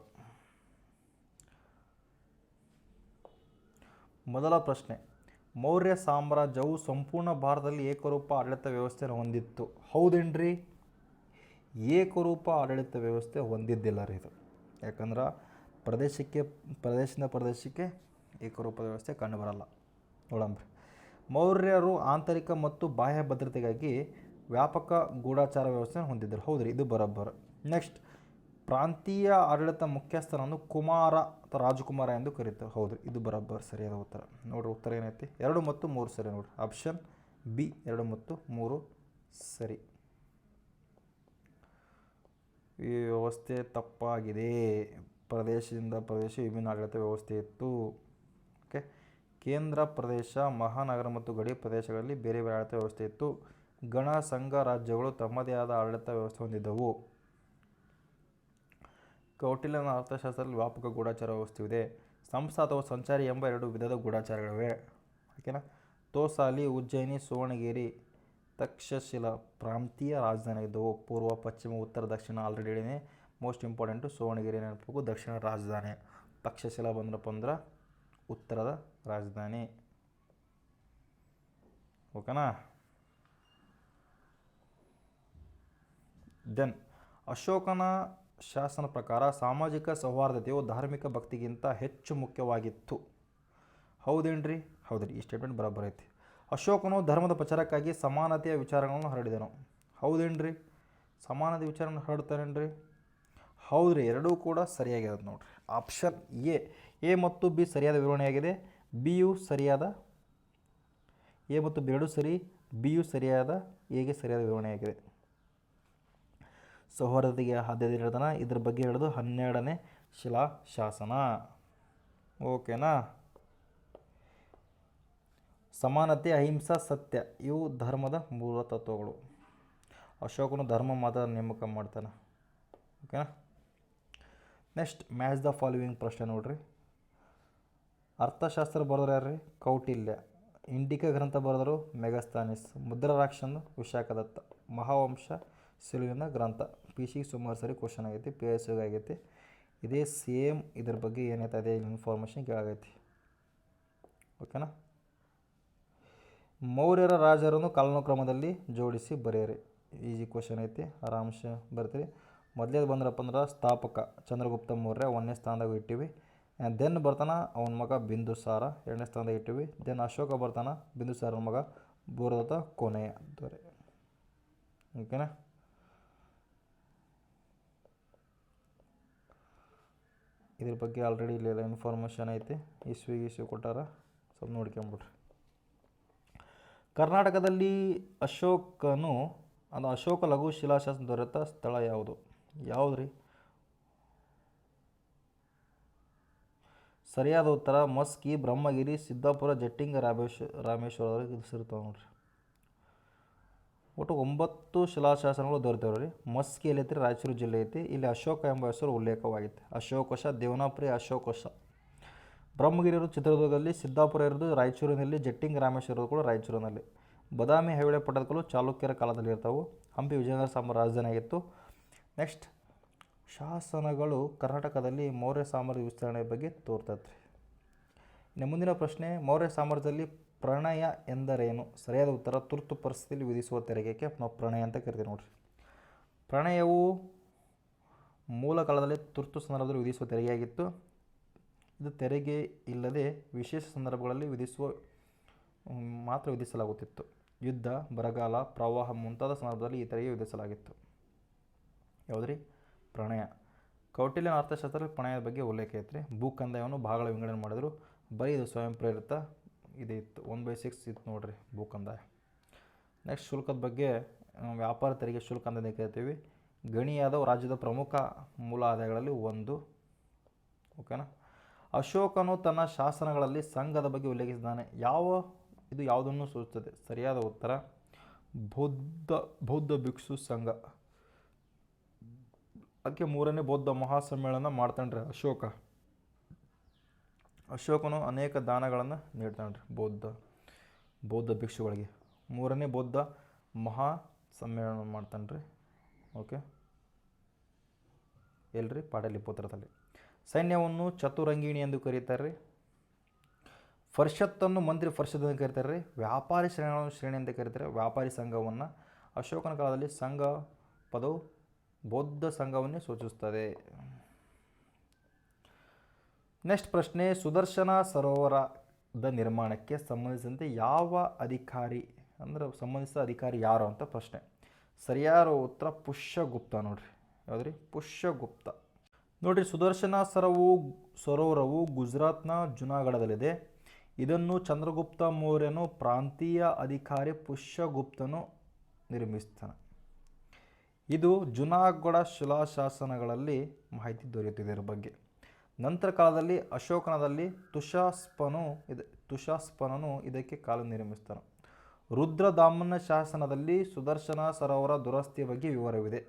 ಮೊದಲ ಪ್ರಶ್ನೆ, ಮೌರ್ಯ ಸಾಮ್ರಾಜ್ಯವು ಸಂಪೂರ್ಣ ಭಾರತದಲ್ಲಿ ಏಕರೂಪ ಆಡಳಿತ ವ್ಯವಸ್ಥೆಯನ್ನು ಹೊಂದಿತ್ತು. ಹೌದೇನ್ರಿ? ಏಕರೂಪ ಆಡಳಿತ ವ್ಯವಸ್ಥೆ ಹೊಂದಿದ್ದಿಲ್ಲ ರೀ ಇದು. ಯಾಕಂದ್ರೆ ಪ್ರದೇಶದಿಂದ ಪ್ರದೇಶಕ್ಕೆ ಏಕರೂಪದ ವ್ಯವಸ್ಥೆ ಕಂಡುಬರಲ್ಲ. ನೋಡಂಬ್ರಿ, ಮೌರ್ಯರು ಆಂತರಿಕ ಮತ್ತು ಬಾಹ್ಯ ಭದ್ರತೆಗಾಗಿ ವ್ಯಾಪಕ ಗೂಢಾಚಾರ ವ್ಯವಸ್ಥೆಯನ್ನು ಹೊಂದಿದ್ದರು. ಹೌದ್ರಿ, ಇದು ಬರೋಬ್ಬರ. ನೆಕ್ಸ್ಟ್, ಪ್ರಾಂತೀಯ ಆಡಳಿತ ಮುಖ್ಯಸ್ಥನನ್ನು ಕುಮಾರ ಅಥವಾ ರಾಜಕುಮಾರ ಎಂದು ಕರೀತಾರೆ. ಹೌದ್ರಿ, ಇದು ಬರೋಬ್ಬರ ಸರಿಯಾದ ಉತ್ತರ. ನೋಡ್ರಿ, ಉತ್ತರ ಏನೈತಿ? 2 ಮತ್ತು 3 ಸರಿ. ನೋಡ್ರಿ, ಆಪ್ಷನ್ ಬಿ 2 ಮತ್ತು 3 ಸರಿ. ಈ ವ್ಯವಸ್ಥೆ ತಪ್ಪಾಗಿದೆ. ಪ್ರದೇಶದಿಂದ ಪ್ರದೇಶ ವಿಭಿನ್ನ ಆಡಳಿತ ವ್ಯವಸ್ಥೆ ಇತ್ತು. ಓಕೆ. ಕೇಂದ್ರ ಪ್ರದೇಶ, ಮಹಾನಗರ ಮತ್ತು ಗಡಿ ಪ್ರದೇಶಗಳಲ್ಲಿ ಬೇರೆ ಬೇರೆ ಆಡಳಿತ ವ್ಯವಸ್ಥೆ ಇತ್ತು. ಗಣ ಸಂಘ ರಾಜ್ಯಗಳು ತಮ್ಮದೇ ಆದ ಆಡಳಿತ ವ್ಯವಸ್ಥೆ ಹೊಂದಿದ್ದವು. ಕೌಟಿಲ್ಯನ ಅರ್ಥಶಾಸ್ತ್ರದಲ್ಲಿ ವ್ಯಾಪಕ ಗೂಢಾಚಾರ ವ್ಯವಸ್ಥೆಯಿದೆ. ಸಂಸ್ಥಾ ಅಥವಾ ಸಂಚಾರಿ ಎಂಬ 2 ವಿಧದ ಗೂಢಾಚಾರಗಳಿವೆ. ಓಕೆನಾ. ತೋಸಾಲಿ, ಉಜ್ಜಯಿನಿ, ಸುವರ್ಣಗಿರಿ, ತಕ್ಷಶಿಲಾ ಪ್ರಾಂತೀಯ ರಾಜಧಾನಿಯಾಗಿದ್ದವು. ಪೂರ್ವ, ಪಶ್ಚಿಮ, ಉತ್ತರ, ದಕ್ಷಿಣ ಆಲ್ರೆಡಿ ಹೇಳಿದೆ. ಮೋಸ್ಟ್ ಇಂಪಾರ್ಟೆಂಟು ಸುವರ್ಣಗಿರಿ ನೆನಪು, ದಕ್ಷಿಣ ರಾಜಧಾನಿ. ತಕ್ಷಶಿಲಾ ಬಂದ್ರಪ್ಪ ಅಂದ್ರೆ ಉತ್ತರದ ರಾಜಧಾನಿ. ಓಕೆನಾ. ದೆನ್ ಅಶೋಕನ ಶಾಸನ ಪ್ರಕಾರ ಸಾಮಾಜಿಕ ಸೌಹಾರ್ದತೆಯು ಧಾರ್ಮಿಕ ಭಕ್ತಿಗಿಂತ ಹೆಚ್ಚು ಮುಖ್ಯವಾಗಿತ್ತು. ಹೌದೇನ್ರಿ? ಹೌದ್ರಿ, ಈ ಸ್ಟೇಟ್ಮೆಂಟ್ ಬರೋಬ್ಬರ ಐತಿ. ಅಶೋಕನು ಧರ್ಮದ ಪ್ರಚಾರಕ್ಕಾಗಿ ಸಮಾನತೆಯ ವಿಚಾರಗಳನ್ನು ಹರಡಿದನು. ಹೌದೇನ್ರಿ? ಸಮಾನತೆ ವಿಚಾರವನ್ನು ಹರಡ್ತಾನೇನ್ರಿ? ಹೌದ್ರಿ, ಎರಡೂ ಕೂಡ ಸರಿಯಾಗಿದೆ ನೋಡ್ರಿ. ಆಪ್ಷನ್ ಎ ಮತ್ತು ಬಿ ಸರಿಯಾದ ವಿವರಣೆಯಾಗಿದೆ. ಬಿಯು ಸರಿಯಾದ, ಎ ಮತ್ತು ಬಿ ಎರಡೂ ಸರಿ, ಬಿಯು ಸರಿಯಾದ, ಎಗೆ ಸರಿಯಾದ ವಿವರಣೆಯಾಗಿದೆ. ಸೌಹಾರ್ದತೆಗೆ ಆದ್ಯತೆ ಹೇಳ್ತಾನೆ. ಇದ್ರ ಬಗ್ಗೆ ಹೇಳೋದು 12ನೇ ಶಿಲಾಶಾಸನ. ಓಕೆನಾ. ಸಮಾನತೆ, ಅಹಿಂಸಾ, ಸತ್ಯ ಇವು ಧರ್ಮದ ಮೂಲ ತತ್ವಗಳು. ಅಶೋಕನು ಧರ್ಮ ಮಾತ್ರ ನೇಮಕ ಮಾಡ್ತಾನೆ. ಓಕೆನಾ. ನೆಕ್ಸ್ಟ್, ಮ್ಯಾಚ್ ದ ಫಾಲೋವಿಂಗ್ ಪ್ರಶ್ನೆ ನೋಡ್ರಿ. ಅರ್ಥಶಾಸ್ತ್ರ ಬರೆದ್ರು ಯಾರ್ರಿ? ಕೌಟಿಲ್ಯ. ಇಂಡಿಕಾ ಗ್ರಂಥ ಬರೆದರು ಮೆಗಸ್ತನೀಸ್. ಮುದ್ರಾರಾಕ್ಷನ್ ವಿಶಾಖದತ್ತ. ಮಹಾವಂಶ ಸಿಲುವಿನ ಗ್ರಂಥ. PC ಸುಮಾರು ಸರಿ ಕ್ವಶನ್ ಆಗೈತಿ, PSUಗೆ ಆಗೈತಿ. ಇದೇ ಸೇಮ್ ಇದ್ರ ಬಗ್ಗೆ ಏನೈತೆ ಅದೇ ಇನ್ಫಾರ್ಮೇಷನ್ ಕೇಳಾಗೈತಿ. ಓಕೆನಾ. ಮೌರ್ಯರ ರಾಜರನ್ನು ಕಾಲಾನುಕ್ರಮದಲ್ಲಿ ಜೋಡಿಸಿ ಬರೆಯಿರಿ. ಈಸಿ ಕ್ವಶನ್ ಐತಿ, ಆರಾಮ್ಸೆ ಬರ್ತೀರಿ. ಮೊದಲೇದು ಬಂದ್ರಪ್ಪ ಅಂದ್ರೆ ಸ್ಥಾಪಕ ಚಂದ್ರಗುಪ್ತ ಮೌರ್ಯ 1ನೇ ಸ್ಥಾನದಾಗ ಇಟ್ಟಿವಿ. ದೆನ್ ಬರ್ತಾನೆ ಅವನ ಮಗ ಬಿಂದುಸಾರ 2ನೇ ಸ್ಥಾನದಾಗ ಇಟ್ಟಿವಿ. ದೆನ್ ಅಶೋಕ ಬರ್ತಾನೆ, ಬಿಂದುಸಾರನ ಮಗ ಬುರದತ್ತ ಕೊನೆಯ ದೊರೆ. ಓಕೆನಾ. ಇದ್ರ ಬಗ್ಗೆ ಆಲ್ರೆಡಿ ಇಲ್ಲೆಲ್ಲ ಇನ್ಫಾರ್ಮೇಷನ್ ಐತಿ, ಇಸ್ವಿ ಕೊಟ್ಟಾರ, ಸ್ವಲ್ಪ ನೋಡ್ಕೊಂಬಿಡ್ರಿ. ಕರ್ನಾಟಕದಲ್ಲಿ ಅಶೋಕ ಲಘು ಶಿಲಾಶಾಸನ ದೊರೆತ ಸ್ಥಳ ಯಾವುದು? ಯಾವುದು ರೀ? ಸರಿಯಾದ ಉತ್ತರ ಮಸ್ಕಿ, ಬ್ರಹ್ಮಗಿರಿ, ಸಿದ್ದಾಪುರ, ಜಟ್ಟಿಂಗ, ರಾಮೇಶ್ವರದವ್ರಿಗೆ ಇದು ಸಿರ್ತಾವೆ ನೋಡ್ರಿ. ಒಟ್ಟು 9 ಶಿಲಾಶಾಸನಗಳು ದೊರೆತವ್ರಿ. ಮಸ್ಕಿ ಎಲ್ಲಿ ಐತಿ? ರಾಯಚೂರು ಜಿಲ್ಲೆ ಐತಿ. ಇಲ್ಲಿ ಅಶೋಕ ಎಂಬ ಹೆಸರು ಉಲ್ಲೇಖವಾಗೈತಿ. ಅಶೋಕವಶ, ದೇವನಾಪುರಿ ಅಶೋಕವಶ. ಬ್ರಹ್ಮಗಿರಿ ಇರೋದು ಚಿತ್ರದುರ್ಗದಲ್ಲಿ, ಸಿದ್ದಾಪುರ ಇರೋದು ರಾಯಚೂರಿನಲ್ಲಿ, ಜಟ್ಟಿಂಗ ರಾಮೇಶ್ವರ ಕೂಡ ರಾಯಚೂರಿನಲ್ಲಿ. ಬಾದಾಮಿ, ಐಹೊಳೆ ಪಟ್ಟದಕಲ್ಲು ಚಾಲುಕ್ಯರ ಕಾಲದಲ್ಲಿ ಇರ್ತಾವೆ. ಹಂಪಿ ವಿಜಯನಗರ ರಾಜಧಾನಿ ಆಗಿತ್ತು. ನೆಕ್ಸ್ಟ್, ಶಾಸನಗಳು ಕರ್ನಾಟಕದಲ್ಲಿ ಮೌರ್ಯ ಸಾಮ್ರಾಜ್ಯ ವಿಸ್ತರಣೆ ಬಗ್ಗೆ ತೋರ್ತೈತೆ. ಇನ್ನು ಮುಂದಿನ ಪ್ರಶ್ನೆ, ಮೌರ್ಯ ಸಾಮ್ರಾಜ್ಯದಲ್ಲಿ ಪ್ರಣಯ ಎಂದರೇನು? ಸರಿಯಾದ ಉತ್ತರ ತುರ್ತು ಪರಿಸ್ಥಿತಿಯಲ್ಲಿ ವಿಧಿಸುವ ತೆರಿಗೆಗೆ ನಾವು ಪ್ರಣಯ ಅಂತ ಕರಿತೀವಿ ನೋಡ್ರಿ. ಪ್ರಣಯವು ಮೂಲ ಕಾಲದಲ್ಲಿ ತುರ್ತು ಸಂದರ್ಭದಲ್ಲಿ ವಿಧಿಸುವ ತೆರಿಗೆಯಾಗಿತ್ತು. ಇದು ತೆರಿಗೆ ಇಲ್ಲದೆ ವಿಶೇಷ ಸಂದರ್ಭಗಳಲ್ಲಿ ಮಾತ್ರ ವಿಧಿಸಲಾಗುತ್ತಿತ್ತು. ಯುದ್ಧ, ಬರಗಾಲ, ಪ್ರವಾಹ ಮುಂತಾದ ಸಂದರ್ಭದಲ್ಲಿ ಈ ತೆರಿಗೆ ವಿಧಿಸಲಾಗಿತ್ತು. ಯಾವುದ್ರಿ? ಪ್ರಣಯ. ಕೌಟಿಲ್ಯನ ಅರ್ಥಶಾಸ್ತ್ರದಲ್ಲಿ ಪ್ರಣಯದ ಬಗ್ಗೆ ಉಲ್ಲೇಖ ಐತ್ರಿ. ಭೂಕಂದಾಯವನ್ನು ಭಾಗಗಳ ವಿಂಗಡಣೆ ಮಾಡಿದ್ರು. ಬರೀ ಇದು ಸ್ವಯಂ ಪ್ರೇರಿತ ಇದು ಇತ್ತು. 1/6 ಇತ್ತು ನೋಡ್ರಿ ಭೂಕಂದಾಯ. ನೆಕ್ಸ್ಟ್, ಶುಲ್ಕದ ಬಗ್ಗೆ ವ್ಯಾಪಾರ ತೆರಿಗೆ ಶುಲ್ಕ ಅಂತ ಕರಿತೀವಿ. ಗಣಿಯಾದವು ರಾಜ್ಯದ ಪ್ರಮುಖ ಮೂಲ ಆದಾಯಗಳಲ್ಲಿ ಒಂದು. ಓಕೆನಾ? ಅಶೋಕನು ತನ್ನ ಶಾಸನಗಳಲ್ಲಿ ಸಂಘದ ಬಗ್ಗೆ ಉಲ್ಲೇಖಿಸಿದ್ದಾನೆ. ಇದು ಯಾವುದನ್ನು ಸೂಚಿಸುತ್ತದೆ? ಸರಿಯಾದ ಉತ್ತರ ಬೌದ್ಧ ಭಿಕ್ಷು ಸಂಘ. ಅದಕ್ಕೆ 3ನೇ ಬೌದ್ಧ ಮಹಾಸಮ್ಮೇಳನ ಮಾಡ್ತಾನ್ರಿ ಅಶೋಕನು ಅನೇಕ ದಾನಗಳನ್ನು ನೀಡ್ತಾನ್ರಿ ಬೌದ್ಧ ಭಿಕ್ಷುಗಳಿಗೆ. 3ನೇ ಬೌದ್ಧ ಮಹಾಸಮ್ಮೇಳನ ಮಾಡ್ತಾನ್ರಿ. ಓಕೆ, ಎಲ್ರಿ? ಪಾಟಲಿಪುತ್ರದಲ್ಲಿ. ಸೈನ್ಯವನ್ನು ಚತುರಂಗಿಣಿ ಎಂದು ಕರೀತಾರೆ. ಪರಿಷತ್ತನ್ನು ಮಂತ್ರಿ ಪರಿಷತ್ ಅಂತ ಕರೀತಾರೆ. ವ್ಯಾಪಾರಿ ಶ್ರೇಣಿ ಅಂತ ಕರೀತಾರೆ. ವ್ಯಾಪಾರಿ ಸಂಘವನ್ನು. ಅಶೋಕನ ಕಾಲದಲ್ಲಿ ಸಂಘ ಪದವು ಬೌದ್ಧ ಸಂಘವನ್ನೇ ಸೂಚಿಸುತ್ತದೆ. ನೆಕ್ಸ್ಟ್ ಪ್ರಶ್ನೆ, ಸುದರ್ಶನ ಸರೋವರದ ನಿರ್ಮಾಣಕ್ಕೆ ಸಂಬಂಧಿಸಿದಂತೆ ಯಾವ ಅಧಿಕಾರಿ ಸಂಬಂಧಿಸಿದ ಅಧಿಕಾರಿ ಯಾರು ಅಂತ ಪ್ರಶ್ನೆ. ಸರಿಯಾದ ಉತ್ತರ ಪುಷ್ಯಗುಪ್ತ ನೋಡ್ರಿ. ಯಾವುದ್ರಿ? ಪುಷ್ಯಗುಪ್ತ. ನೋಡ್ರಿ, ಸುದರ್ಶನ ಸರೋವರವು ಗುಜರಾತ್ನ ಜುನಾಗಢದಲ್ಲಿದೆ. ಇದನ್ನು ಚಂದ್ರಗುಪ್ತ ಮೌರ್ಯನು ಪ್ರಾಂತೀಯ ಅಧಿಕಾರಿ ಪುಷ್ಯಗುಪ್ತನು ನಿರ್ಮಿಸ್ತಾನೆ. ಇದು ಜುನಾಗಢ ಶಿಲಾಶಾಸನಗಳಲ್ಲಿ ಮಾಹಿತಿ ದೊರೆಯುತ್ತಿದೆ ಇದರ ಬಗ್ಗೆ. ನಂತರ ಕಾಲದಲ್ಲಿ ಅಶೋಕನದಲ್ಲಿ ತುಷಾಸ್ಪನನು ಇದಕ್ಕೆ ಕಾಲು ನಿರ್ಮಿಸ್ತಾನೆ. ರುದ್ರದಾಮನ ಶಾಸನದಲ್ಲಿ ಸುದರ್ಶನ ಸರೋವರ ದುರಸ್ತಿಯ ಬಗ್ಗೆ ವಿವರವಿದೆ.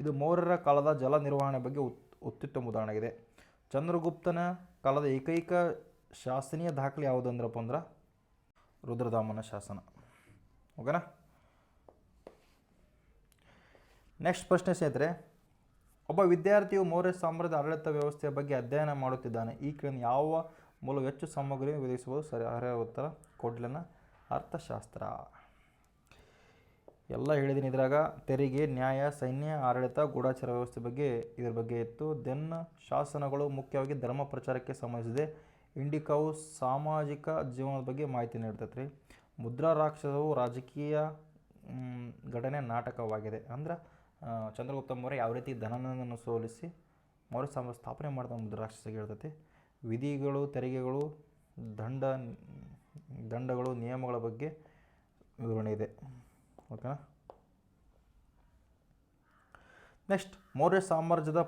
ಇದು ಮೌರ್ಯರ ಕಾಲದ ಜಲ ನಿರ್ವಹಣೆ ಬಗ್ಗೆ ಅತ್ಯುತ್ತಮ ಉದಾಹರಣೆಯಾಗಿದೆ. ಚಂದ್ರಗುಪ್ತನ ಕಾಲದ ಏಕೈಕ ಶಾಸನೀಯ ದಾಖಲೆ ಯಾವುದಂದ್ರಪ್ಪ ಅಂದ್ರೆ ರುದ್ರದಾಮನ ಶಾಸನ. ಓಕೆನಾ? ನೆಕ್ಸ್ಟ್ ಪ್ರಶ್ನೆ ಸ್ನೇಹಿತರೆ, ಒಬ್ಬ ವಿದ್ಯಾರ್ಥಿಯು ಮೌರ್ಯ ಸಾಮ್ರಾಜ್ಯದ ಆಡಳಿತ ವ್ಯವಸ್ಥೆಯ ಬಗ್ಗೆ ಅಧ್ಯಯನ ಮಾಡುತ್ತಿದ್ದಾನೆ. ಈ ಕೆಳಗಿನ ಯಾವ ಮೂಲಕ ಹೆಚ್ಚು ಸಾಮಗ್ರಿಯನ್ನು ವಿಧಿಸಬಹುದು? ಸರಿಯಾದ ಉತ್ತರ ಕೌಟಿಲ್ಯನ ಅರ್ಥಶಾಸ್ತ್ರ. ಎಲ್ಲ ಹೇಳಿದ್ದೀನಿ ಇದ್ರಾಗ. ತೆರಿಗೆ, ನ್ಯಾಯ, ಸೈನ್ಯ, ಆಡಳಿತ, ಗೂಢಾಚಾರ ವ್ಯವಸ್ಥೆ ಬಗ್ಗೆ ಇದ್ರ ಬಗ್ಗೆ ಇತ್ತು. ದೆನ್ ಶಾಸನಗಳು ಮುಖ್ಯವಾಗಿ ಧರ್ಮ ಪ್ರಚಾರಕ್ಕೆ ಸಂಬಂಧಿಸಿದೆ. ಇಂಡಿಕಾವು ಸಾಮಾಜಿಕ ಜೀವನದ ಬಗ್ಗೆ ಮಾಹಿತಿ ನೀಡ್ತೈತೆ ರೀ. ಮುದ್ರಾ ರಾಕ್ಷಸವು ರಾಜಕೀಯ ಘಟನೆ ನಾಟಕವಾಗಿದೆ. ಅಂದ್ರೆ ಚಂದ್ರಗುಪ್ತ ಮೌರ್ಯ ಯಾವ ರೀತಿ ಧನನನ್ನು ಸೋಲಿಸಿ ಮೌರ್ಯ ಸಾಮ್ರಾಜ್ಯ ಸ್ಥಾಪನೆ ಮಾಡ್ತಾನೆ ಮುದ್ರಾ ರಾಕ್ಷಸಿಗೆ ಹೇಳ್ತೈತಿ. ವಿಧಿಗಳು, ತೆರಿಗೆಗಳು, ದಂಡಗಳು, ನಿಯಮಗಳ ಬಗ್ಗೆ ವಿವರಣೆ ಇದೆ. ಓಕೆನಾ? ನೆಕ್ಸ್ಟ್, ಮೌರ್ಯ ಸಾಮ್ರಾಜ್ಯದ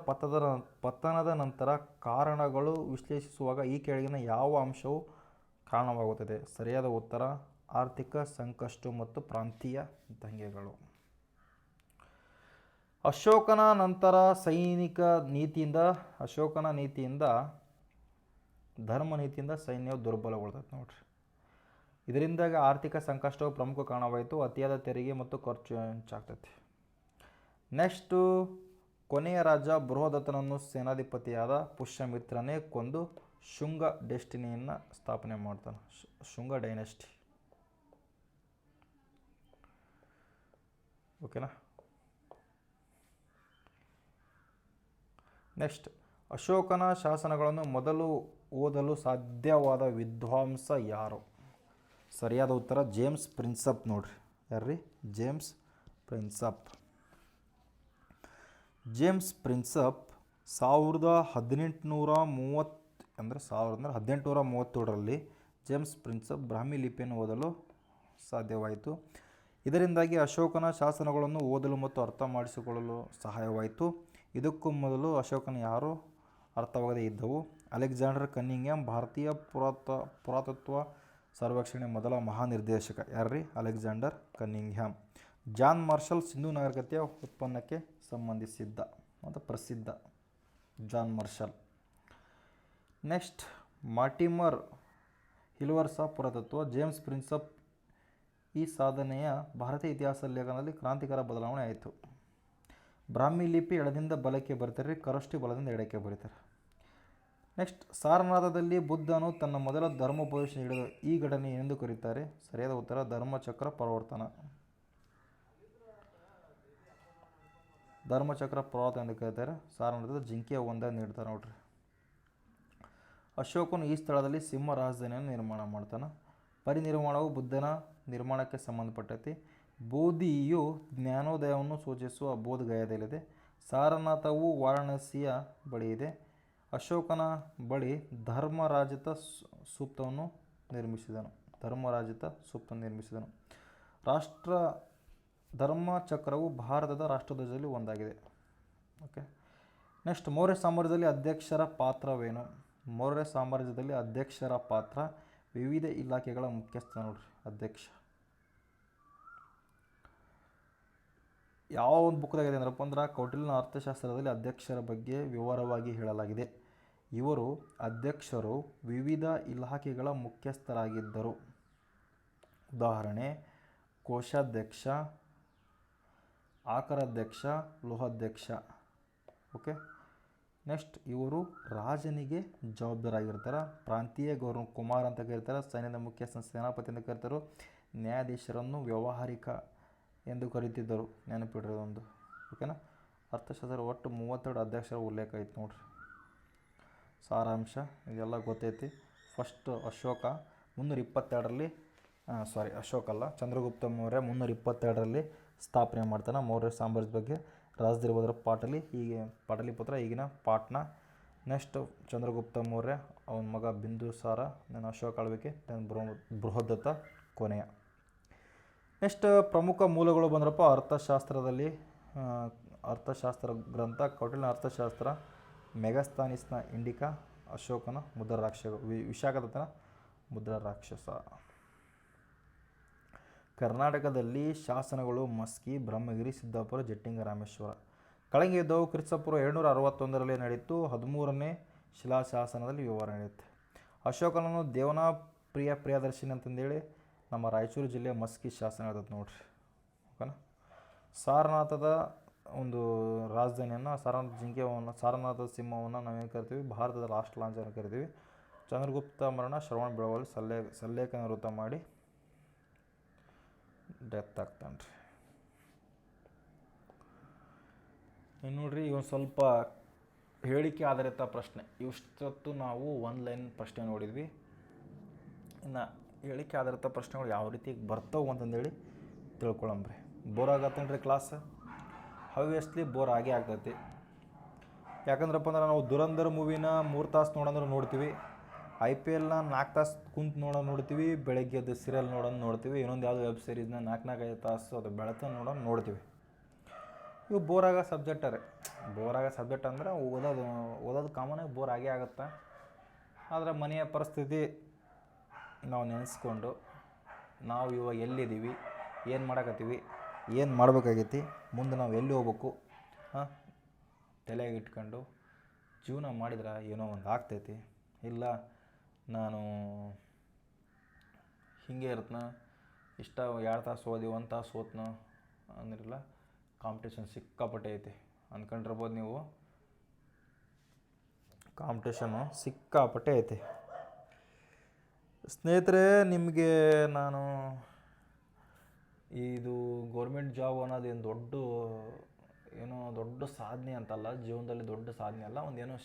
ಪತನದ ನಂತರ ಕಾರಣಗಳು ವಿಶ್ಲೇಷಿಸುವಾಗ ಈ ಕೆಳಗಿನ ಯಾವ ಅಂಶವು ಕಾರಣವಾಗುತ್ತದೆ? ಸರಿಯಾದ ಉತ್ತರ ಆರ್ಥಿಕ ಸಂಕಷ್ಟ ಮತ್ತು ಪ್ರಾಂತೀಯ ದಂಗೆಗಳು. ಅಶೋಕನ ನಂತರ ಧರ್ಮ ನೀತಿಯಿಂದ ಸೈನ್ಯವು ದುರ್ಬಲಗೊಳ್ತೈತೆ ನೋಡ್ರಿ. ಇದರಿಂದಾಗಿ ಆರ್ಥಿಕ ಸಂಕಷ್ಟವು ಪ್ರಮುಖ ಕಾರಣವಾಯಿತು. ಅತಿಯಾದ ತೆರಿಗೆ ಮತ್ತು ಖರ್ಚು ಹೆಚ್ಚಾಗ್ತೈತಿ. ನೆಕ್ಸ್ಟು, ಕೊನೆಯ ರಾಜ ಬೃಹದತ್ತನನ್ನು ಸೇನಾಧಿಪತಿಯಾದ ಪುಷ್ಯಮಿತ್ರನೇ ಕೊಂದು ಶುಂಗ ಡೆಸ್ಟಿನಿಯನ್ನು ಸ್ಥಾಪನೆ ಮಾಡ್ತಾನೆ. ಶುಂಗ ಡೈನೆಸ್ಟಿ. ಓಕೆನಾ? ನೆಕ್ಸ್ಟ್, ಅಶೋಕನ ಶಾಸನಗಳನ್ನು ಮೊದಲು ಓದಲು ಸಾಧ್ಯವಾದ ವಿದ್ವಾಂಸ ಯಾರು? ಸರಿಯಾದ ಉತ್ತರ ಜೇಮ್ಸ್ ಪ್ರಿನ್ಸಪ್ ನೋಡ್ರಿ. ಯಾರ್ರಿ? James Prinsep. James Prinsep 1837ರಲ್ಲಿ James Prinsep ಬ್ರಾಹ್ಮಿ ಲಿಪಿಯನ್ನು ಓದಲು ಸಾಧ್ಯವಾಯಿತು. ಇದರಿಂದಾಗಿ ಅಶೋಕನ ಶಾಸನಗಳನ್ನು ಓದಲು ಮತ್ತು ಅರ್ಥ ಮಾಡಿಸಿಕೊಳ್ಳಲು ಸಹಾಯವಾಯಿತು. ಇದಕ್ಕೂ ಮೊದಲು ಅಶೋಕನ ಯಾರೂ ಅರ್ಥವಾಗದೇ ಇದ್ದವು. ಅಲೆಕ್ಸಾಂಡರ್ ಕನ್ನಿಂಗ್ಹ್ಯಾಮ್ ಭಾರತೀಯ ಪುರಾತತ್ವ ಸರ್ವೇಕ್ಷಣೆ ಮೊದಲ ಮಹಾನಿರ್ದೇಶಕ. ಯಾರ್ರೀ? Alexander Cunningham. John Marshall Sindhu ನಾಗರಿಕತೆಯ ಉತ್ಪನ್ನಕ್ಕೆ ಸಂಬಂಧಿಸಿದ್ದ ಮತ್ತು ಪ್ರಸಿದ್ಧ ಜಾನ್ ಮಾರ್ಷಲ್. ನೆಕ್ಸ್ಟ್ ಮಾರ್ಟಿಮರ್ ಹಿಲ್ವರ್ಸ ಪುರಾತತ್ವ. ಜೇಮ್ಸ್ ಪ್ರಿನ್ಸಪ್ ಈ ಸಾಧನೆಯ ಭಾರತೀಯ ಇತಿಹಾಸ ಲೇಖನದಲ್ಲಿ ಕ್ರಾಂತಿಕಾರ ಬದಲಾವಣೆ ಆಯಿತು. ಬ್ರಾಹ್ಮಿ ಲಿಪಿ ಎಡದಿಂದ ಬಲಕ್ಕೆ ಬರೀತಾರೆ, ಕರಷ್ಟಿ ಬಲದಿಂದ ಎಡಕ್ಕೆ ಬರೀತಾರೆ. ನೆಕ್ಸ್ಟ್ ಸಾರನಾಥದಲ್ಲಿ ಬುದ್ಧನು ತನ್ನ ಮೊದಲ ಧರ್ಮೋಪದೇಶ ನೀಡಿದ ಈ ಘಟನೆ ಎಂದು ಕರೀತಾರೆ? ಸರಿಯಾದ ಉತ್ತರ ಧರ್ಮಚಕ್ರ ಪ್ರವರ್ತನ. ಧರ್ಮಚಕ್ರ ಪ್ರವರ್ತನ ಎಂದು ಕರೀತಾರೆ. ಸಾರನಾಥದ ಜಿಂಕೆಯ ಒಂದಾಗಿ ನೀಡ್ತಾರೆ ನೋಡ್ರಿ. ಅಶೋಕನು ಈ ಸ್ಥಳದಲ್ಲಿ ಸಿಂಹ ರಾಜಧಾನಿಯನ್ನು ನಿರ್ಮಾಣ ಮಾಡ್ತಾನೆ. ಪರಿನಿರ್ವಾಣವು ಬುದ್ಧನ ನಿರ್ಮಾಣಕ್ಕೆ ಸಂಬಂಧಪಟ್ಟೈತಿ. ಬೋಧಿಯು ಜ್ಞಾನೋದಯವನ್ನು ಸೂಚಿಸುವ ಬೋಧಗಯಾದಲ್ಲಿದೆ. ಸಾರನಾಥವು ವಾರಾಣಸಿಯ ಬಳಿ ಇದೆ. ಅಶೋಕನ ಬಳಿ ಧರ್ಮರಾಜಿತ ಸೂಕ್ತವನ್ನು ನಿರ್ಮಿಸಿದನು. ಧರ್ಮಚಕ್ರವು ಭಾರತದ ರಾಷ್ಟ್ರಧ್ವಜದಲ್ಲಿ ಒಂದಾಗಿದೆ. ಓಕೆ. ನೆಕ್ಸ್ಟ್ ಮೌರ್ಯ ಸಾಮ್ರಾಜ್ಯದಲ್ಲಿ ಅಧ್ಯಕ್ಷರ ಪಾತ್ರವೇನು? ಮೌರ್ಯ ಸಾಮ್ರಾಜ್ಯದಲ್ಲಿ ಅಧ್ಯಕ್ಷರ ಪಾತ್ರ ವಿವಿಧ ಇಲಾಖೆಗಳ ಮುಖ್ಯಸ್ಥ ನೋಡ್ರಿ. ಅಧ್ಯಕ್ಷ ಯಾವ ಒಂದು ಬುಕ್ದಾಗಿದೆ ಅಂದ್ರಪ್ಪ ಅಂದ್ರೆ ಕೌಟಿಲ್ಯನ ಅರ್ಥಶಾಸ್ತ್ರದಲ್ಲಿ ಅಧ್ಯಕ್ಷರ ಬಗ್ಗೆ ವಿವರವಾಗಿ ಹೇಳಲಾಗಿದೆ. ಇವರು ಅಧ್ಯಕ್ಷರು ವಿವಿಧ ಇಲಾಖೆಗಳ ಮುಖ್ಯಸ್ಥರಾಗಿದ್ದರು. ಉದಾಹರಣೆ ಕೋಶಾಧ್ಯಕ್ಷ, ಆಕರಾಧ್ಯಕ್ಷ, ಲೋಹಾಧ್ಯಕ್ಷ. ಓಕೆ. ನೆಕ್ಸ್ಟ್ ಇವರು ರಾಜನಿಗೆ ಜವಾಬ್ದಾರಾಗಿರ್ತಾರೆ. ಪ್ರಾಂತೀಯ ಕುಮಾರ್ ಅಂತ ಕರೀತಾರೆ. ಸೈನ್ಯದ ಮುಖ್ಯಸ್ಥ ಸೇನಾಪತಿ ಅಂತ ಕರೀತಾರೆ. ನ್ಯಾಯಾಧೀಶರನ್ನು ವ್ಯಾವಹಾರಿಕ ಎಂದು ಕರೀತಿದ್ದರು. ನೆನಪಿಡ್ರದೊಂದು. ಓಕೆನಾ. ಅರ್ಥಶಾಸ್ತ್ರ ಒಟ್ಟು 32 ಅಧ್ಯಕ್ಷರ ಉಲ್ಲೇಖ ಐತೆ ನೋಡ್ರಿ. ಸಾರಾಂಶ ಇದೆಲ್ಲ ಗೊತ್ತೈತಿ. ಫಸ್ಟ್ ಅಶೋಕ 322ರಲ್ಲಿ ಅಶೋಕ ಅಲ್ಲ, ಚಂದ್ರಗುಪ್ತ ಮೌರ್ಯ 322ರಲ್ಲಿ ಸ್ಥಾಪನೆ ಮಾಡ್ತಾನೆ ಮೌರ್ಯ ಸಾಮ್ರಾಜ್ಯದ ಬಗ್ಗೆ. ರಾಜಧಾನಿ ಹೋದ್ರೆ ಪಾಟಲಿಪುತ್ರ, ಈಗಿನ ಪಾಟ್ನಾ. ನೆಕ್ಸ್ಟ್ ಚಂದ್ರಗುಪ್ತ ಮೌರ್ಯ, ಅವನ ಮಗ ಬಿಂದುಸಾರ, ನಾನು ಅಶೋಕ ಆಳ್ವಿಕೆ, ಬೃಹದತ್ತ ಕೊನೆಯ. ನೆಕ್ಸ್ಟ್ ಪ್ರಮುಖ ಮೂಲಗಳು ಬಂದ್ರಪ್ಪ ಅರ್ಥಶಾಸ್ತ್ರ ಗ್ರಂಥ ಕೌಟಿಲ್ಯನ ಅರ್ಥಶಾಸ್ತ್ರ, ಮೆಗಸ್ತನೀಸ್ನ ಇಂಡಿಕಾ, ಅಶೋಕನ ವಿಶಾಖದತ್ತನ ಮುದ್ರಾ ರಾಕ್ಷಸ. ಕರ್ನಾಟಕದಲ್ಲಿ ಶಾಸನಗಳು ಮಸ್ಕಿ, ಬ್ರಹ್ಮಗಿರಿ, ಸಿದ್ದಾಪುರ, ಜಟ್ಟಿಂಗ, ರಾಮೇಶ್ವರ. ಕಳಿಂಗ ಯುದ್ಧವು ಕ್ರಿಸ್ತಪೂರ್ವ 761ರಲ್ಲಿ ನಡೆಯಿತು. 13ನೇ ಶಿಲಾಶಾಸನದಲ್ಲಿ ವಿವರ ನಡೆಯುತ್ತೆ. ಅಶೋಕನನ್ನು ದೇವನ ಪ್ರಿಯದರ್ಶಿನಿ ಅಂತಂದೇಳಿ ನಮ್ಮ ರಾಯಚೂರು ಜಿಲ್ಲೆಯ ಮಸ್ಕಿ ಶಾಸನ ಹೇಳ್ತದೆ ನೋಡ್ರಿ. ಓಕೆನಾ. ಸಾರನಾಥದ ಒಂದು ರಾಜಧಾನಿಯನ್ನು, ಸಾರನಾಥದ ಸಿಂಹವನ್ನು ನಾವೇನು ಕರಿತೀವಿ? ಭಾರತದ ರಾಷ್ಟ್ರ ಲಾಂಛನ ಕರಿತೀವಿ. ಚಂದ್ರಗುಪ್ತ ಮರಣ ಶ್ರವಣ ಬೆಳಗೊಳ ಸಲ್ಲೇಖನ ವೃತ್ತ ಮಾಡಿ ಡೆತ್ ಆಗ್ತಾನೆ ರೀ. ಇನ್ನು ನೋಡ್ರಿ, ಇವನು ಸ್ವಲ್ಪ ಹೇಳಿಕೆ ಆಧಾರಿತ ಪ್ರಶ್ನೆ. ಇಷ್ಟೊತ್ತು ನಾವು ಒಂದು ಲೈನ್ ಪ್ರಶ್ನೆ ನೋಡಿದ್ವಿ. ಇನ್ನು ಹೇಳಿಕೆ ಆಧಾರಿತ ಪ್ರಶ್ನೆಗಳು ಯಾವ ರೀತಿ ಬರ್ತಾವೆ ಅಂತಂದೇಳಿ ತಿಳ್ಕೊಳಂಬ್ರಿ. ಬೋರ್ ಆಗತ್ತೇನ್ರಿ ಕ್ಲಾಸ್? ಆಬ್ವಿಯಸ್ಲಿ ಬೋರ್ ಆಗೇ ಆಗ್ತೈತಿ. ಯಾಕಂದ್ರಪ್ಪ ಅಂದ್ರೆ ನಾವು ದುರಂಧರ್ ಮೂವಿನ 3 ತಾಸು ನೋಡಂದ್ರೆ ನೋಡ್ತೀವಿ. IPLನ 4 ತಾಸು ಕುಂತು ನೋಡ್ತೀವಿ. ಬೆಳಗ್ಗೆ ಅದು ಸೀರಿಯಲ್ ನೋಡ್ತೀವಿ. ಇನ್ನೊಂದು ಯಾವುದೋ ವೆಬ್ ಸೀರೀಸ್ನ 4-5 ತಾಸು ಅದು ಬೆಳಗ್ಗೆ ನೋಡ್ತೀವಿ. ಇವು ಬೋರ್ ಆಗೋ ಸಬ್ಜೆಕ್ಟ್ ಅಂದ್ರೆ ಓದೋದು ಕಾಮನಾಗಿ ಬೋರ್ ಆಗೇ ಆಗುತ್ತೆ. ಆದರೆ ಮನೆಯ ಪರಿಸ್ಥಿತಿ ನಾವು ನೆನೆಸ್ಕೊಂಡು ನಾವು ಇವಾಗ ಎಲ್ಲಿದ್ದೀವಿ, ಏನು ಮಾಡಕತ್ತೀವಿ, ಏನು ಮಾಡಬೇಕಾಗೈತಿ, ಮುಂದೆ ನಾವು ಎಲ್ಲಿ ಹೋಗ್ಬೇಕು ತಲೆಗೆ ಇಟ್ಕೊಂಡು ಜೀವನ ಮಾಡಿದ್ರೆ ಏನೋ ಒಂದು ಆಗ್ತೈತಿ. ಇಲ್ಲ ನಾನು ಹೀಗೆ ಇರ್ತನ, 2 ತಾಸು ಓದಿ 1 ತಾಸು ಓದ್ನ ಅಂದ್ರಿಲ್ಲ, ಕಾಂಪಿಟೇಷನ್ ಸಿಕ್ಕಾಪಟ್ಟೆ ಐತಿ ಅಂದ್ಕೊಂಡಿರ್ಬೋದು ನೀವು. ಕಾಂಪಿಟೇಷನ್ನು ಸಿಕ್ಕಾಪಟ್ಟೆ ಐತಿ ಸ್ನೇಹಿತರೆ. ನಿಮಗೆ ನಾನು ಇದು ಗೌರ್ಮೆಂಟ್ ಜಾಬ್ ಅನ್ನೋದು ದೊಡ್ಡ ಸಾಧನೆ ಅಂತಲ್ಲ, ಜೀವನದಲ್ಲಿ ದೊಡ್ಡ ಸಾಧನೆ ಅಲ್ಲ. ಒಂದೇನೋ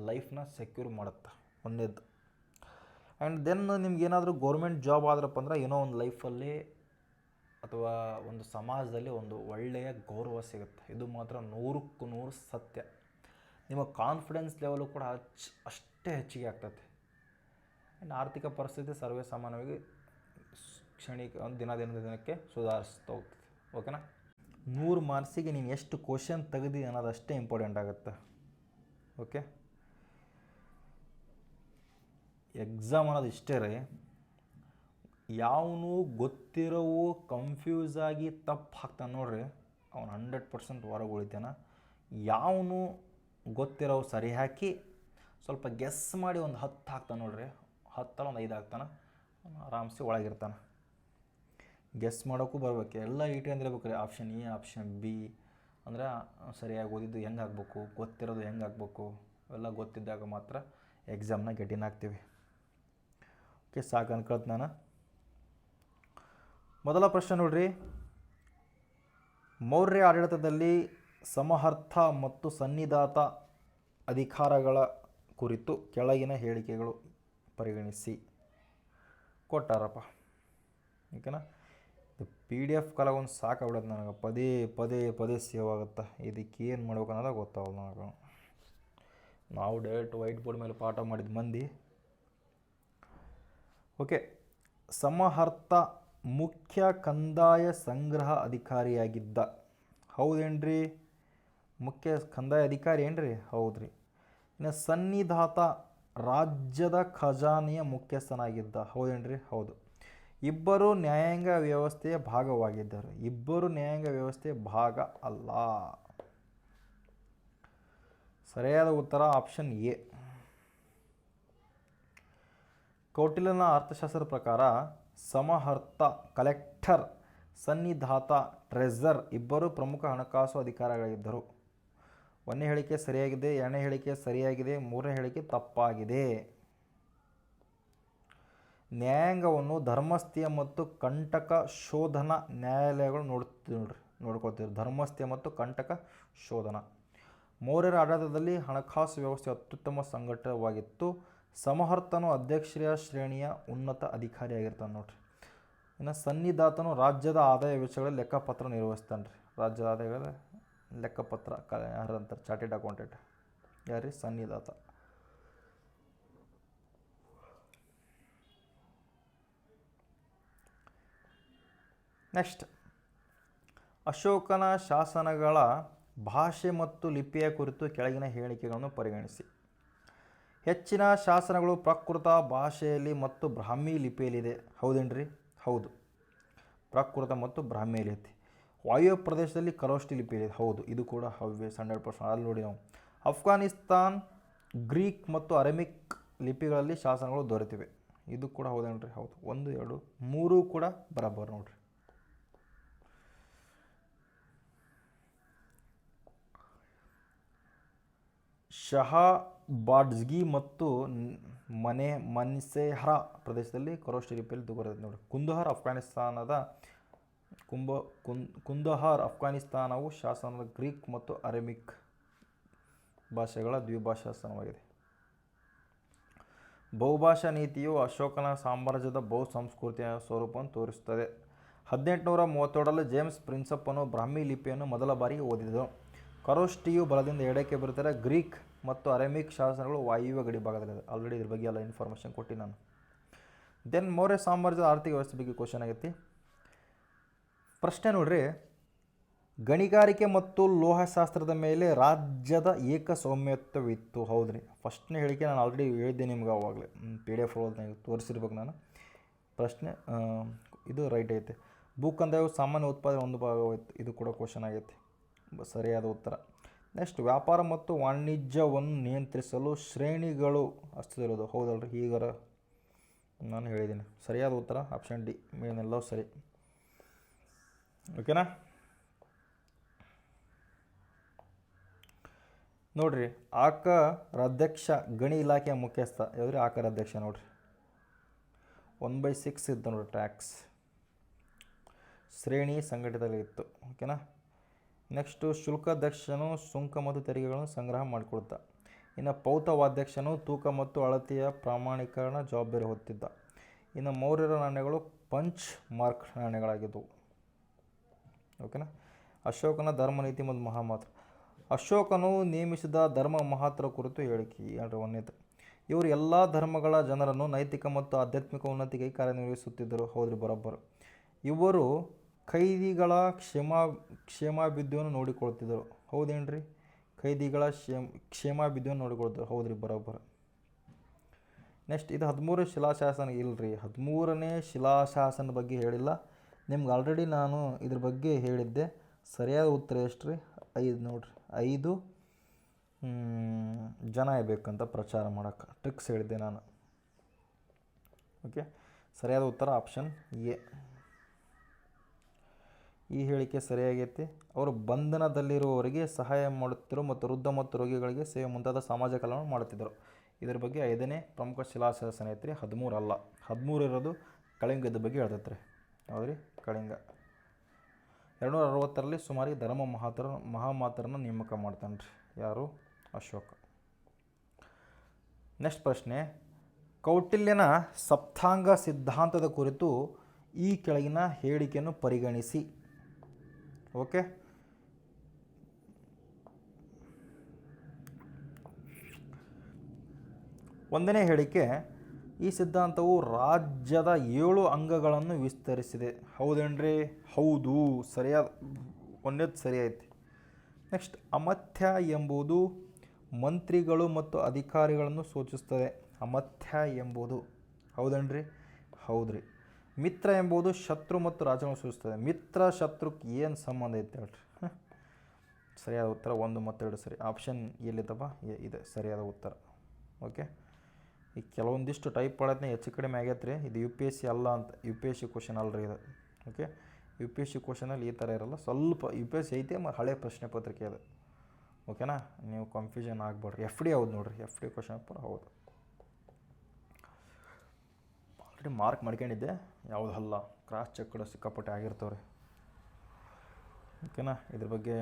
ಲೈಫ್ನ ಸೆಕ್ಯೂರ್ ಮಾಡುತ್ತೆ ಒಂದೇದು. ಆ್ಯಂಡ್ ದೆನ್ ನಿಮ್ಗೇನಾದರೂ ಗೌರ್ಮೆಂಟ್ ಜಾಬ್ ಆದ್ರಪ್ಪ ಅಂದ್ರೆ ಏನೋ ಒಂದು ಲೈಫಲ್ಲಿ ಅಥವಾ ಒಂದು ಸಮಾಜದಲ್ಲಿ ಒಂದು ಒಳ್ಳೆಯ ಗೌರವ ಸಿಗುತ್ತೆ. ಇದು ಮಾತ್ರ 100ಕ್ಕೆ 100 ಸತ್ಯ. ನಿಮ್ಮ ಕಾನ್ಫಿಡೆನ್ಸ್ ಲೆವೆಲು ಕೂಡ ಅಷ್ಟೇ ಹೆಚ್ಚಿಗೆ ಆಗ್ತೈತೆ. ಆ್ಯಂಡ್ ಆರ್ಥಿಕ ಪರಿಸ್ಥಿತಿ ಸರ್ವೇ ಸಾಮಾನ್ಯವಾಗಿ ದಿನಕ್ಕೆ ಸುಧಾರಿಸ್ತಾ ಹೋಗ್ತದೆ. ಓಕೆನಾ. 100 ಮಾರ್ಕ್ಸಿಗೆ ನೀನು ಎಷ್ಟು ಕ್ವಶನ್ ತೆಗೆದಿ ಅನ್ನೋದು ಅಷ್ಟೇ ಇಂಪಾರ್ಟೆಂಟ್ ಆಗುತ್ತೆ. ಓಕೆ. ಎಕ್ಸಾಮ್ ಅನ್ನೋದು ಇಷ್ಟೇ ರೀ, ಯಾವನು ಗೊತ್ತಿರೋವು ಕನ್ಫ್ಯೂಸ್ ಆಗಿ ತಪ್ಪು ಹಾಕ್ತಾನೆ ನೋಡ್ರಿ ಅವನು 100% ಹೊರಗೆ ಉಳಿತಾನ. ಯಾವನು ಗೊತ್ತಿರೋವು ಸರಿ ಹಾಕಿ ಸ್ವಲ್ಪ ಗೆಸ್ ಮಾಡಿ ಒಂದು 10 ಹಾಕ್ತಾನೆ ನೋಡ್ರಿ, 10 ಒಂದು 5 ಹಾಕ್ತಾನೆ, ಆರಾಮ್ಸೆ ಒಳಗಿರ್ತಾನೆ. ಗೆಸ್ ಮಾಡೋಕ್ಕೂ ಬರ್ಬೇಕು, ಎಲ್ಲ ಈಟಿ ಅಂದಿರ್ಬೇಕು ರೀ. ಆಪ್ಷನ್ ಎ, ಆಪ್ಷನ್ ಬಿ ಅಂದರೆ ಸರಿಯಾಗಿ ಓದಿದ್ದು ಹೆಂಗೆ ಆಗಬೇಕು, ಗೊತ್ತಿರೋದು ಹೆಂಗೆ ಆಗಬೇಕು, ಅವೆಲ್ಲ ಗೊತ್ತಿದ್ದಾಗ ಮಾತ್ರ ಎಕ್ಸಾಮ್ನ ಗೆಟಿನ್ ಆಗ್ತೀವಿ. ಓಕೆ, ಸಾಕು ಅನ್ಕೊಳ್ತು ನಾನು. ಮೊದಲ ಪ್ರಶ್ನೆ ನೋಡ್ರಿ, ಮೌರ್ಯ ಆಡಳಿತದಲ್ಲಿ ಸಮಹರ್ತ ಮತ್ತು ಸನ್ನಿಧಾತ ಅಧಿಕಾರಗಳ ಕುರಿತು ಕೆಳಗಿನ ಹೇಳಿಕೆಗಳು ಪರಿಗಣಿಸಿ ಕೊಟ್ಟಾರಪ್ಪ. ಓಕೆನಾ, PDF ಕಾಲಾಗೊಂದು ಸಾಕಾಗ್ಬಿಡೋದು ನನಗೆ, ಪದೇ ಪದೇ ಪದೇ ಸೇವ್ ಆಗುತ್ತೆ. ಇದಕ್ಕೆ ಏನು ಮಾಡ್ಬೇಕು ಅನ್ನೋದಾಗ ಗೊತ್ತಾಗಲ್ಲ ನನಗೆ. ನಾವು ಡೈರೆಕ್ಟ್ ವೈಟ್ ಬೋರ್ಡ್ ಮೇಲೆ ಪಾಠ ಮಾಡಿದ ಮಂದಿ. ಓಕೆ, ಸಮಹರ್ತ ಮುಖ್ಯ ಕಂದಾಯ ಸಂಗ್ರಹ ಅಧಿಕಾರಿಯಾಗಿದ್ದ. ಹೌದೇನ್ರಿ? ಮುಖ್ಯ ಕಂದಾಯ ಅಧಿಕಾರಿ ಏನ್ರಿ? ಹೌದ್ರಿ. ಇನ್ನು ಸನ್ನಿಧಾತ ರಾಜ್ಯದ ಖಜಾನೆಯ ಮುಖ್ಯಸ್ಥನಾಗಿದ್ದ. ಹೌದೇನ್ರಿ? ಹೌದು. ಇಬ್ಬರು ನ್ಯಾಯಾಂಗ ವ್ಯವಸ್ಥೆಯ ಭಾಗವಾಗಿದ್ದರು. ಇಬ್ಬರು ನ್ಯಾಯಾಂಗ ವ್ಯವಸ್ಥೆಯ ಭಾಗ ಅಲ್ಲ. ಸರಿಯಾದ ಉತ್ತರ ಆಪ್ಷನ್ ಎ. ಕೌಟಿಲ್ಯನ ಅರ್ಥಶಾಸ್ತ್ರದ ಪ್ರಕಾರ ಸಮಹರ್ತ, ಕಲೆಕ್ಟರ್, ಸನ್ನಿಧಾತ, ಟ್ರೆಸರ್ ಇಬ್ಬರು ಪ್ರಮುಖ ಹಣಕಾಸು ಅಧಿಕಾರಿಗಳಿದ್ದರು. 1ನೇ ಹೇಳಿಕೆ ಸರಿಯಾಗಿದೆ, 2ನೇ ಹೇಳಿಕೆ ಸರಿಯಾಗಿದೆ, 3ನೇ ಹೇಳಿಕೆ ತಪ್ಪಾಗಿದೆ. ನ್ಯಾಯಾಂಗವನ್ನು ಧರ್ಮಸ್ಥ್ಯ ಮತ್ತು ಕಂಟಕ ಶೋಧನಾ ನ್ಯಾಯಾಲಯಗಳು ನೋಡ್ಕೊಳ್ತಿದ್ರು. ಧರ್ಮಸ್ಥ್ಯ ಮತ್ತು ಕಂಟಕ ಶೋಧನ. ಮೌರ್ಯರ ಆಡಳಿತದಲ್ಲಿ ಹಣಕಾಸು ವ್ಯವಸ್ಥೆ ಅತ್ಯುತ್ತಮ ಸಂಘಟವಾಗಿತ್ತು. ಸಮಹರ್ತನು ಅಧ್ಯಕ್ಷೀಯ ಶ್ರೇಣಿಯ ಉನ್ನತ ಅಧಿಕಾರಿಯಾಗಿರ್ತಾನೆ ನೋಡ್ರಿ. ಇನ್ನು ಸನ್ನಿಧಾತನು ರಾಜ್ಯದ ಆದಾಯ ವೆಚ್ಚಗಳಲ್ಲಿ ಲೆಕ್ಕಪತ್ರ ನಿರ್ವಹಿಸ್ತಾನೆ ರೀ. ರಾಜ್ಯದ ಆದಾಯಗಳ ಲೆಕ್ಕಪತ್ರ ಯಾರಂತಾರೆ? Chartered accountant. ಯಾರೀ? ಸನ್ನಿಧಾತ. ನೆಕ್ಸ್ಟ್, ಅಶೋಕನ ಶಾಸನಗಳ ಭಾಷೆ ಮತ್ತು ಲಿಪಿಯ ಕುರಿತು ಕೆಳಗಿನ ಹೇಳಿಕೆಗಳನ್ನು ಪರಿಗಣಿಸಿ. ಹೆಚ್ಚಿನ ಶಾಸನಗಳು ಪ್ರಾಕೃತ ಭಾಷೆಯಲ್ಲಿ ಮತ್ತು ಬ್ರಾಹ್ಮಿ ಲಿಪಿಯಲ್ಲಿದೆ. ಹೌದೇನ್ರಿ? ಹೌದು, ಪ್ರಾಕೃತ ಮತ್ತು ಬ್ರಾಹ್ಮಿಯಲ್ಲಿ ಐತಿ. ವಾಯುವ್ಯ ಪ್ರದೇಶದಲ್ಲಿ ಖರೋಷ್ಠಿ ಲಿಪಿಯಲ್ಲಿದೆ. ಹೌದು, ಇದು ಕೂಡ ಹವ್ಯ 100%. ಅಲ್ಲಿ ನೋಡಿ ನಾವು ಅಫ್ಘಾನಿಸ್ತಾನ್ ಗ್ರೀಕ್ ಮತ್ತು ಅರಮಿಕ್ ಲಿಪಿಗಳಲ್ಲಿ ಶಾಸನಗಳು ದೊರೆತಿವೆ. ಇದು ಕೂಡ ಹೌದೇನ್ರಿ? ಹೌದು. 1, 2, 3 ಕೂಡ ಬರಬರ್ ನೋಡ್ರಿ. ಶಹಾಬಾಡ್ಗಿ ಮತ್ತು ಮನ್ಸೇಹ್ರಾ ಪ್ರದೇಶದಲ್ಲಿ ಖರೋಷ್ಠಿ ಲಿಪಿಯಲ್ಲಿ ದೊರೆತಿದೆ ನೋಡಿ. ಕುಂದಹಾರ್ ಅಫ್ಘಾನಿಸ್ತಾನವು ಶಾಸನದ ಗ್ರೀಕ್ ಮತ್ತು ಅರೇಮಿಕ್ ಭಾಷೆಗಳ ದ್ವಿಭಾಷಾ ಶಾಸನವಾಗಿದೆ. ಬಹುಭಾಷಾ ನೀತಿಯು ಅಶೋಕನ ಸಾಮ್ರಾಜ್ಯದ ಬಹುಸಂಸ್ಕೃತಿಯ ಸ್ವರೂಪವನ್ನು ತೋರಿಸುತ್ತದೆ. 1837ರಲ್ಲಿ ಜೇಮ್ಸ್ ಪ್ರಿನ್ಸಪ್ಪನು ಬ್ರಾಹ್ಮಿ ಲಿಪಿಯನ್ನು ಮೊದಲ ಬಾರಿಗೆ ಓದಿದನು. ಖರೋಷ್ಠಿಯು ಬಲದಿಂದ ಎಡಕ್ಕೆ ಬರುತ್ತಾರೆ. ಗ್ರೀಕ್ ಮತ್ತು ಅರೇಮಿಕ್ ಶಾಸನಗಳು ವಾಯುವ್ಯ ಗಡಿ ಭಾಗದಲ್ಲಿದೆ. ಆಲ್ರೆಡಿ ಇದ್ರ ಬಗ್ಗೆ ಎಲ್ಲ ಇನ್ಫಾರ್ಮೇಷನ್ ಕೊಟ್ಟು ನಾನು. ದೆನ್ ಮೌರ್ಯ ಸಾಮ್ರಾಜ್ಯದ ಆರ್ಥಿಕ ವ್ಯವಸ್ಥೆ ಬಗ್ಗೆ ಕ್ವಶನ್ ಆಗೈತಿ. ಪ್ರಶ್ನೆ ನೋಡ್ರಿ, ಗಣಿಗಾರಿಕೆ ಮತ್ತು ಲೋಹಶಾಸ್ತ್ರದ ಮೇಲೆ ರಾಜ್ಯದ ಏಕಸ್ವಾಮ್ಯತ್ವವಿತ್ತು. ಹೌದ್ರಿ. ಫಸ್ಟ್ನೇ ಹೇಳಿಕೆ ನಾನು ಆಲ್ರೆಡಿ ಹೇಳಿದ್ದೆ ನಿಮ್ಗೆ ಆವಾಗಲೇ, PDF ತೋರಿಸಿರ್ಬೇಕು ನಾನು. ಪ್ರಶ್ನೆ ಇದು ರೈಟ್ ಐತೆ. ಭೂಕಂದಾಯವು ಸಾಮಾನ್ಯ ಉತ್ಪಾದನೆ ಒಂದು ಭಾಗವಾಯಿತು. ಇದು ಕೂಡ ಕ್ವಶನ್ ಆಗೈತೆ. ಸರಿಯಾದ ಉತ್ತರ. ನೆಕ್ಸ್ಟ್, ವ್ಯಾಪಾರ ಮತ್ತು ವಾಣಿಜ್ಯವನ್ನು ನಿಯಂತ್ರಿಸಲು ಶ್ರೇಣಿಗಳು ಅಸ್ತಿತ್ವವಿರೋದು. ಹೌದಲ್ರಿ? ಈಗಾರ ನಾನು ಹೇಳಿದ್ದೀನಿ. ಸರಿಯಾದ ಉತ್ತರ ಆಪ್ಷನ್ ಡಿ. ಮೇನೆಲ್ಲವೂ ಸರಿ. ಓಕೆನಾ? ನೋಡ್ರಿ, ಆಕರಾಧ್ಯಕ್ಷ ಗಣಿ ಇಲಾಖೆಯ ಮುಖ್ಯಸ್ಥ ಯಾವ್ದ್ರಿ? ಆಕರಾಧ್ಯಕ್ಷ ನೋಡ್ರಿ. 1/6 ಇತ್ತು ನೋಡ್ರಿ ಟ್ಯಾಕ್ಸ್. ಶ್ರೇಣಿ ಸಂಘಟಿತವಾಗಿತ್ತು. ಓಕೆನಾ? ನೆಕ್ಸ್ಟು, ಶುಲ್ಕಾಧ್ಯಕ್ಷನು ಸುಂಕ ಮತ್ತು ತೆರಿಗೆಗಳನ್ನು ಸಂಗ್ರಹ ಮಾಡಿಕೊಡ್ತ. ಇನ್ನು ಪೌತವಾಧ್ಯಕ್ಷನು ತೂಕ ಮತ್ತು ಅಳತೆಯ ಪ್ರಾಮಾಣೀಕರಣ ಜವಾಬ್ದಾರಿ ಹೊತ್ತಿದ್ದ. ಇನ್ನು ಮೌರ್ಯರ ನಾಣ್ಯಗಳು ಪಂಚ್ ಮಾರ್ಕ್ ನಾಣ್ಯಗಳಾಗಿದ್ದವು. ಓಕೆನಾ? ಅಶೋಕನ ಧರ್ಮನೀತಿ ಮತ್ತು ಮಹಾಮಾತ್ರ. ಅಶೋಕನು ನೇಮಿಸಿದ ಧರ್ಮ ಮಹಾತ್ರ ಕುರಿತು ಹೇಳಿಕೆ. ಒಂದೇದು, ಇವರು ಎಲ್ಲ ಧರ್ಮಗಳ ಜನರನ್ನು ನೈತಿಕ ಮತ್ತು ಆಧ್ಯಾತ್ಮಿಕ ಉನ್ನತಿಗಾಗಿ ಕಾರ್ಯನಿರ್ವಹಿಸುತ್ತಿದ್ದರು. ಹೌದ್ರಿ, ಬರೋಬ್ಬರು. ಇವರು ಖೈದಿಗಳ ಕ್ಷೇಮಾಭಿವೃದ್ಧಿಯನ್ನು ನೋಡಿಕೊಳ್ತಿದ್ದರು. ಹೌದೇನ್ರಿ? ಖೈದಿಗಳ ಕ್ಷೇಮಾಭಿವೃದ್ಧಿಯನ್ನು ನೋಡಿಕೊಳ್ತಾರೆ. ಹೌದ್ರಿ, ಬರೋಬ್ಬರ. ನೆಕ್ಸ್ಟ್ ಇದು 13 ಶಿಲಾಶಾಸನ ಇಲ್ಲರಿ, 13ನೇ ಶಿಲಾಶಾಸನದ ಬಗ್ಗೆ ಹೇಳಿಲ್ಲ ನಿಮ್ಗೆ. ಆಲ್ರೆಡಿ ನಾನು ಇದ್ರ ಬಗ್ಗೆ ಹೇಳಿದ್ದೆ. ಸರಿಯಾದ ಉತ್ತರ ಎಷ್ಟು ರೀ? 5 ನೋಡಿರಿ. 5 ಜನ ಇರಬೇಕಂತ ಪ್ರಚಾರ ಮಾಡೋಕ್ಕೆ ಟ್ರಿಕ್ಸ್ ಹೇಳಿದ್ದೆ ನಾನು. ಓಕೆ, ಸರಿಯಾದ ಉತ್ತರ ಆಪ್ಷನ್ ಎ. ಈ ಹೇಳಿಕೆ ಸರಿಯಾಗೈತಿ. ಅವರು ಬಂಧನದಲ್ಲಿರುವವರಿಗೆ ಸಹಾಯ ಮಾಡುತ್ತಿದ್ದರು ಮತ್ತು ವೃದ್ಧ ಮತ್ತು ರೋಗಿಗಳಿಗೆ ಸೇವೆ ಮುಂತಾದ ಸಮಾಜ ಕಲ್ಯಾಣ ಮಾಡುತ್ತಿದ್ದರು. ಇದರ ಬಗ್ಗೆ 5ನೇ ಪ್ರಮುಖ ಶಿಲಾಶಾಸನ ಐತ್ರಿ, 13 ಅಲ್ಲ. 13 ಇರೋದು ಕಳಿಂಗದ ಬಗ್ಗೆ ಹೇಳ್ತೈತೆ ರೀ. ಹೌದ್ರಿ, ಕಳಿಂಗ. 260ರಲ್ಲಿ ಸುಮಾರಿಗೆ ಧರ್ಮ ಮಹಾಮಾತರನ್ನು ನೇಮಕ ಮಾಡ್ತಾನೆ ರೀ. ಯಾರು? ಅಶೋಕ. ನೆಕ್ಸ್ಟ್ ಪ್ರಶ್ನೆ, ಕೌಟಿಲ್ಯನ ಸಪ್ತಾಂಗ ಸಿದ್ಧಾಂತದ ಕುರಿತು ಈ ಕೆಳಗಿನ ಹೇಳಿಕೆಯನ್ನು ಪರಿಗಣಿಸಿ. ಓಕೆ, ಒಂದನೇ ಹೇಳಿಕೆ, ಈ ಸಿದ್ಧಾಂತವು ರಾಜ್ಯದ 7 ಅಂಗಗಳನ್ನು ವಿಸ್ತರಿಸಿದೆ. ಹೌದೇನ್ರಿ? ಹೌದು, ಸರಿಯಾದ ಒಂದೇದು ಸರಿ ಐತಿ. ನೆಕ್ಸ್ಟ್, ಅಮಥ್ಯ ಎಂಬುದು ಮಂತ್ರಿಗಳು ಮತ್ತು ಅಧಿಕಾರಿಗಳನ್ನು ಸೂಚಿಸ್ತದೆ. ಅಮಥ್ಯ ಎಂಬುದು, ಹೌದೇನ್ರಿ? ಹೌದ್ರಿ. ಮಿತ್ರ ಎಂಬುದು ಶತ್ರು ಮತ್ತು ರಾಜಗಳನ್ನು ಸೂಚಿಸ್ತದೆ. ಮಿತ್ರ ಶತ್ರುಕ್ಕೆ ಏನು ಸಂಬಂಧ ಐತೆ ಹೇಳ್ರಿ? ಸರಿಯಾದ ಉತ್ತರ 1 ಮತ್ತು 2 ಸರಿ. ಆಪ್ಷನ್ ಎಲ್ಲಿದ್ದಪ್ಪ? ಇದೆ ಸರಿಯಾದ ಉತ್ತರ. ಓಕೆ, ಈಗ ಕೆಲವೊಂದಿಷ್ಟು ಟೈಪ್ ಮಾಡೋದನ್ನ ಹೆಚ್ಚು ಕಡಿಮೆ ಆಗೈತೆ ರೀ. ಇದು UPSC ಅಲ್ಲ ಅಂತ, UPSC ಕ್ವಶನ್ ಅಲ್ರಿ ಇದು. ಓಕೆ, UPSC ಕ್ವಶನಲ್ಲಿ ಈ ಥರ ಇರೋಲ್ಲ. ಸ್ವಲ್ಪ UPSC ಐತೆ, ಹಳೆ ಪ್ರಶ್ನೆ ಪತ್ರಿಕೆ ಅದು. ಓಕೆನಾ, ನೀವು ಕನ್ಫ್ಯೂಷನ್ ಆಗಬೇಡ್ರಿ. FD ಹೌದು ನೋಡಿರಿ, FD ಕ್ವಶನ್ ಪೇಪರ್ ಹೌದು. ಆಲ್ರೆಡಿ ಮಾರ್ಕ್ ಮಾಡ್ಕೊಂಡಿದ್ದೆ, ಯಾವುದು ಅಲ್ಲ, ಕ್ರಾಸ್ ಚೆಕ್ ಕೂಡ ಸಿಕ್ಕಾಪಟ್ಟೆ ಆಗಿರ್ತವ್ರಿ. ಓಕೆನಾ, ಇದ್ರ ಬಗ್ಗೆ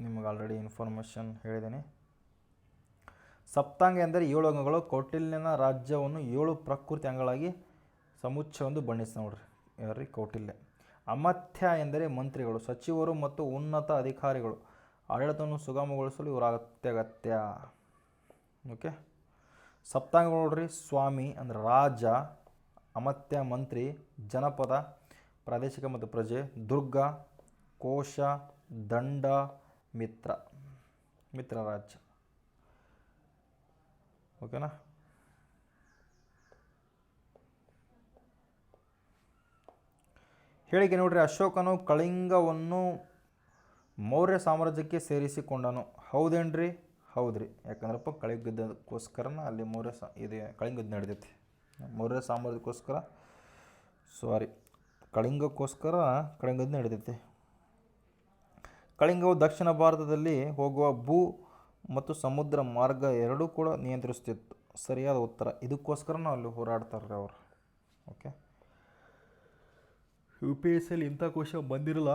ನಿಮಗೆ ಆಲ್ರೆಡಿ ಇನ್ಫಾರ್ಮೇಷನ್ ಹೇಳಿದ್ದೀನಿ. ಸಪ್ತಾಂಗ ಎಂದರೆ 7 ಅಂಗಗಳು. ಕೌಟಿಲ್ಯನ ರಾಜ್ಯವನ್ನು 7 ಪ್ರಕೃತಿ ಅಂಗಗಳಾಗಿ ಸಮುಚ್ಚಯವೆಂದು ಬಣ್ಣಿಸಿ ನೋಡ್ರಿ. ಯಾರ್ರಿ? ಕೌಟಿಲ್ಯ. ಅಮಥ್ಯ ಎಂದರೆ ಮಂತ್ರಿಗಳು, ಸಚಿವರು ಮತ್ತು ಉನ್ನತ ಅಧಿಕಾರಿಗಳು. ಆಡಳಿತವನ್ನು ಸುಗಮಗೊಳಿಸಲು ಇವರ ಅತ್ಯಗತ್ಯ. ಓಕೆ, ಸಪ್ತಾಂಗಗಳು ನೋಡ್ರಿ. ಸ್ವಾಮಿ ಅಂದರೆ ರಾಜ, ಅಮಥ್ಯ ಮಂತ್ರಿ, ಜನಪದ ಪ್ರಾದೇಶಿಕ ಮತ್ತು ಪ್ರಜೆ, ದುರ್ಗ, ಕೋಶ, ದಂಡ, ಮಿತ್ರ ರಾಜ್ಯ. ಓಕೆನಾ, ಹೇಳಿಕೆ ನೋಡ್ರಿ. ಅಶೋಕನು ಕಳಿಂಗವನ್ನು ಮೌರ್ಯ ಸಾಮ್ರಾಜ್ಯಕ್ಕೆ ಸೇರಿಸಿಕೊಂಡನು. ಹೌದೇನ್ರಿ? ಹೌದ್ರಿ. ಯಾಕಂದ್ರಪ್ಪ ಕಳಿಂಗದಕ್ಕೋಸ್ಕರನ ಅಲ್ಲಿ ಇದೆ ಕಳಿಂಗದ ನಡೆದೈತಿ. ಮೌರ್ಯ ಸಾಮ್ರಾಜ್ಯಕ್ಕೋಸ್ಕರ ಕಳಿಂಗಕ್ಕೋಸ್ಕರ ಕಳಿಂಗದ ನಡೆದೈತಿ. ಕಳಿಂಗವು ದಕ್ಷಿಣ ಭಾರತದಲ್ಲಿ ಹೋಗುವ ಭೂ ಮತ್ತು ಸಮುದ್ರ ಮಾರ್ಗ ಎರಡೂ ಕೂಡ ನಿಯಂತ್ರಿಸುತ್ತಿತ್ತು. ಸರಿಯಾದ ಉತ್ತರ. ಇದಕ್ಕೋಸ್ಕರನೂ ಅಲ್ಲಿ ಹೋರಾಡ್ತಾರೆ ಅವರು. ಓಕೆ, UPSCಯಲ್ಲಿ ಇಂಥ ಕ್ವಶನ್ ಬಂದಿರಲ್ಲ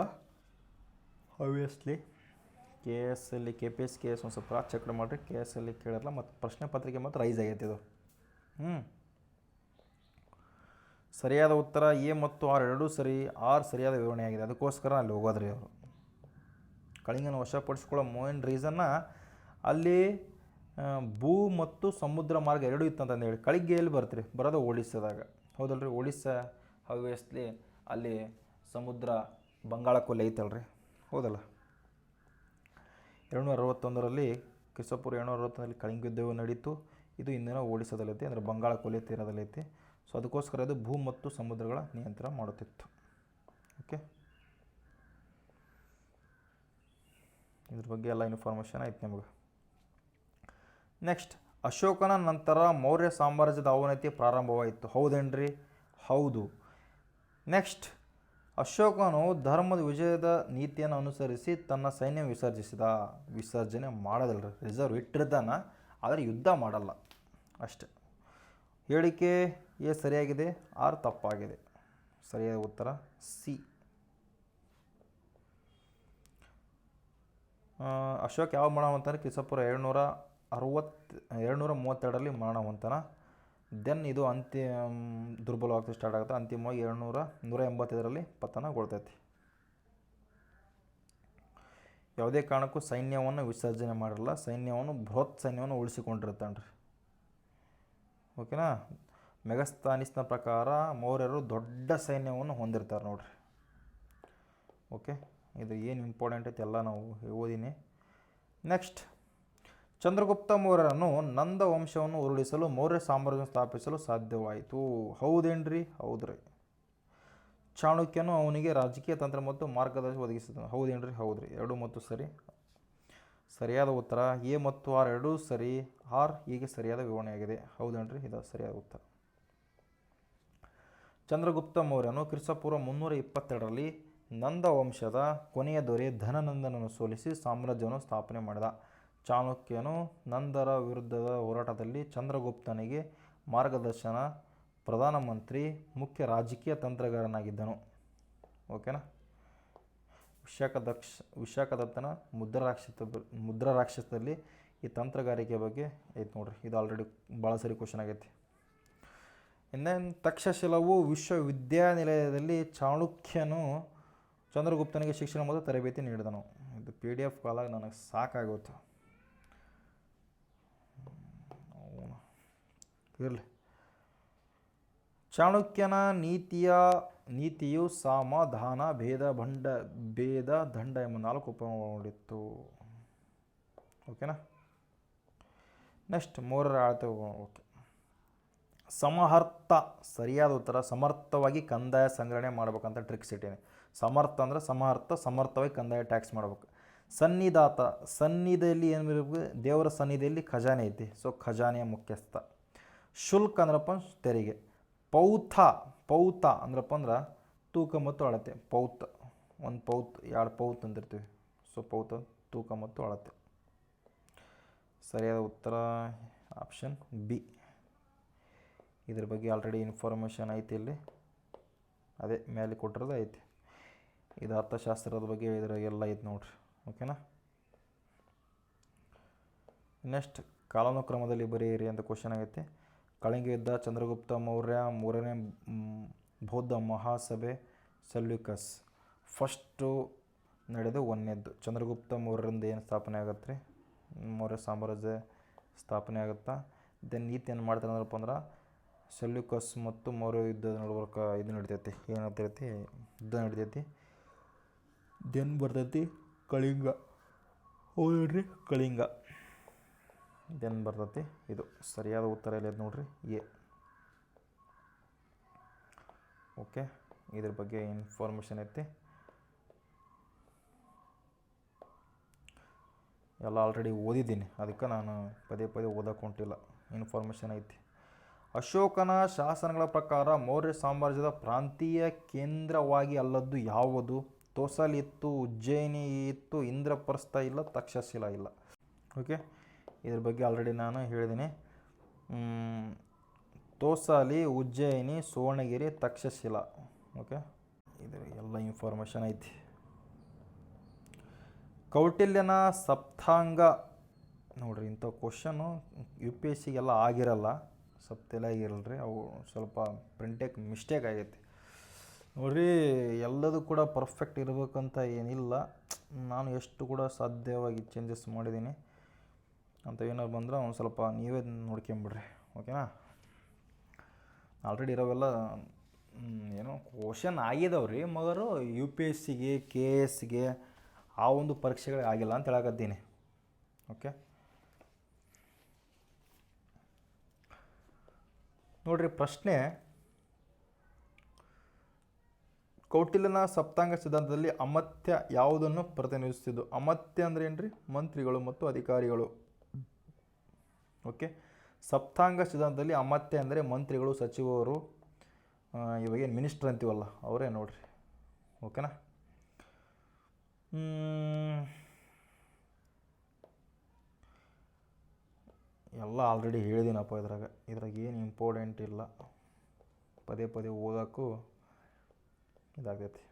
ಆಬ್ವಿಯಸ್ಲಿ. KS ಅಲ್ಲಿ KPS KS ಒಂದು ಸ್ವಲ್ಪ ಚೆಕ್ ಮಾಡಿರಿ. KS ಅಲ್ಲಿ ಕೇಳಿರಲ್ಲ, ಮತ್ತು ಪ್ರಶ್ನೆ ಪತ್ರಿಕೆ ಮತ್ತು ರೈಸ್ ಆಗೈತೆ ಇದು. ಸರಿಯಾದ ಉತ್ತರ A ಮತ್ತು R ಎರಡೂ ಸರಿ. R ಸರಿಯಾದ ವಿವರಣೆ ಆಗಿದೆ, ಅದಕ್ಕೋಸ್ಕರ ಅಲ್ಲಿ ಹೋಗೋದ್ರಿ ಅವರು. ಕಳಿಂಗನ ವಶಪಡಿಸ್ಕೊಳ್ಳೋ ಮೇನ್ ರೀಸನ್ನ ಅಲ್ಲಿ ಭೂ ಮತ್ತು ಸಮುದ್ರ ಮಾರ್ಗ ಎರಡೂ ಇತ್ತಂತಂದು ಹೇಳಿ. ಕಳಿಂಗ ಎಲ್ಲಿ ಬರ್ತೀರಿ? ಬರೋದು ಒಡಿಸ್ಸಾದಾಗ, ಹೌದಲ್ರಿ? ಒಡಿಸ್ಸಾ ಆಬ್ವಿಯಸ್ಲಿ ಅಲ್ಲಿ ಸಮುದ್ರ ಬಂಗಾಳ ಕೊಲ್ಲಿ ಐತಲ್ರಿ, ಹೌದಲ್ಲ? 761ರಲ್ಲಿ ಕ್ರಿಸ್ತಪೂರ್ವ 761ರಲ್ಲಿ ಕಳಿಂಗ ಯುದ್ಧವು ನಡೀತು. ಇದು ಇಂದಿನ ಒಡಿಸ್ಸಾದಲ್ಲೈತಿ, ಅಂದರೆ ಬಂಗಾಳ ಕೊಲ್ಲಿ ತೀರದಲ್ಲೈತಿ. ಸೊ ಅದಕ್ಕೋಸ್ಕರ ಇದು ಭೂ ಮತ್ತು ಸಮುದ್ರಗಳ ನಿಯಂತ್ರಣ ಮಾಡುತ್ತಿತ್ತು. ಓಕೆ, ಇದ್ರ ಬಗ್ಗೆ ಎಲ್ಲ ಇನ್ಫಾರ್ಮೇಷನ್ ಆಯ್ತು ನಿಮಗೆ. ನೆಕ್ಸ್ಟ್, ಅಶೋಕನ ನಂತರ ಮೌರ್ಯ ಸಾಮ್ರಾಜ್ಯದ ಅವನತಿ ಪ್ರಾರಂಭವಾಯಿತು. ಹೌದೇನ್ರಿ? ಹೌದು. ನೆಕ್ಸ್ಟ್, ಅಶೋಕನು ಧರ್ಮದ ವಿಜಯದ ನೀತಿಯನ್ನು ಅನುಸರಿಸಿ ತನ್ನ ಸೈನ್ಯ ವಿಸರ್ಜನೆ ಮಾಡೋದಲ್ರಿ. ರಿಸರ್ವ್ ಇಟ್ಟಿರ್ತಾನ, ಆದರೆ ಯುದ್ಧ ಮಾಡಲ್ಲ ಅಷ್ಟೆ. ಹೇಳಿಕೆ A ಸರಿಯಾಗಿದೆ, R ತಪ್ಪಾಗಿದೆ. ಸರಿಯಾದ ಉತ್ತರ C. ಅಶೋಕ್ ಯಾವ ಮರಣವಂತನ? ಕ್ರಿಸ್ತಪೂರ್ವ 732ರಲ್ಲಿ ಮರಣವಂತನ. ದೆನ್ ಇದು ದುರ್ಬಲವಾಗ್ತಾ ಸ್ಟಾರ್ಟ್ ಆಗುತ್ತೆ. ಅಂತಿಮವಾಗಿ 185ರಲ್ಲಿ ಪತನಗೊಳ್ತೈತಿ. ಯಾವುದೇ ಕಾರಣಕ್ಕೂ ಸೈನ್ಯವನ್ನು ವಿಸರ್ಜನೆ ಮಾಡಿರಲ್ಲ. ಸೈನ್ಯವನ್ನು ಬೃಹತ್ ಸೈನ್ಯವನ್ನು ಉಳಿಸಿಕೊಂಡಿರ್ತಾನೆ ರೀ. ಓಕೆನಾ? ಮೆಗಸ್ತಾನಿಸ್ನ ಪ್ರಕಾರ ಮೌರ್ಯರು ದೊಡ್ಡ ಸೈನ್ಯವನ್ನು ಹೊಂದಿರ್ತಾರೆ ನೋಡ್ರಿ. ಓಕೆ, ಇದು ಏನು ಇಂಪಾರ್ಟೆಂಟ್ ಐತೆ ಎಲ್ಲ ನಾವು ಓದಿನಿ. ನೆಕ್ಸ್ಟ್, ಚಂದ್ರಗುಪ್ತ ಮೌರ್ಯರನ್ನು ನಂದ ವಂಶವನ್ನು ಉರುಳಿಸಲು ಮೌರ್ಯ ಸಾಮ್ರಾಜ್ಯವನ್ನು ಸ್ಥಾಪಿಸಲು ಸಾಧ್ಯವಾಯಿತು. ಹೌದೇನ್ರಿ? ಹೌದ್ರಿ. ಚಾಣಕ್ಯನು ಅವನಿಗೆ ರಾಜಕೀಯ ತಂತ್ರ ಮತ್ತು ಮಾರ್ಗದರ್ಶನ ಒದಗಿಸಿದನು. ಹೌದೇನ್ರಿ? ಹೌದ್ರಿ. 2 ಮತ್ತು ಸರಿ. ಸರಿಯಾದ ಉತ್ತರ ಎ ಮತ್ತು ಆರ್ ಎರಡೂ ಸರಿ. ಆರ್ ಹೀಗೆ ಸರಿಯಾದ ವಿವರಣೆಯಾಗಿದೆ. ಹೌದೇನ್ರಿ? ಇದು ಸರಿಯಾದ ಉತ್ತರ. ಚಂದ್ರಗುಪ್ತ ಮೌರ್ಯನು ಕ್ರಿಸ್ತಪೂರ್ವ 322ರಲ್ಲಿ ನಂದ ವಂಶದ ಕೊನೆಯ ದೊರೆ ಧನನಂದನನ್ನು ಸೋಲಿಸಿ ಸಾಮ್ರಾಜ್ಯವನ್ನು ಸ್ಥಾಪನೆ ಮಾಡಿದ. ಚಾಣಕ್ಯನು ನಂದರ ವಿರುದ್ಧದ ಹೋರಾಟದಲ್ಲಿ ಚಂದ್ರಗುಪ್ತನಿಗೆ ಮಾರ್ಗದರ್ಶನ, ಪ್ರಧಾನಮಂತ್ರಿ, ಮುಖ್ಯ ರಾಜಕೀಯ ತಂತ್ರಗಾರನಾಗಿದ್ದನು. ಓಕೆನಾ. ವಿಶಾಖದತ್ತನ ಮುದ್ರಾರಾಕ್ಷಸದಲ್ಲಿ ಈ ತಂತ್ರಗಾರಿಕೆ ಬಗ್ಗೆ ಐತೆ ನೋಡ್ರಿ. ಇದು ಆಲ್ರೆಡಿ ಭಾಳ ಸರಿ ಕ್ವಶನ್ ಆಗೈತಿ. ಇನ್ನೇನು ತಕ್ಷಶಿಲವು ವಿಶ್ವವಿದ್ಯಾನಿಲಯದಲ್ಲಿ ಚಾಣಕ್ಯನು ಚಂದ್ರಗುಪ್ತನಿಗೆ ಶಿಕ್ಷಣ ಮತ್ತು ತರಬೇತಿ ನೀಡಿದನು. ಇದು PDF ಕಾಲಾಗ ನನಗೆ ಸಾಕಾಗೋತು. ಇರಲಿ. ಚಾಣಕ್ಯನ ನೀತಿಯು ಸಾಮ, ದಾನ, ಭೇದ, ದಂಡ ಎಂಬ 4 ಉಪನೊಂದಿತ್ತು. ಓಕೆನಾ. ನೆಕ್ಸ್ಟ್ ಮೌರ್ಯರ ಆಳ್ತೆ. ಓಕೆ. ಸಮರ್ಥ ಸರಿಯಾದ ಉತ್ತರ. ಸಮರ್ಥವಾಗಿ ಕಂದಾಯ ಸಂಗ್ರಹಣೆ ಮಾಡ್ಬೇಕಂತ ಟ್ರಿಕ್ಸ್ ಇಟ್ಟೇನೆ. ಸಮರ್ಥ ಅಂದರೆ ಸಮರ್ಥವಾಗಿ ಕಂದಾಯ ಟ್ಯಾಕ್ಸ್ ಮಾಡ್ಬೇಕು. ಸನ್ನಿಧಾತ, ಸನ್ನಿಧಿಯಲ್ಲಿ ಏನಿರಬೇಕು? ದೇವರ ಸನ್ನಿಧಿಯಲ್ಲಿ ಖಜಾನೆ ಐತಿ. ಸೊ ಖಜಾನೆಯ ಮುಖ್ಯಸ್ಥ. ಶುಲ್ಕ ಅಂದ್ರಪ್ಪ ತೆರಿಗೆ. ಪೌತ ಅಂದ್ರಪ್ಪ ಅಂದ್ರೆ ತೂಕ ಮತ್ತು ಅಳತೆ. ಪೌತ್ 1 ಪೌತ್ 2 ಪೌತ್ ಅಂತಿರ್ತೀವಿ. ಸೊ ಪೌತ ತೂಕ ಮತ್ತು ಅಳತೆ. ಸರಿಯಾದ ಉತ್ತರ ಆಪ್ಷನ್ ಬಿ. ಇದ್ರ ಬಗ್ಗೆ ಆಲ್ರೆಡಿ ಇನ್ಫಾರ್ಮೇಷನ್ ಐತಿ ಇಲ್ಲಿ. ಅದೇ ಮೇಲೆ ಕೊಟ್ಟಿರೋದು ಐತಿ. ಇದು ಅರ್ಥಶಾಸ್ತ್ರದ ಬಗ್ಗೆ ಇದ್ರಾಗೆಲ್ಲ ಐತೆ ನೋಡ್ರಿ. ಓಕೆನಾ. ನೆಕ್ಸ್ಟ್ ಕಾಲಾನುಕ್ರಮದಲ್ಲಿ ಬರೆಯಿರಿ ಅಂತ ಕ್ವಶನ್ ಆಗೈತಿ. ಕಳಿಂಗ ಯುದ್ಧ, ಚಂದ್ರಗುಪ್ತ ಮೌರ್ಯ, 3ನೇ ಬೌದ್ಧ ಮಹಾಸಭೆ, ಸೆಲ್ಯೂಕಸ್. ಫಸ್ಟು ನಡೆದು 1ನೇದ್ದು ಚಂದ್ರಗುಪ್ತ ಮೌರ್ಯರಿಂದ ಏನು ಸ್ಥಾಪನೆ ಆಗತ್ತೆ ರೀ? ಮೌರ್ಯ ಸಾಮ್ರಾಜ್ಯ ಸ್ಥಾಪನೆ ಆಗುತ್ತಾ. ದೆನ್ ಏನು ಮಾಡ್ತಾರೆ ಅಂದ್ರಪ್ಪ ಅಂದ್ರೆ ಸೆಲ್ಯೂಕಸ್ ಮತ್ತು ಮೌರ್ಯ ಯುದ್ಧದ ನಡುವರ್ಕ ಇದು ನಡಿತೈತಿ. ಏನಾಗ್ತೈತಿ? ಯುದ್ಧ ನಡಿತೈತಿ. ದೆನ್ ಬರ್ತೈತಿ ಕಳಿಂಗ. ಹೌದ್ರಿ, ಕಳಿಂಗ. ದೆನ್ ಬರ್ತೈತಿ ಇದು. ಸರಿಯಾದ ಉತ್ತರ ಇಲ್ಲ ನೋಡ್ರಿ, ಎ. ಓಕೆ. ಇದ್ರ ಬಗ್ಗೆ ಇನ್ಫಾರ್ಮೇಷನ್ ಐತಿ. ಎಲ್ಲ ಆಲ್ರೆಡಿ ಓದಿದ್ದೀನಿ, ಅದಕ್ಕೆ ನಾನು ಪದೇ ಓದಕ್ಕೆ ಹೊಂಟಿಲ್ಲ. ಇನ್ಫಾರ್ಮೇಷನ್ ಐತಿ. ಅಶೋಕನ ಶಾಸನಗಳ ಪ್ರಕಾರ ಮೌರ್ಯ ಸಾಮ್ರಾಜ್ಯದ ಪ್ರಾಂತೀಯ ಕೇಂದ್ರವಾಗಿ ಅಲ್ಲದ್ದು ಯಾವುದು? ತೋಸಲಿ ಇತ್ತು, ಉಜ್ಜಯಿನಿ ಇತ್ತು, ಇಂದ್ರಪ್ರಸ್ಥ ಇಲ್ಲ, ತಕ್ಷಶಿಲ ಇಲ್ಲ. ಓಕೆ. ಇದ್ರ ಬಗ್ಗೆ ಆಲ್ರೆಡಿ ನಾನು ಹೇಳಿದ್ದೀನಿ. ತೋಸಾಲಿ, ಉಜ್ಜಯಿನಿ, ಸುವರ್ಣಗಿರಿ, ತಕ್ಷಶಿಲ. ಓಕೆ. ಇದ್ರ ಎಲ್ಲ ಇನ್ಫಾರ್ಮೇಷನ್ ಐತಿ. ಕೌಟಿಲ್ಯನ ಸಪ್ತಾಂಗ ನೋಡ್ರಿ. ಇಂಥ ಕ್ವಶನು UPSCಗೆಲ್ಲ ಆಗಿರಲ್ಲ, ಸಪ್ತೆಲ್ಲ ಆಗಿರಲ್ರಿ. ಅವು ಸ್ವಲ್ಪ ಪ್ರಿಂಟೇಕ್ ಮಿಸ್ಟೇಕ್ ಆಗೈತಿ ನೋಡ್ರಿ. ಎಲ್ಲದೂ ಕೂಡ ಪರ್ಫೆಕ್ಟ್ ಇರಬೇಕಂತ ಏನಿಲ್ಲ. ನಾನು ಎಷ್ಟು ಕೂಡ ಸಾಧ್ಯವಾಗಿ ಚೇಂಜಸ್ ಮಾಡಿದ್ದೀನಿ. ಅಂತ ಏನಾರು ಬಂದ್ರೆ ಒಂದು ಸ್ವಲ್ಪ ನೀವೇ ನೋಡ್ಕೊಂಬಿಡ್ರಿ. ಓಕೆನಾ. ಆಲ್ರೆಡಿ ಇರೋವೆಲ್ಲ ಏನೋ ಕ್ವಶನ್ ಆಗಿದಾವ್ರಿ, ಮಗರು UPSCಗೆ, KSಗೆ ಆ ಒಂದು ಪರೀಕ್ಷೆಗಳಿಗೆ ಆಗಿಲ್ಲ ಅಂತ ಹೇಳಕತ್ತೀನಿ. ಓಕೆ. ನೋಡ್ರಿ ಪ್ರಶ್ನೆ. ಕೌಟಿಲ್ಯನ ಸಪ್ತಾಂಗ ಸಿದ್ಧಾಂತದಲ್ಲಿ ಅಮಾತ್ಯ ಯಾವುದನ್ನು ಪ್ರತಿನಿಧಿಸುತ್ತಿದ್ದು? ಅಮಾತ್ಯ ಅಂದರೆ ಏನು ರೀ? ಮಂತ್ರಿಗಳು ಮತ್ತು ಅಧಿಕಾರಿಗಳು. ಓಕೆ. ಸಪ್ತಾಂಗ ಸಿದ್ಧಾಂತದಲ್ಲಿ ಅಮಾತ್ಯ ಅಂದರೆ ಮಂತ್ರಿಗಳು, ಸಚಿವರು, ಇವಾಗೇನು ಮಿನಿಸ್ಟರ್ ಅಂತೀವಲ್ಲ ಅವರೇ ನೋಡ್ರಿ. ಓಕೆನಾ. ಎಲ್ಲ ಆಲ್ರೆಡಿ ಹೇಳಿದ್ದೀನಪ್ಪ. ಇದ್ರಾಗ ಏನು ಇಂಪಾರ್ಟೆಂಟ್ ಇಲ್ಲ. ಪದೇ ಓದೋಕ್ಕೂ ಇದಾಗೈತಿ.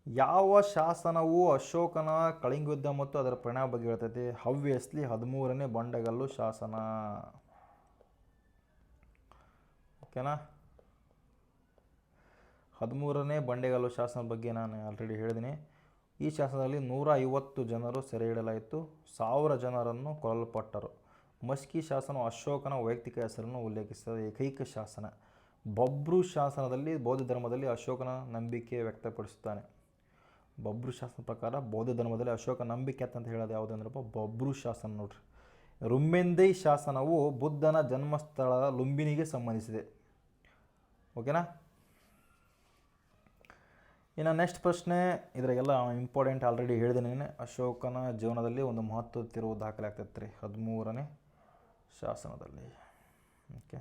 ಯಾವ ಶಾಸನವು ಅಶೋಕನ ಕಳಿಂಗ ಯುದ್ಧ ಮತ್ತು ಅದರ ಪರಿಣಾಮ ಬಗ್ಗೆ ಹೇಳ್ತೈತಿ? ಹವ್ಯಸ್ಲಿ 13ನೇ ಬಂಡಗಲ್ಲು ಶಾಸನ. ಓಕೆನಾ. 13ನೇ ಬಂಡೆಗಲ್ಲು ಶಾಸನದ ಬಗ್ಗೆ ನಾನು ಆಲ್ರೆಡಿ ಹೇಳಿದ್ದೀನಿ. ಈ ಶಾಸನದಲ್ಲಿ 150 ಜನರು ಸೆರೆ ಹಿಡಿಯಲಾಯಿತು, 1000 ಜನರನ್ನು ಕೊಲ್ಲಲ್ಪಟ್ಟರು. ಮಸ್ಕಿ ಶಾಸನವು ಅಶೋಕನ ವೈಯಕ್ತಿಕ ಹೆಸರನ್ನು ಉಲ್ಲೇಖಿಸಿದ ಏಕೈಕ ಶಾಸನ. ಬಬ್ರು ಶಾಸನದಲ್ಲಿ ಬೌದ್ಧ ಧರ್ಮದಲ್ಲಿ ಅಶೋಕನ ನಂಬಿಕೆ ವ್ಯಕ್ತಪಡಿಸುತ್ತಾನೆ. ಬಬ್ರು ಶಾಸನ ಪ್ರಕಾರ ಬೌದ್ಧ ಧರ್ಮದಲ್ಲಿ ಅಶೋಕ ನಂಬಿಕೆ ಅಂತ ಹೇಳೋದು ಯಾವುದು ಅಂದ್ರಪ್ಪ ಬಬ್ರು ಶಾಸನ ನೋಡ್ರಿ. ರುಮ್ಮೆಂದೈ ಶಾಸನವು ಬುದ್ಧನ ಜನ್ಮಸ್ಥಳ ಲುಂಬಿನಿಗೆ ಸಂಬಂಧಿಸಿದೆ. ಓಕೆನಾ. ಇನ್ನು ನೆಕ್ಸ್ಟ್ ಪ್ರಶ್ನೆ, ಇದರಾಗೆಲ್ಲ ಇಂಪಾರ್ಟೆಂಟ್ ಆಲ್ರೆಡಿ ಹೇಳಿದ್ದೀನಿ. ಅಶೋಕನ ಜೀವನದಲ್ಲಿ ಒಂದು ಮಹತ್ವದ ತಿರುವು ದಾಖಲೆ ಆಗ್ತೈತೆ ರೀ 13ನೇ ಶಾಸನದಲ್ಲಿ. ಓಕೆ,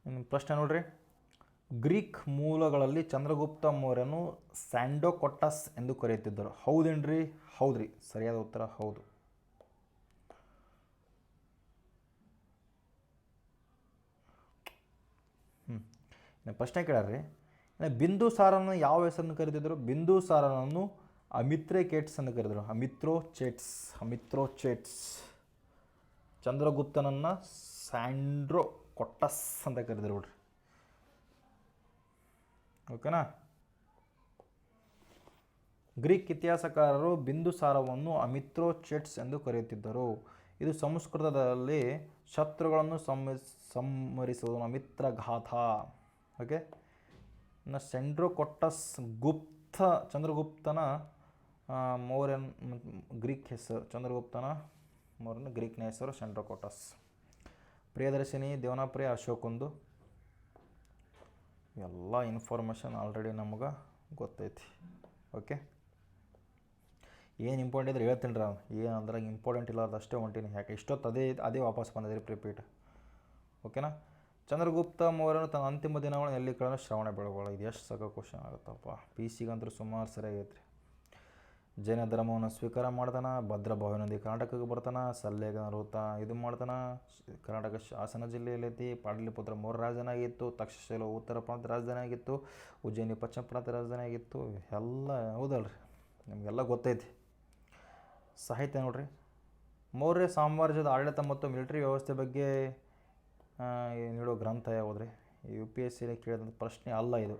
ಇನ್ನು ಪ್ರಶ್ನೆ ನೋಡ್ರಿ. ಗ್ರೀಕ್ ಮೂಲಗಳಲ್ಲಿ ಚಂದ್ರಗುಪ್ತ ಮೌರ್ಯನು ಸ್ಯಾಂಡೋಕೊಟ್ಟಸ್ ಎಂದು ಕರೆಯುತ್ತಿದ್ದರು. ಹೌದೇನ್ರಿ? ಹೌದ್ರಿ, ಸರಿಯಾದ ಉತ್ತರ ಹೌದು. ಇನ್ನು ಪ್ರಶ್ನೆ ಕೇಳ್ರಿ, ಬಿಂದುಸಾರನನ್ನು ಯಾವ ಹೆಸರನ್ನು ಕರೆದಿದ್ದರು? ಬಿಂದುಸಾರನನ್ನು ಅಮಿತ್ರೆಕೇಟ್ಸ್ ಎಂದು ಕರೆದರು. ಅಮಿತ್ರೋಚೇಟ್ಸ್. ಚಂದ್ರಗುಪ್ತನನ್ನು ಸ್ಯಾಂಡ್ರೋಕೊಟ್ಟಸ್ ಅಂತ ಕರೆದರು ನೋಡ್ರಿ. ಓಕೆನಾ. ಗ್ರೀಕ್ ಇತಿಹಾಸಕಾರರು ಬಿಂದುಸಾರವನ್ನು ಅಮಿತ್ರೋಚೇಟ್ಸ್ ಎಂದು ಕರೆಯುತ್ತಿದ್ದರು. ಇದು ಸಂಸ್ಕೃತದಲ್ಲಿ ಶತ್ರುಗಳನ್ನು ಸಂಹರಿಸುವುದು ಮಿತ್ರಘಾತ. ಓಕೆ. ಇನ್ನು ಸ್ಯಾಂಡ್ರೋಕೊಟ್ಟಸ್ ಚಂದ್ರಗುಪ್ತನ ಮೌರ್ಯನ್ ಗ್ರೀಕ್ ಹೆಸರು. ಚಂದ್ರಗುಪ್ತನ ಮೌರ್ಯನ ಗ್ರೀಕ್ನ ಹೆಸರು ಸ್ಯಾಂಡ್ರೋಕೊಟ್ಟಸ್. ಪ್ರಿಯದರ್ಶಿನಿ, ದೇವನಾಪ್ರಿಯ, ಅಶೋಕೊಂದು ಎಲ್ಲ ಇನ್ಫಾರ್ಮೇಷನ್ ಆಲ್ರೆಡಿ ನಮಗೆ ಗೊತ್ತೈತಿ. ಓಕೆ, ಏನು ಇಂಪಾರ್ಟೆಂಟ್ ಇದ್ರೆ ಹೇಳ್ತೀನಿ ರೀ. ಏನು ಅಂದ್ರೆ ಇಂಪಾರ್ಟೆಂಟ್ ಇಲ್ಲ ಅದಷ್ಟೇ ಹೊಂಟೀನಿ. ಯಾಕೆ ಇಷ್ಟೊತ್ತು ಅದೇ ವಾಪಸ್ ಬಂದಿದ್ರಿ ರಿಪೀಟ್. ಓಕೆನಾ. ಚಂದ್ರಗುಪ್ತ ಮೌರ್ಯನು ತನ್ನ ಅಂತಿಮ ದಿನಗಳನ್ನು ಎಲ್ಲಿ ಕಳೆದ? ಶ್ರವಣ ಬೆಳಗೊಳ. ಇದು ಎಷ್ಟು ಸಗ ಕ್ವಶನ್ ಆಗುತ್ತಪ್ಪ. PCಗಂತೂ ಸುಮಾರು ಸರಿಯಾಗೈತ್ರಿ. ಜೈನ ಧರ್ಮವನ್ನು ಸ್ವೀಕಾರ ಮಾಡ್ತಾನ. ಭದ್ರಭಾವಿನೊಂದಿಗೆ ಕರ್ನಾಟಕಕ್ಕೆ ಬರ್ತಾನೆ. ಸಲ್ಲೇಖನ ರೂತ ಇದು ಮಾಡ್ತಾನೆ. ಕರ್ನಾಟಕ ಹಾಸನ ಜಿಲ್ಲೆಯಲ್ಲೈತಿ. ಪಾಟಲಿಪುತ್ರ ಮೌರ್ಯ ರಾಜಧಾನಿ ಆಗಿತ್ತು. ತಕ್ಷಶಿಲ ಉತ್ತರ ಪ್ರಾಂತ ರಾಜಧಾನಿ ಆಗಿತ್ತು. ಉಜ್ಜಯಿನಿ ಪಶ್ಚಿಮ ಪ್ರಾಂತ ರಾಜಧಾನಿ ಆಗಿತ್ತು. ಎಲ್ಲ ಹೌದಲ್ರಿ, ನಿಮಗೆಲ್ಲ ಗೊತ್ತೈತಿ. ಸಾಹಿತ್ಯ ನೋಡ್ರಿ. ಮೌರ್ಯ ಸಾಮ್ರಾಜ್ಯದ ಆಡಳಿತ ಮತ್ತು ಮಿಲಿಟರಿ ವ್ಯವಸ್ಥೆ ಬಗ್ಗೆ ನೀಡೋ ಗ್ರಂಥ ಯಾವುದ್ರಿ? UPSC ಕೇಳಿದಂಥ ಪ್ರಶ್ನೆ ಅಲ್ಲ ಇದು.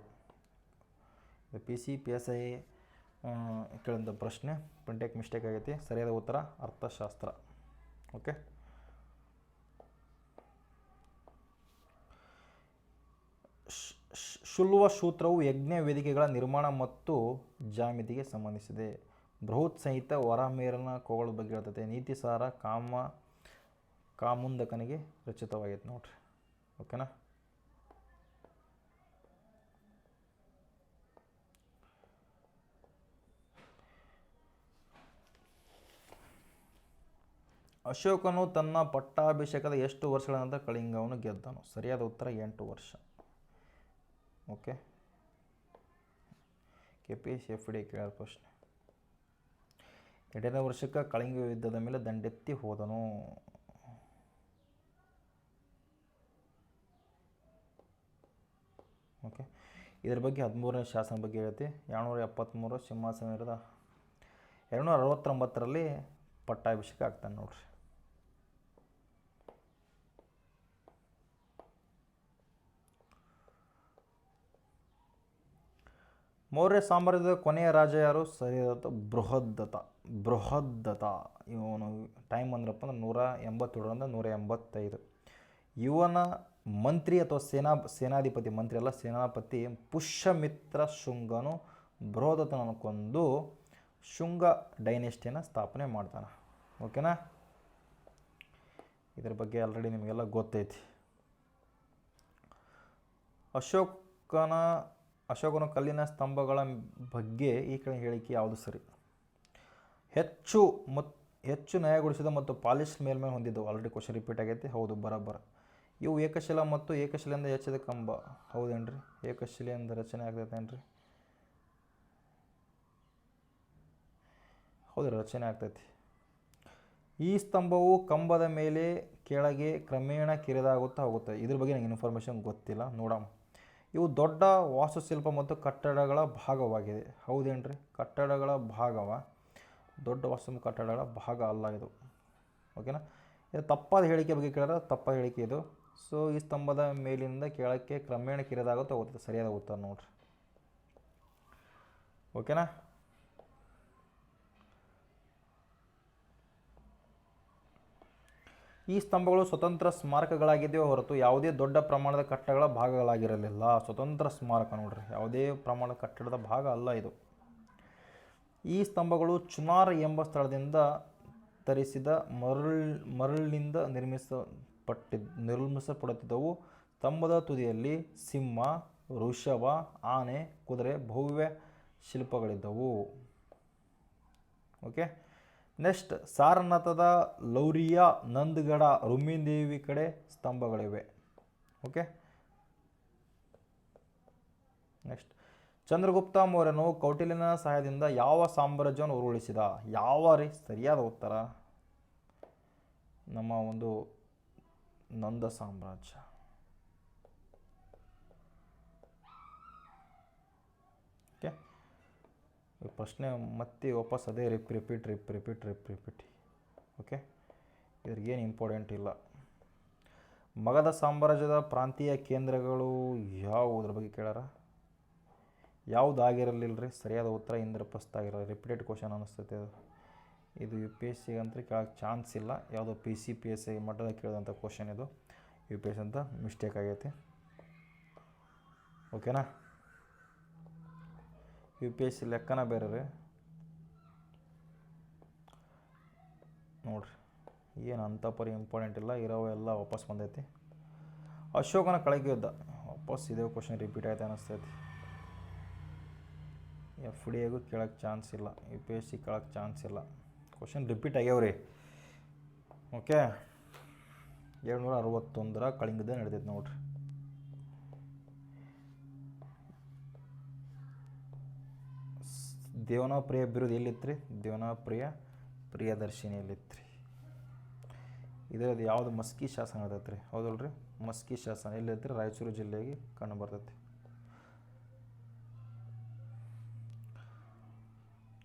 PC PSI ಕೇಳಿದಂಥ ಪ್ರಶ್ನೆ. ಪ್ರಿಂಟೇಕ್ ಮಿಸ್ಟೇಕ್ ಆಗೈತಿ. ಸರಿಯಾದ ಉತ್ತರ ಅರ್ಥಶಾಸ್ತ್ರ. ಓಕೆ. ಶುಲ್ವ ಸೂತ್ರವು ಯಜ್ಞ ವೇದಿಕೆಗಳ ನಿರ್ಮಾಣ ಮತ್ತು ಜಾಮಿತಿಗೆ ಸಂಬಂಧಿಸಿದೆ. ಬೃಹತ್ ಸಂಹಿತ ವರಾಹಮಿಹಿರನ ಕೋಗಳದ ಬಗ್ಗೆ ಹೇಳ್ತೈತೆ. ನೀತಿಸಾರ ಕಾಮುಂದಕನಿಗೆ ರಚಿತವಾಗೈತೆ ನೋಡ್ರಿ. ಓಕೆನಾ. ಅಶೋಕನು ತನ್ನ ಪಟ್ಟಾಭಿಷೇಕದ ಎಷ್ಟು ವರ್ಷಗಳ ನಂತರ ಕಳಿಂಗವನ್ನು ಗೆದ್ದನು? ಸರಿಯಾದ ಉತ್ತರ 8 ವರ್ಷ. ಓಕೆ. KPSC FD ಕೇಳೋ ಪ್ರಶ್ನೆ. 8ನೇ ವರ್ಷಕ್ಕೆ ಕಳಿಂಗ ಯುದ್ಧದ ಮೇಲೆ ದಂಡೆತ್ತಿ ಹೋದನು. ಓಕೆ. ಇದರ ಬಗ್ಗೆ 13ನೇ ಶಾಸನ ಬಗ್ಗೆ ಹೇಳ್ತಿ. 273 ಸಿಂಹಾಸನ ಇರೋದ 269ರಲ್ಲಿ ಪಟ್ಟಾಭಿಷೇಕ ಆಗ್ತಾನೆ ನೋಡ್ರಿ. ಮೌರ್ಯ ಸಾಮ್ರಾಜ್ಯದ ಕೊನೆಯ ರಾಜ ಯಾರು? ಸರಿಯಾದ ಬೃಹದ್ದತ. ಇವನು ಟೈಮ್ ಅಂದ್ರಪ್ಪ ಅಂದ್ರೆ 187ರಿಂದ 185. ಇವನ ಮಂತ್ರಿ ಅಥವಾ ಸೇನಾಧಿಪತಿ, ಮಂತ್ರಿ ಅಲ್ಲ ಸೇನಾಪತಿ ಪುಷ್ಯಮಿತ್ರ ಶುಂಗನು ಬೃಹದತನನ್ನು ಕೊಂದು ಶುಂಗ ಡೈನೆಸ್ಟಿಯನ್ನು ಸ್ಥಾಪನೆ ಮಾಡ್ತಾನೆ. ಓಕೆನಾ. ಇದರ ಬಗ್ಗೆ ಆಲ್ರೆಡಿ ನಿಮಗೆಲ್ಲ ಗೊತ್ತೈತಿ. ಅಶೋಕನ ಕಲ್ಲಿನ ಸ್ತಂಭಗಳ ಬಗ್ಗೆ ಈ ಕಡೆ ಹೇಳಿಕೆ ಯಾವುದು ಸರಿ? ಹೆಚ್ಚು ನಯಗೊಳಿಸಿದ ಮತ್ತು ಪಾಲಿಶ್ ಮೇಲ್ಮೈ ಹೊಂದಿದ್ದವು. ಆಲ್ರೆಡಿ ಕ್ವಶನ್ ರಿಪೀಟ್ ಆಗೈತಿ. ಹೌದು, ಬರೋಬ್ಬರ. ಇವು ಏಕಶಿಲ ಮತ್ತು ಏಕಶಿಲೆಯಿಂದ ಹೆಚ್ಚಿದ ಕಂಬ. ಹೌದೇನ್ರಿ? ಏಕಶಿಲೆಯಿಂದ ರಚನೆ ಆಗ್ತೈತೇನ್ರಿ? ಹೌದು, ರಚನೆ ಆಗ್ತೈತಿ. ಈ ಸ್ತಂಭವು ಕಂಬದ ಮೇಲೆ ಕೆಳಗೆ ಕ್ರಮೇಣ ಕಿರಿದಾಗುತ್ತಾ ಹೋಗುತ್ತೆ. ಇದ್ರ ಬಗ್ಗೆ ನನಗೆ ಇನ್ಫಾರ್ಮೇಷನ್ ಗೊತ್ತಿಲ್ಲ, ನೋಡೋಣ. ಇವು ದೊಡ್ಡ ವಾಸ್ತುಶಿಲ್ಪ ಮತ್ತು ಕಟ್ಟಡಗಳ ಭಾಗವಾಗಿದೆ. ಹೌದೇನ್ರಿ? ಕಟ್ಟಡಗಳ ಭಾಗವ, ದೊಡ್ಡ ವಾಸ್ತುಶಿಲ್ಪ ಕಟ್ಟಡಗಳ ಭಾಗ ಅಲ್ಲ ಇದು. ಓಕೆನಾ. ಇದು ತಪ್ಪಾದ ಹೇಳಿಕೆ ಬಗ್ಗೆ ಕೇಳಿದ್ರೆ ತಪ್ಪಾದ ಹೇಳಿಕೆ ಇದು. ಸೊ ಈ ಸ್ತಂಭದ ಮೇಲಿನಿಂದ ಕೆಳಕ್ಕೆ ಕ್ರಮೇಣ ಕಿರಿದಾಗುತ್ತಾ ಹೋಗ್ತದೆ. ಸರಿಯಾದ ಉತ್ತರ ನೋಡ್ರಿ. ಓಕೆನಾ. ಈ ಸ್ತಂಭಗಳು ಸ್ವತಂತ್ರ ಸ್ಮಾರಕಗಳಾಗಿದ್ದವೇ ಹೊರತು ಯಾವುದೇ ದೊಡ್ಡ ಪ್ರಮಾಣದ ಕಟ್ಟಡಗಳ ಭಾಗಗಳಾಗಿರಲಿಲ್ಲ. ಸ್ವತಂತ್ರ ಸ್ಮಾರಕ ನೋಡ್ರಿ, ಯಾವುದೇ ಪ್ರಮಾಣದ ಕಟ್ಟಡದ ಭಾಗ ಅಲ್ಲ ಇದು. ಈ ಸ್ತಂಭಗಳು ಚುನಾರ್ ಎಂಬ ಸ್ಥಳದಿಂದ ತರಿಸಿದ ಮರಳಿನಿಂದ ನಿರ್ಮಿಸಲ್ಪಡುತ್ತಿದ್ದವು. ಸ್ತಂಭದ ತುದಿಯಲ್ಲಿ ಸಿಂಹ, ವೃಷಭ, ಆನೆ, ಕುದುರೆ, ಭವ್ಯ ಶಿಲ್ಪಗಳಿದ್ದವು. ಓಕೆ, ನೆಕ್ಸ್ಟ್ ಸಾರನಾಥದ ಲೌರಿಯಾ, ನಂದಗಡ, ರುಮಿದೇವಿ ಕಡೆ ಸ್ತಂಭಗಳಿವೆ. ಓಕೆ, ನೆಕ್ಸ್ಟ್ ಚಂದ್ರಗುಪ್ತ ಮೌರ್ಯನು ಕೌಟಿಲ್ಯನ ಸಹಾಯದಿಂದ ಯಾವ ಸಾಮ್ರಾಜ್ಯವನ್ನು ಉರುಳಿಸಿದ? ಯಾವ ರೀ ಸರಿಯಾದ ಉತ್ತರ ನಮ್ಮ ಒಂದು ನಂದ ಸಾಮ್ರಾಜ್ಯ. ಓಕೆ, ಪ್ರಶ್ನೆ ಮತ್ತೆ ವಾಪಸ್ ಅದೇ ರಿಪೀಟ್. ಓಕೆ, ಇದ್ರಿಗೇನು ಇಂಪಾರ್ಟೆಂಟ್ ಇಲ್ಲ. ಮಗಧ ಸಾಮ್ರಾಜ್ಯದ ಪ್ರಾಂತೀಯ ಕೇಂದ್ರಗಳು ಯಾವುದ್ರ ಬಗ್ಗೆ ಕೇಳಾರ? ಯಾವುದಾಗಿರಲಿಲ್ಲ ರೀ ಸರಿಯಾದ ಉತ್ತರ ಇಂದ್ರಪ್ರಸ್ಥ ಆಗಿರಲ್ಲ. ರಿಪೀಟೆಡ್ ಕ್ವಶನ್ ಅನ್ನಿಸ್ತೈತೆ ಅದು. ಇದು UPSC ಅಂತ ಕೇಳೋಕ್ಕೆ ಚಾನ್ಸ್ ಇಲ್ಲ. ಯಾವುದೋ PCPSC ಮಟ್ಟದ ಕೇಳಿದಂಥ ಕ್ವಶನ್ ಇದು. UPSC ಅಂತ ಮಿಸ್ಟೇಕ್ ಆಗೈತಿ. ಓಕೆನಾ? UPSC ಲೆಕ್ಕನ ಬೇರೆ ರೀ ನೋಡ್ರಿ. ಏನು ಅಂಥ ಪರಿ ಇಂಪಾರ್ಟೆಂಟ್ ಇಲ್ಲ, ಇರೋ ಎಲ್ಲ ವಾಪಸ್ ಬಂದೈತಿ. ಅಶೋಕನ ಕಳಗೆ ಯುದ್ಧ ವಾಪಸ್ ಇದೇ ಕ್ವಶನ್ ರಿಪೀಟ್ ಆಯ್ತು ಅನ್ನಿಸ್ತೈತಿ. FDAಗೂ ಕೇಳೋಕ್ಕೆ ಚಾನ್ಸ್ ಇಲ್ಲ, UPSC ಕೇಳೋಕ್ಕೆ ಚಾನ್ಸ್ ಇಲ್ಲ. ಕ್ವಶನ್ ರಿಪೀಟ್ ಆಗ್ಯಾವ್ರಿ. ಓಕೆ, 761 ಕಳಿಂಗದ ನಡೆದೈತೆ ನೋಡ್ರಿ. ದೇವನಾಪ್ರಿಯ ಬಿರುದು ಎಲ್ಲಿತ್ತು? ದೇವನಾಪ್ರಿಯ ಪ್ರಿಯದರ್ಶಿನಿಯಲ್ಲಿತ್ತು. ಇದರದ್ದು ಯಾವುದು ಮಸ್ಕಿ ಶಾಸನ ಇರ್ತೈತೆ ರೀ, ಹೌದಲ್ರಿ? ಮಸ್ಕಿ ಶಾಸನ ಎಲ್ಲಿತ್ತು? ರಾಯಚೂರು ಜಿಲ್ಲೆಗೆ ಕಂಡು ಬರ್ತೈತಿ.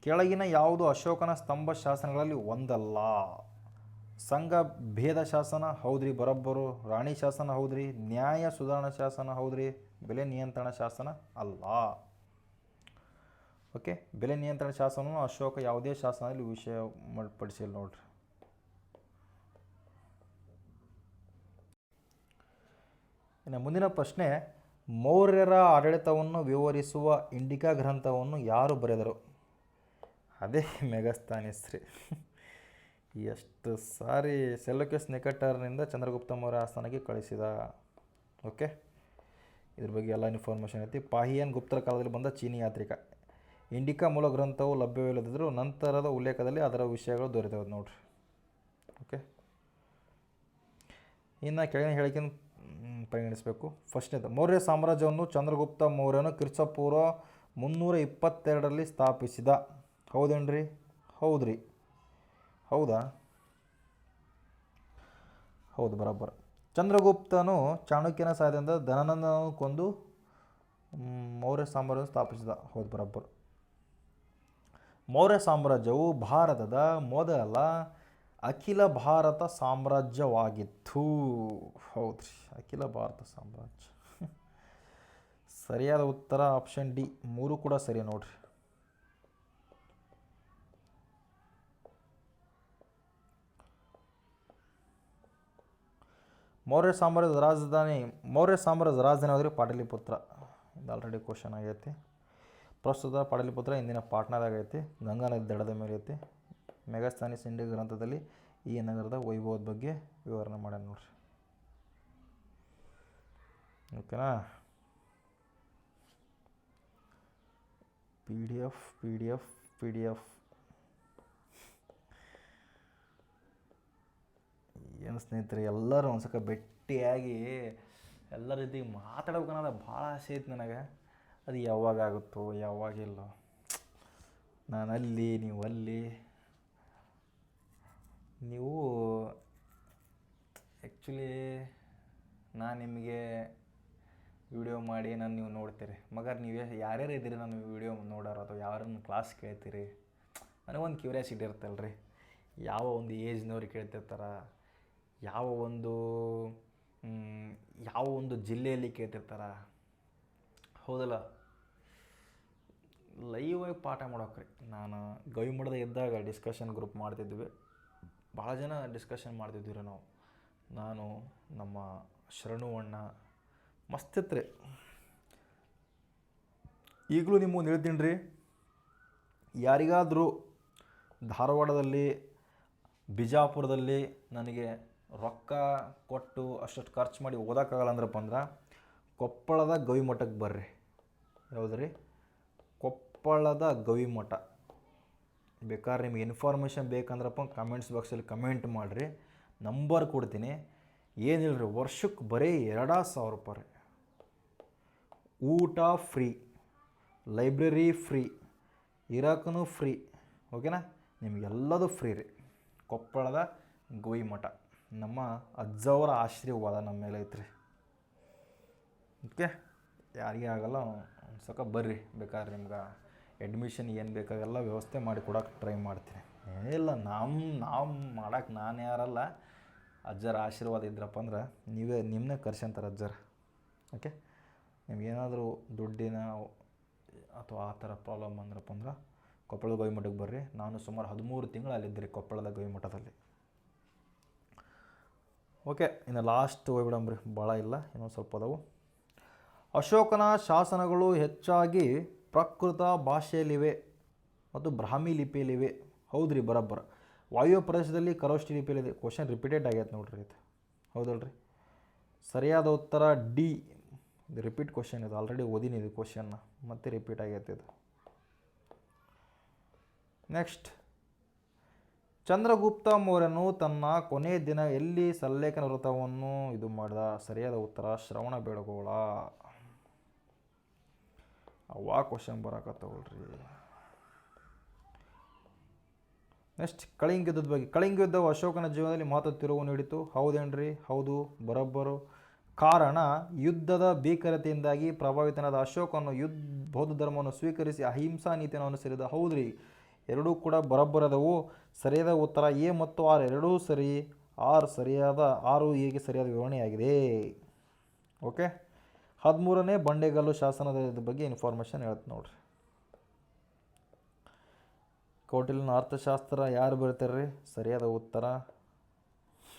ಕೆಳಗಿನ ಯಾವುದು ಅಶೋಕನ ಸ್ತಂಭ ಶಾಸನಗಳಲ್ಲಿ ಒಂದಲ್ಲ? ಸಂಘ ಭೇದ ಶಾಸನ ಹೌದ್ರಿ, ಬರೋಬ್ಬರು. ರಾಣಿ ಶಾಸನ ಹೌದ್ರಿ. ನ್ಯಾಯ ಸುಧಾರಣಾ ಶಾಸನ ಹೌದ್ರಿ. ಬೆಲೆ ನಿಯಂತ್ರಣ ಶಾಸನ ಅಲ್ಲ. ಓಕೆ, ಬೆಲೆ ನಿಯಂತ್ರಣ ಶಾಸನವನ್ನು ಅಶೋಕ ಯಾವುದೇ ಶಾಸನದಲ್ಲಿ ವಿಷಯ ಪಡಿಸಿಲ್ಲ ನೋಡ್ರಿ. ಇನ್ನು ಮುಂದಿನ ಪ್ರಶ್ನೆ, ಮೌರ್ಯರ ಆಡಳಿತವನ್ನು ವಿವರಿಸುವ ಇಂಡಿಕಾ ಗ್ರಂಥವನ್ನು ಯಾರು ಬರೆದರು? ಅದೇ ಮೆಗಸ್ತನೀಸ್ ರೀ. ಎಷ್ಟು ಸಾರಿ ಸೆಲ್ಯೂಕಸ್ ನಿಕಟರ್ನಿಂದ ಚಂದ್ರಗುಪ್ತ ಮೌರ್ಯ ಆಸ್ಥಾನಕ್ಕೆ ಕಳಿಸಿದ. ಓಕೆ, ಇದ್ರ ಬಗ್ಗೆ ಎಲ್ಲ ಇನ್ಫಾರ್ಮೇಷನ್ ಐತಿ. ಪಾಹಿಯನ್ ಗುಪ್ತರ ಕಾಲದಲ್ಲಿ ಬಂದ ಚೀನಿ ಯಾತ್ರಿಕ. ಇಂಡಿಕಾ ಮೂಲ ಗ್ರಂಥವು ಲಭ್ಯವಿಲ್ಲದಿದ್ದರೂ ನಂತರದ ಉಲ್ಲೇಖದಲ್ಲಿ ಅದರ ವಿಷಯಗಳು ದೊರೆತವೆ ನೋಡ್ರಿ. ಓಕೆ, ಇನ್ನು ಕೆಳಗಿನ ಹೇಳಿಕೆಯನ್ನು ಪರಿಗಣಿಸಬೇಕು. ಫಸ್ಟ್ನೇದು, ಮೌರ್ಯ ಸಾಮ್ರಾಜ್ಯವನ್ನು ಚಂದ್ರಗುಪ್ತ ಮೌರ್ಯನು ಕ್ರಿಸ್ತಪೂರ್ವ 322ರಲ್ಲಿ ಸ್ಥಾಪಿಸಿದ. ಹೌದೇನ್ರಿ? ಹೌದ್ರಿ. ಹೌದಾ? ಹೌದು, ಬರೋಬ್ಬರ. ಚಂದ್ರಗುಪ್ತನು ಚಾಣಕ್ಯನ ಸಹಾಯದಿಂದ ಧನನಂದನನ್ನು ಕೊಂದು ಮೌರ್ಯ ಸಾಮ್ರಾಜ್ಯವನ್ನು ಸ್ಥಾಪಿಸಿದ. ಹೌದು, ಬರೋಬ್ಬರ. ಮೌರ್ಯ ಸಾಮ್ರಾಜ್ಯವು ಭಾರತದ ಮೊದಲ ಅಖಿಲ ಭಾರತ ಸಾಮ್ರಾಜ್ಯವಾಗಿತ್ತು. ಹೌದ್ರಿ, ಅಖಿಲ ಭಾರತ ಸಾಮ್ರಾಜ್ಯ. ಸರಿಯಾದ ಉತ್ತರ ಆಪ್ಷನ್ ಡಿ. 3 ಕೂಡ ಸರಿ ನೋಡ್ರಿ. ಮೌರ್ಯ ಸಾಮ್ರಾಜ್ಯದ ರಾಜಧಾನಿ ಹೋದರೆ ಪಾಟಲಿಪುತ್ರ. ಇದು ಆಲ್ರೆಡಿ ಕ್ವಶನ್ ಆಗೈತಿ. ಪ್ರಸ್ತುತ ಪಾಟಲಿಪುತ್ರ ಇಂದಿನ ಪಾಟ್ನಾದಾಗ ಐತಿ, ಗಂಗಾ ನದಿ ದಡದ ಮೇಲೆ ಐತಿ. ಮೆಗಸ್ತನೀಸ್ ಇಂಡಿಕಾ ಗ್ರಂಥದಲ್ಲಿ ಈ ನಗರದ ವೈಭವದ ಬಗ್ಗೆ ವಿವರಣೆ ಮಾಡ್ಯಾನ ನೋಡ್ರಿ. ಓಕೆನಾ? PDF ಏನು ಸ್ನೇಹಿತರೆ, ಎಲ್ಲರೂ ಒಂದ್ಸಕ ಭೇಟಿಯಾಗಿ ಎಲ್ಲ ರೀತಿಗೆ ಮಾತಾಡ್ಬೇಕನ್ನೋದು ಭಾಳ ಆಸೆ ಐತೆ ನನಗೆ. ಅದು ಯಾವಾಗ ಆಗುತ್ತೋ ಯಾವಾಗಿಲ್ಲೋ. ನಾನು ಅಲ್ಲಿ, ನೀವು ಅಲ್ಲಿ. ನೀವು ಆ್ಯಕ್ಚುಲಿ ನಾನು ನಿಮಗೆ ವಿಡಿಯೋ ಮಾಡಿ ನೀವು ನೋಡ್ತೀರಿ. ಮಗರ್ ನೀವು ಯಾರ್ಯಾರು ಇದ್ದೀರಿ ನಾನು ವಿಡಿಯೋ ನೋಡೋರು ಅಥವಾ ಯಾರನ್ನು ಕ್ಲಾಸ್ ಕೇಳ್ತೀರಿ? ನನಗೊಂದು ಕ್ಯೂರಿಯಾಸಿಟಿ ಇರುತ್ತಲ್ಲ ರೀ. ಯಾವ ಒಂದು ಏಜ್ನವ್ರು ಕೇಳ್ತಿರ್ತಾರೆ, ಯಾವ ಒಂದು ಜಿಲ್ಲೆಯಲ್ಲಿ ಕೇಳ್ತಿರ್ತಾರೆ, ಹೌದಲ್ಲ? ಲೈವಾಗಿ ಪಾಠ ಮಾಡೋಕ್ರಿ. ನಾನು ಗವಿಮಠದ ಇದ್ದಾಗ ಡಿಸ್ಕಷನ್ ಗ್ರೂಪ್ ಮಾಡ್ತಿದ್ವಿ. ಭಾಳ ಜನ ಡಿಸ್ಕಷನ್ ಮಾಡ್ತಿದ್ವಿ ರೀ ನಾವು. ನಾನು ನಮ್ಮ ಶರಣು ಅಣ್ಣ ಮಸ್ತಿತ್ತು ರೀ. ಈಗಲೂ ನಿಮಗೆ ಹೇಳ್ತೀನಿ ರೀ, ಯಾರಿಗಾದರೂ ಧಾರವಾಡದಲ್ಲಿ ಬಿಜಾಪುರದಲ್ಲಿ ನನಗೆ ರೊಕ್ಕ ಕೊಟ್ಟು ಅಷ್ಟು ಖರ್ಚು ಮಾಡಿ ಓದೋಕ್ಕಾಗಲ್ಲ ಅಂದ್ರಪ್ಪ ಅಂದ್ರೆ ಕೊಪ್ಪಳದ ಗವಿಮಠಕ್ಕೆ ಬರ್ರಿ. ಯಾವುದು ರೀ? ಕೊಪ್ಪಳದ ಗವಿಮಠ. ಬೇಕಾದ್ರೆ ನಿಮಗೆ ಇನ್ಫಾರ್ಮೇಷನ್ ಬೇಕಂದ್ರಪ್ಪ ಕಮೆಂಟ್ಸ್ ಬಾಕ್ಸಲ್ಲಿ ಕಮೆಂಟ್ ಮಾಡಿರಿ, ನಂಬರ್ ಕೊಡ್ತೀನಿ. ಏನಿಲ್ಲ ರೀ, ವರ್ಷಕ್ಕೆ ಬರೀ 2,000 ರೂಪಾಯಿ ರೀ. ಊಟ ಫ್ರೀ, ಲೈಬ್ರರಿ ಫ್ರೀ, ಇರೋಕ್ಕೂ ಫ್ರೀ. ಓಕೆನಾ? ನಿಮಗೆಲ್ಲದು ಫ್ರೀ ರೀ. ಕೊಪ್ಪಳದ ಗವಿಮಠ ನಮ್ಮ ಅಜ್ಜವರ ಆಶೀರ್ವಾದ ನಮ್ಮ ಮೇಲೆ ಐತ್ರಿ. ಓಕೆ, ಯಾರಿಗೇ ಆಗಲ್ಲ ಅನ್ಸೋಕೆ ಬರ್ರಿ. ಬೇಕಾದ್ರೆ ನಿಮ್ಗೆ ಅಡ್ಮಿಷನ್ ಏನು ಬೇಕಾಗೆಲ್ಲ ವ್ಯವಸ್ಥೆ ಮಾಡಿ ಕೊಡೋಕೆ ಟ್ರೈ ಮಾಡ್ತೀನಿ. ಏನಿಲ್ಲ, ನಾವು ಮಾಡೋಕೆ ನಾನು ಯಾರಲ್ಲ, ಅಜ್ಜರ ಆಶೀರ್ವಾದ ಇದ್ರಪ್ಪ ಅಂದ್ರೆ ನಿಮ್ಮನ್ನೇ ಕರ್ಸ್ಯಂತಾರೆ ಅಜ್ಜರ. ಓಕೆ, ನಿಮ್ಗೇನಾದರೂ ದುಡ್ಡಿನ ಅಥವಾ ಆ ಥರ ಪ್ರಾಬ್ಲಮ್ ಅಂದ್ರಪ್ಪ ಅಂದ್ರೆ ಕೊಪ್ಪಳದ ಗವಿಮಠಕ್ಕೆ ಬರ್ರಿ. ನಾನು ಸುಮಾರು 13 ತಿಂಗಳು ಅಲ್ಲಿದ್ದೆ ಕೊಪ್ಪಳದ ಗವಿಮಠದಲ್ಲಿ. ಓಕೆ, ಇನ್ನು ಲಾಸ್ಟ್ ಹೋಗ್ಬಿಡಂಬ್ರಿ, ಭಾಳ ಇಲ್ಲ, ಇನ್ನೊಂದು ಸ್ವಲ್ಪ ಅದಾವು. ಅಶೋಕನ ಶಾಸನಗಳು ಹೆಚ್ಚಾಗಿ ಪ್ರಾಕೃತ ಭಾಷೆಯಲ್ಲಿವೆ ಮತ್ತು ಬ್ರಾಹ್ಮಿ ಲಿಪಿಯಲ್ಲಿವೆ. ಹೌದ್ರಿ, ಬರೋಬ್ಬರ. ವಾಯುವ್ಯ ಪ್ರದೇಶದಲ್ಲಿ ಖರೋಷ್ಠಿ ಲಿಪಿಯಲ್ಲಿದೆ. ಕ್ವಶನ್ ರಿಪೀಟೆಡ್ ಆಗೈತೆ ನೋಡ್ರಿ ಇದು. ಹೌದಲ್ರಿ? ಸರಿಯಾದ ಉತ್ತರ ಡಿ. ಇದು ರಿಪೀಟ್ ಕ್ವಶನ್, ಇದು ಆಲ್ರೆಡಿ ಓದಿನಿ ಇದು ಕ್ವಶನ್ನ, ಮತ್ತೆ ರಿಪೀಟ್ ಆಗೈತೆ ಇದು. ನೆಕ್ಸ್ಟ್, ಚಂದ್ರಗುಪ್ತ ಮೌರ್ಯನು ತನ್ನ ಕೊನೆಯ ದಿನ ಎಲ್ಲಿ ಸಲ್ಲೇಖನ ವ್ರತವನ್ನು ಇದು ಮಾಡಿದ? ಸರಿಯಾದ ಉತ್ತರ ಶ್ರವಣಬೆಳಗೊಳ. ಅವಾ ಕ್ವಶನ್ ಬರಾಕತ್ತವಲ್ರಿ. ನೆಕ್ಸ್ಟ್, ಕಳಿಂಗ ಯುದ್ಧದ ಬಗ್ಗೆ. ಕಳಿಂಗ ಯುದ್ಧವು ಅಶೋಕನ ಜೀವನದಲ್ಲಿ ಮಹತ್ವ ತಿರುವು ನೀಡಿತು. ಹೌದೇನ್ರಿ? ಹೌದು, ಬರೋಬ್ಬರು. ಕಾರಣ, ಯುದ್ಧದ ಭೀಕರತೆಯಿಂದಾಗಿ ಪ್ರಭಾವಿತನಾದ ಅಶೋಕನು ಬೌದ್ಧ ಧರ್ಮವನ್ನು ಸ್ವೀಕರಿಸಿ ಅಹಿಂಸಾ ನೀತಿಯನ್ನು ಅನುಸರಿದ. ಹೌದ್ರಿ, ಎರಡೂ ಕೂಡ ಬರೋಬ್ಬರದವು. ಸರಿಯಾದ ಉತ್ತರ ಎ ಮತ್ತು ಆರ್ ಎರಡೂ ಸರಿ. ಆರು ಹೇಗೆ ಸರಿಯಾದ ವಿವರಣೆಯಾಗಿದೆ. ಓಕೆ, 13ನೇ ಬಂಡೆಗಲ್ಲು ಶಾಸನದ ಬಗ್ಗೆ ಇನ್ಫಾರ್ಮೇಷನ್ ಹೇಳ್ತು ನೋಡ್ರಿ. ಕೌಟಿಲ್ಯನ ಅರ್ಥಶಾಸ್ತ್ರ ಯಾರು ಬರೀತಾರೆ ರೀ? ಸರಿಯಾದ ಉತ್ತರ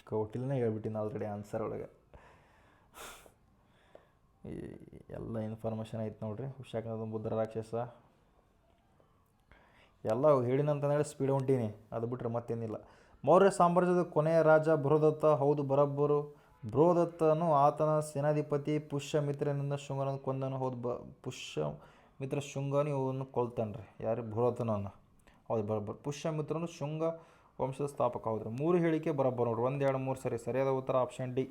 ಕೌಟಿಲ್ಯನೇ ಹೇಳ್ಬಿಟ್ಟಿನ ಆಲ್ರೆಡಿ ಆನ್ಸರ್ ಒಳಗೆ. ಎಲ್ಲ ಇನ್ಫಾರ್ಮೇಷನ್ ಐತೆ ನೋಡ್ರಿ. ಹುಷಾಕನ ಬುದ್ಧ ರಾಕ್ಷಸ ಎಲ್ಲ ಹೇಳಿನಂತ ಹೇಳಿ ಸ್ಪೀಡ್ ಹೊಂಟೀನಿ, ಅದು ಬಿಟ್ಟರೆ ಮತ್ತೇನಿಲ್ಲ. ಮೌರ್ಯ ಸಾಮ್ರಾಜ್ಯದ ಕೊನೆಯ ರಾಜ ಬೃಹದತ್ತ. ಹೌದು, ಬರೋಬ್ಬರು. ಬೃಹದತ್ತನು ಆತನ ಸೇನಾಧಿಪತಿ ಪುಷ್ಯಮಿತ್ರನಿಂದ ಶುಂಗನನ್ನು ಕೊಂದನು. ಹೌದು, ಪುಷ್ಯಮಿತ್ರ ಶುಂಗನು ಇವನು ಕೊಲ್ತಾನ್ರಿ. ಯಾರು? ಬೃಹದತ್ತನನ್ನು. ಹೌದು, ಬರೋಬ್ಬರು. ಪುಷ್ಯಮಿತ್ರನು ಶುಂಗ ವಂಶದ ಸ್ಥಾಪಕ. ಹೌದ್ರಿ, 3 ಹೇಳಿಕೆ ಬರೋಬ್ಬರು ನೋಡ್ರಿ. 1, 2, 3 ಸರಿ. ಸರಿಯಾದ ಉತ್ತರ ಆಪ್ಷನ್ ಡಿ.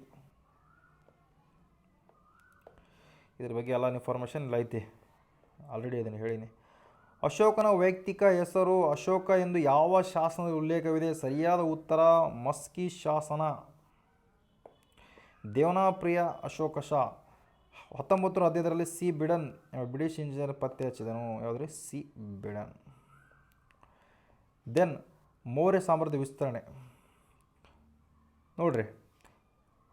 ಇದ್ರ ಬಗ್ಗೆ ಎಲ್ಲ ಇನ್ಫಾರ್ಮೇಷನ್ ಇಲ್ಲ ಐತಿ, ಆಲ್ರೆಡಿ ಅದನ್ನು ಹೇಳಿನಿ. ಅಶೋಕನ ವೈಯಕ್ತಿಕ ಹೆಸರು ಅಶೋಕ ಎಂದು ಯಾವ ಶಾಸನದ ಉಲ್ಲೇಖವಿದೆ? ಸರಿಯಾದ ಉತ್ತರ ಮಸ್ಕಿ ಶಾಸನ. ದೇವನಾಪ್ರಿಯ ಅಶೋಕ ಶಾ 1915ರಲ್ಲಿ ಸಿ ಬಿಡನ್ ಬ್ರಿಟಿಷ್ ಇಂಜಿನಿಯರ್ ಪತ್ತೆ ಹಚ್ಚಿದನು. ಯಾವುದ್ರಿ? C Biden. ದೆನ್ ಮೌರ್ಯ ಸಾಮ್ರಾಜ್ಯದ ವಿಸ್ತರಣೆ ನೋಡ್ರಿ.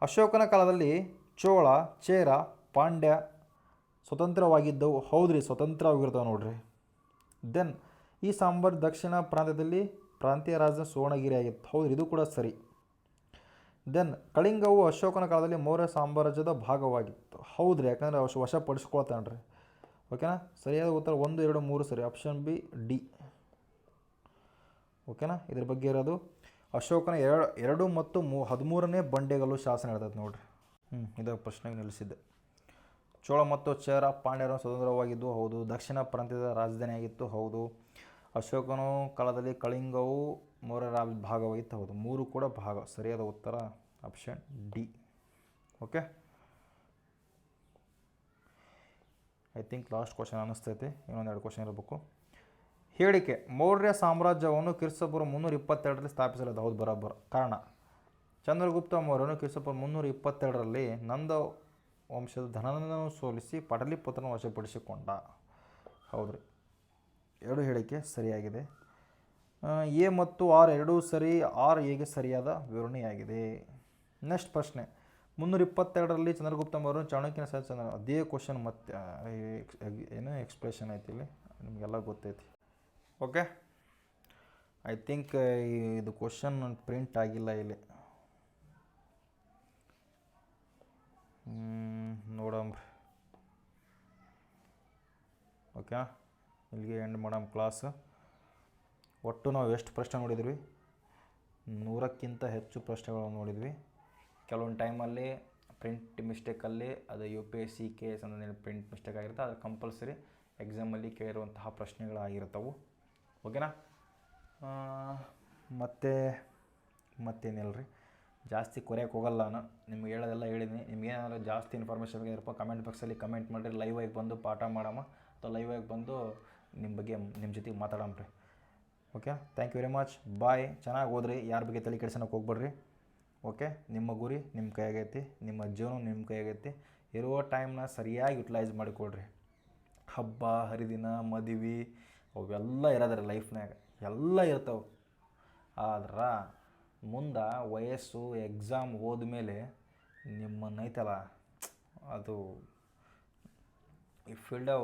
ಅಶೋಕನ ಕಾಲದಲ್ಲಿ ಚೋಳ, ಚೇರ, ಪಾಂಡ್ಯ ಸ್ವತಂತ್ರವಾಗಿದ್ದವು. ಹೌದ್ರಿ, ಸ್ವತಂತ್ರವಾಗಿರ್ತಾವೆ ನೋಡ್ರಿ. ದೆನ್ ಈ ಸಾಮ್ರಾಜ್ಯ ದಕ್ಷಿಣ ಪ್ರಾಂತ್ಯದಲ್ಲಿ ಪ್ರಾಂತೀಯ ರಾಜಧಾನಿ ಸುವರ್ಣಗಿರಿ ಆಗಿತ್ತು. ಹೌದು, ಇದು ಕೂಡ ಸರಿ. ದೆನ್ ಕಳಿಂಗವು ಅಶೋಕನ ಕಾಲದಲ್ಲಿ ಮೌರ್ಯ ಸಾಮ್ರಾಜ್ಯದ ಭಾಗವಾಗಿತ್ತು. ಹೌದ್ರಿ, ಯಾಕಂದರೆ ವಶಪಡಿಸ್ಕೊಳ್ತಾನ್ರಿ. ಓಕೆನಾ? ಸರಿಯಾದ ಉತ್ತರ 1, 2, 3 ಸರಿ. Option B, D. ಓಕೆನಾ? ಇದ್ರ ಬಗ್ಗೆ ಇರೋದು ಅಶೋಕನ 2 ಮತ್ತು 13ನೇ ಬಂಡೆಗಲ್ಲು ಶಾಸನ ಹೇಳ್ತದೆ ನೋಡ್ರಿ. ಇದಾಗ ಪ್ರಶ್ನೆಗೆ ನಿಲ್ಲಿಸಿದ್ದೆ. ಚೋಳ ಮತ್ತು ಚೇರ, ಪಾಂಡ್ಯರು ಸ್ವತಂತ್ರವಾಗಿದ್ದು. ಹೌದು. ದಕ್ಷಿಣ ಪ್ರಾಂತ್ಯದ ರಾಜಧಾನಿಯಾಗಿತ್ತು. ಹೌದು. ಅಶೋಕನ ಕಾಲದಲ್ಲಿ ಕಳಿಂಗವು ಮೌರ್ಯರ ಭಾಗವಾಗಿತ್ತು. ಹೌದು, 3 ಕೂಡ ಭಾಗ. ಸರಿಯಾದ ಉತ್ತರ option D. Okay, I think last question ಅನ್ನಿಸ್ತೈತಿ. ಇನ್ನೊಂದು 2 ಕ್ವಶನ್ ಇರಬೇಕು. ಹೇಳಿಕೆ, ಮೌರ್ಯ ಸಾಮ್ರಾಜ್ಯವನ್ನು ಕ್ರಿಸ್ತಪೂರ್ವ 322ರಲ್ಲಿ ಸ್ಥಾಪಿಸಲಾಯಿತು. ಹೌದು, ಬರೋಬ್ಬರ. ಕಾರಣ, ಚಂದ್ರಗುಪ್ತ ಮೌರ್ಯನು ಕ್ರಿಸ್ತಪೂರ್ವ 322ರಲ್ಲಿ ನಂದ ವಂಶದ ಧನನನ್ನು ಸೋಲಿಸಿ ಪಾಟಲಿಪುತ್ರನ ವಶಪಡಿಸಿಕೊಂಡ. ಹೌದ್ರಿ, 2 ಹೇಳಿಕೆ ಸರಿಯಾಗಿದೆ. ಎ ಮತ್ತು ಆರ್ ಎರಡೂ ಸರಿ. ಆರ್ ಹೇಗೆ ಸರಿಯಾದ ವಿವರಣೆಯಾಗಿದೆ. ನೆಕ್ಸ್ಟ್ ಪ್ರಶ್ನೆ, 322ರಲ್ಲಿ ಚಂದ್ರಗುಪ್ತ ಮೌರ್ಯನು ಚಾಣಕ್ಯನ ಸಹ ಅದೇ ಕ್ವಶನ್ ಮತ್ತೆ ಏನೋ ಎಕ್ಸ್ಪ್ರೆಷನ್ ಐತಿ ಇಲ್ಲಿ, ನಿಮಗೆಲ್ಲ ಗೊತ್ತೈತಿ. ಓಕೆ, ಐ ಥಿಂಕ್ ಇದು ಕ್ವಶನ್ ಪ್ರಿಂಟ್ ಆಗಿಲ್ಲ ಇಲ್ಲಿ. ಓಕೆ, ಇಲ್ಲಿಗೆ ಎಂಡ್ ಮಾಡಮ್ ಕ್ಲಾಸ್. ಒಟ್ಟು ನಾವು ಎಷ್ಟು ಪ್ರಶ್ನೆ ನೋಡಿದ್ವಿ? 100ಕ್ಕಿಂತ ಹೆಚ್ಚು ಪ್ರಶ್ನೆಗಳನ್ನು ನೋಡಿದ್ವಿ. ಕೆಲವೊಂದು ಟೈಮಲ್ಲಿ ಪ್ರಿಂಟ್ ಮಿಸ್ಟೇಕಲ್ಲಿ ಅದು UPSC KS ಅನ್ನೋ ಪ್ರಿಂಟ್ ಮಿಸ್ಟೇಕ್ ಆಗಿರುತ್ತೆ. ಅದು ಕಂಪಲ್ಸರಿ ಎಕ್ಸಾಮಲ್ಲಿ ಕೇಳಿರುವಂತಹ ಪ್ರಶ್ನೆಗಳಾಗಿರ್ತವೆ. ಓಕೆನಾ? ಮತ್ತೇನಿಲ್ಲ ರೀ, ಜಾಸ್ತಿ ಕೊರೆಯೋಕೆ ಹೋಗಲ್ಲ. ನಾನು ನಿಮ್ಗೆ ಹೇಳೋದೆಲ್ಲ ಹೇಳಿದ್ದೀನಿ. ನಿಮ್ಗೇನಾದರೂ ಜಾಸ್ತಿ ಇನ್ಫಾರ್ಮೇಷನ್ ಬೇಕಿರಪ್ಪ ಕಮೆಂಟ್ ಬಾಕ್ಸಲ್ಲಿ ಕಮೆಂಟ್ ಮಾಡಿರಿ. ಲೈವ್ ಆಗಿ ಬಂದು ಪಾಠ ಮಾಡಮ್ಮ ಅಥವಾ ಲೈವ್ ಆಗಿ ಬಂದು ನಿಮ್ಮ ಬಗ್ಗೆ ನಿಮ್ಮ ಜೊತೆಗೆ ಮಾತಾಡಮ್ಮ ರೀ. Okay, thank you very much. Bye. ಚೆನ್ನಾಗಿ ಓದ್ರಿ, ಯಾರ ಬಗ್ಗೆ ತಲೆ ಕೆಡಿಸೋಕೆ ಹೋಗ್ಬೇಡ್ರಿ. ಓಕೆ, ನಿಮ್ಮ ಗುರಿ ನಿಮ್ಮ ಕೈಯಾಗೈತಿ, ನಿಮ್ಮ ಜೀವನ ನಿಮ್ಮ ಕೈಯಾಗೈತಿ. ಇರುವ ಟೈಮ್ನ ಸರಿಯಾಗಿ ಯುಟಿಲೈಸ್ ಮಾಡಿಕೊಡ್ರಿ. ಹಬ್ಬ ಹರಿದಿನ ಮದುವೆ ಅವೆಲ್ಲ ಇರೋದ್ರಿ ಲೈಫ್ನಾಗ, ಎಲ್ಲ ಇರ್ತಾವೆ. ಆದ್ರೆ ಮುಂದೆ ವಯಸ್ಸು ಎಕ್ಸಾಮ್ ಹೋದ್ಮೇಲೆ ನಿಮ್ಮನ್ನೈತಲ್ಲ ಅದು ಈ ಫೀಲ್ಡಾಗ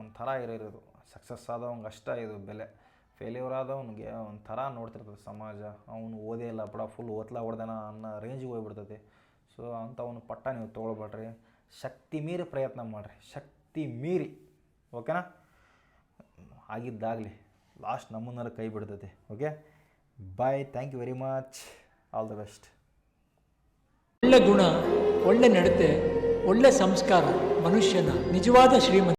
ಒಂಥರ ಇರೋದು. ಸಕ್ಸಸ್ ಆದವಂಗೆ ಅಷ್ಟ ಇದು ಬೆಲೆ. ಫೇಲ್ಯೂರ್ ಆದವನಿಗೆ ಒಂಥರ ನೋಡ್ತಿರ್ತದೆ ಸಮಾಜ. ಅವನು ಓದೇ ಇಲ್ಲ ಬಿಡ, ಫುಲ್ ಓದ್ಲಾ ಹೊಡ್ದಾನ ಅನ್ನೋ ರೇಂಜಿಗೆ ಹೋಗ್ಬಿಡ್ತೈತಿ. ಸೊ ಅಂಥವನು ಪಟ್ಟ ನೀವು ತೊಗೊಳ್ಬೇಡ್ರಿ. ಶಕ್ತಿ ಮೀರಿ ಪ್ರಯತ್ನ ಮಾಡಿರಿ, ಶಕ್ತಿ ಮೀರಿ. ಓಕೆನಾ? ಆಗಿದ್ದಾಗಲಿ, ಲಾಸ್ಟ್ ನಮ್ಮನ್ನಾರು ಕೈ ಬಿಡ್ತೈತಿ. Okay, bye. Thank you very much. All the best. ಒಳ್ಳೆ ಗುಣ, ಒಳ್ಳೆ ನಡತೆ, ಒಳ್ಳೆ ಸಂಸ್ಕಾರ ಮನುಷ್ಯನ ನಿಜವಾದ ಶ್ರೀಮಂತ.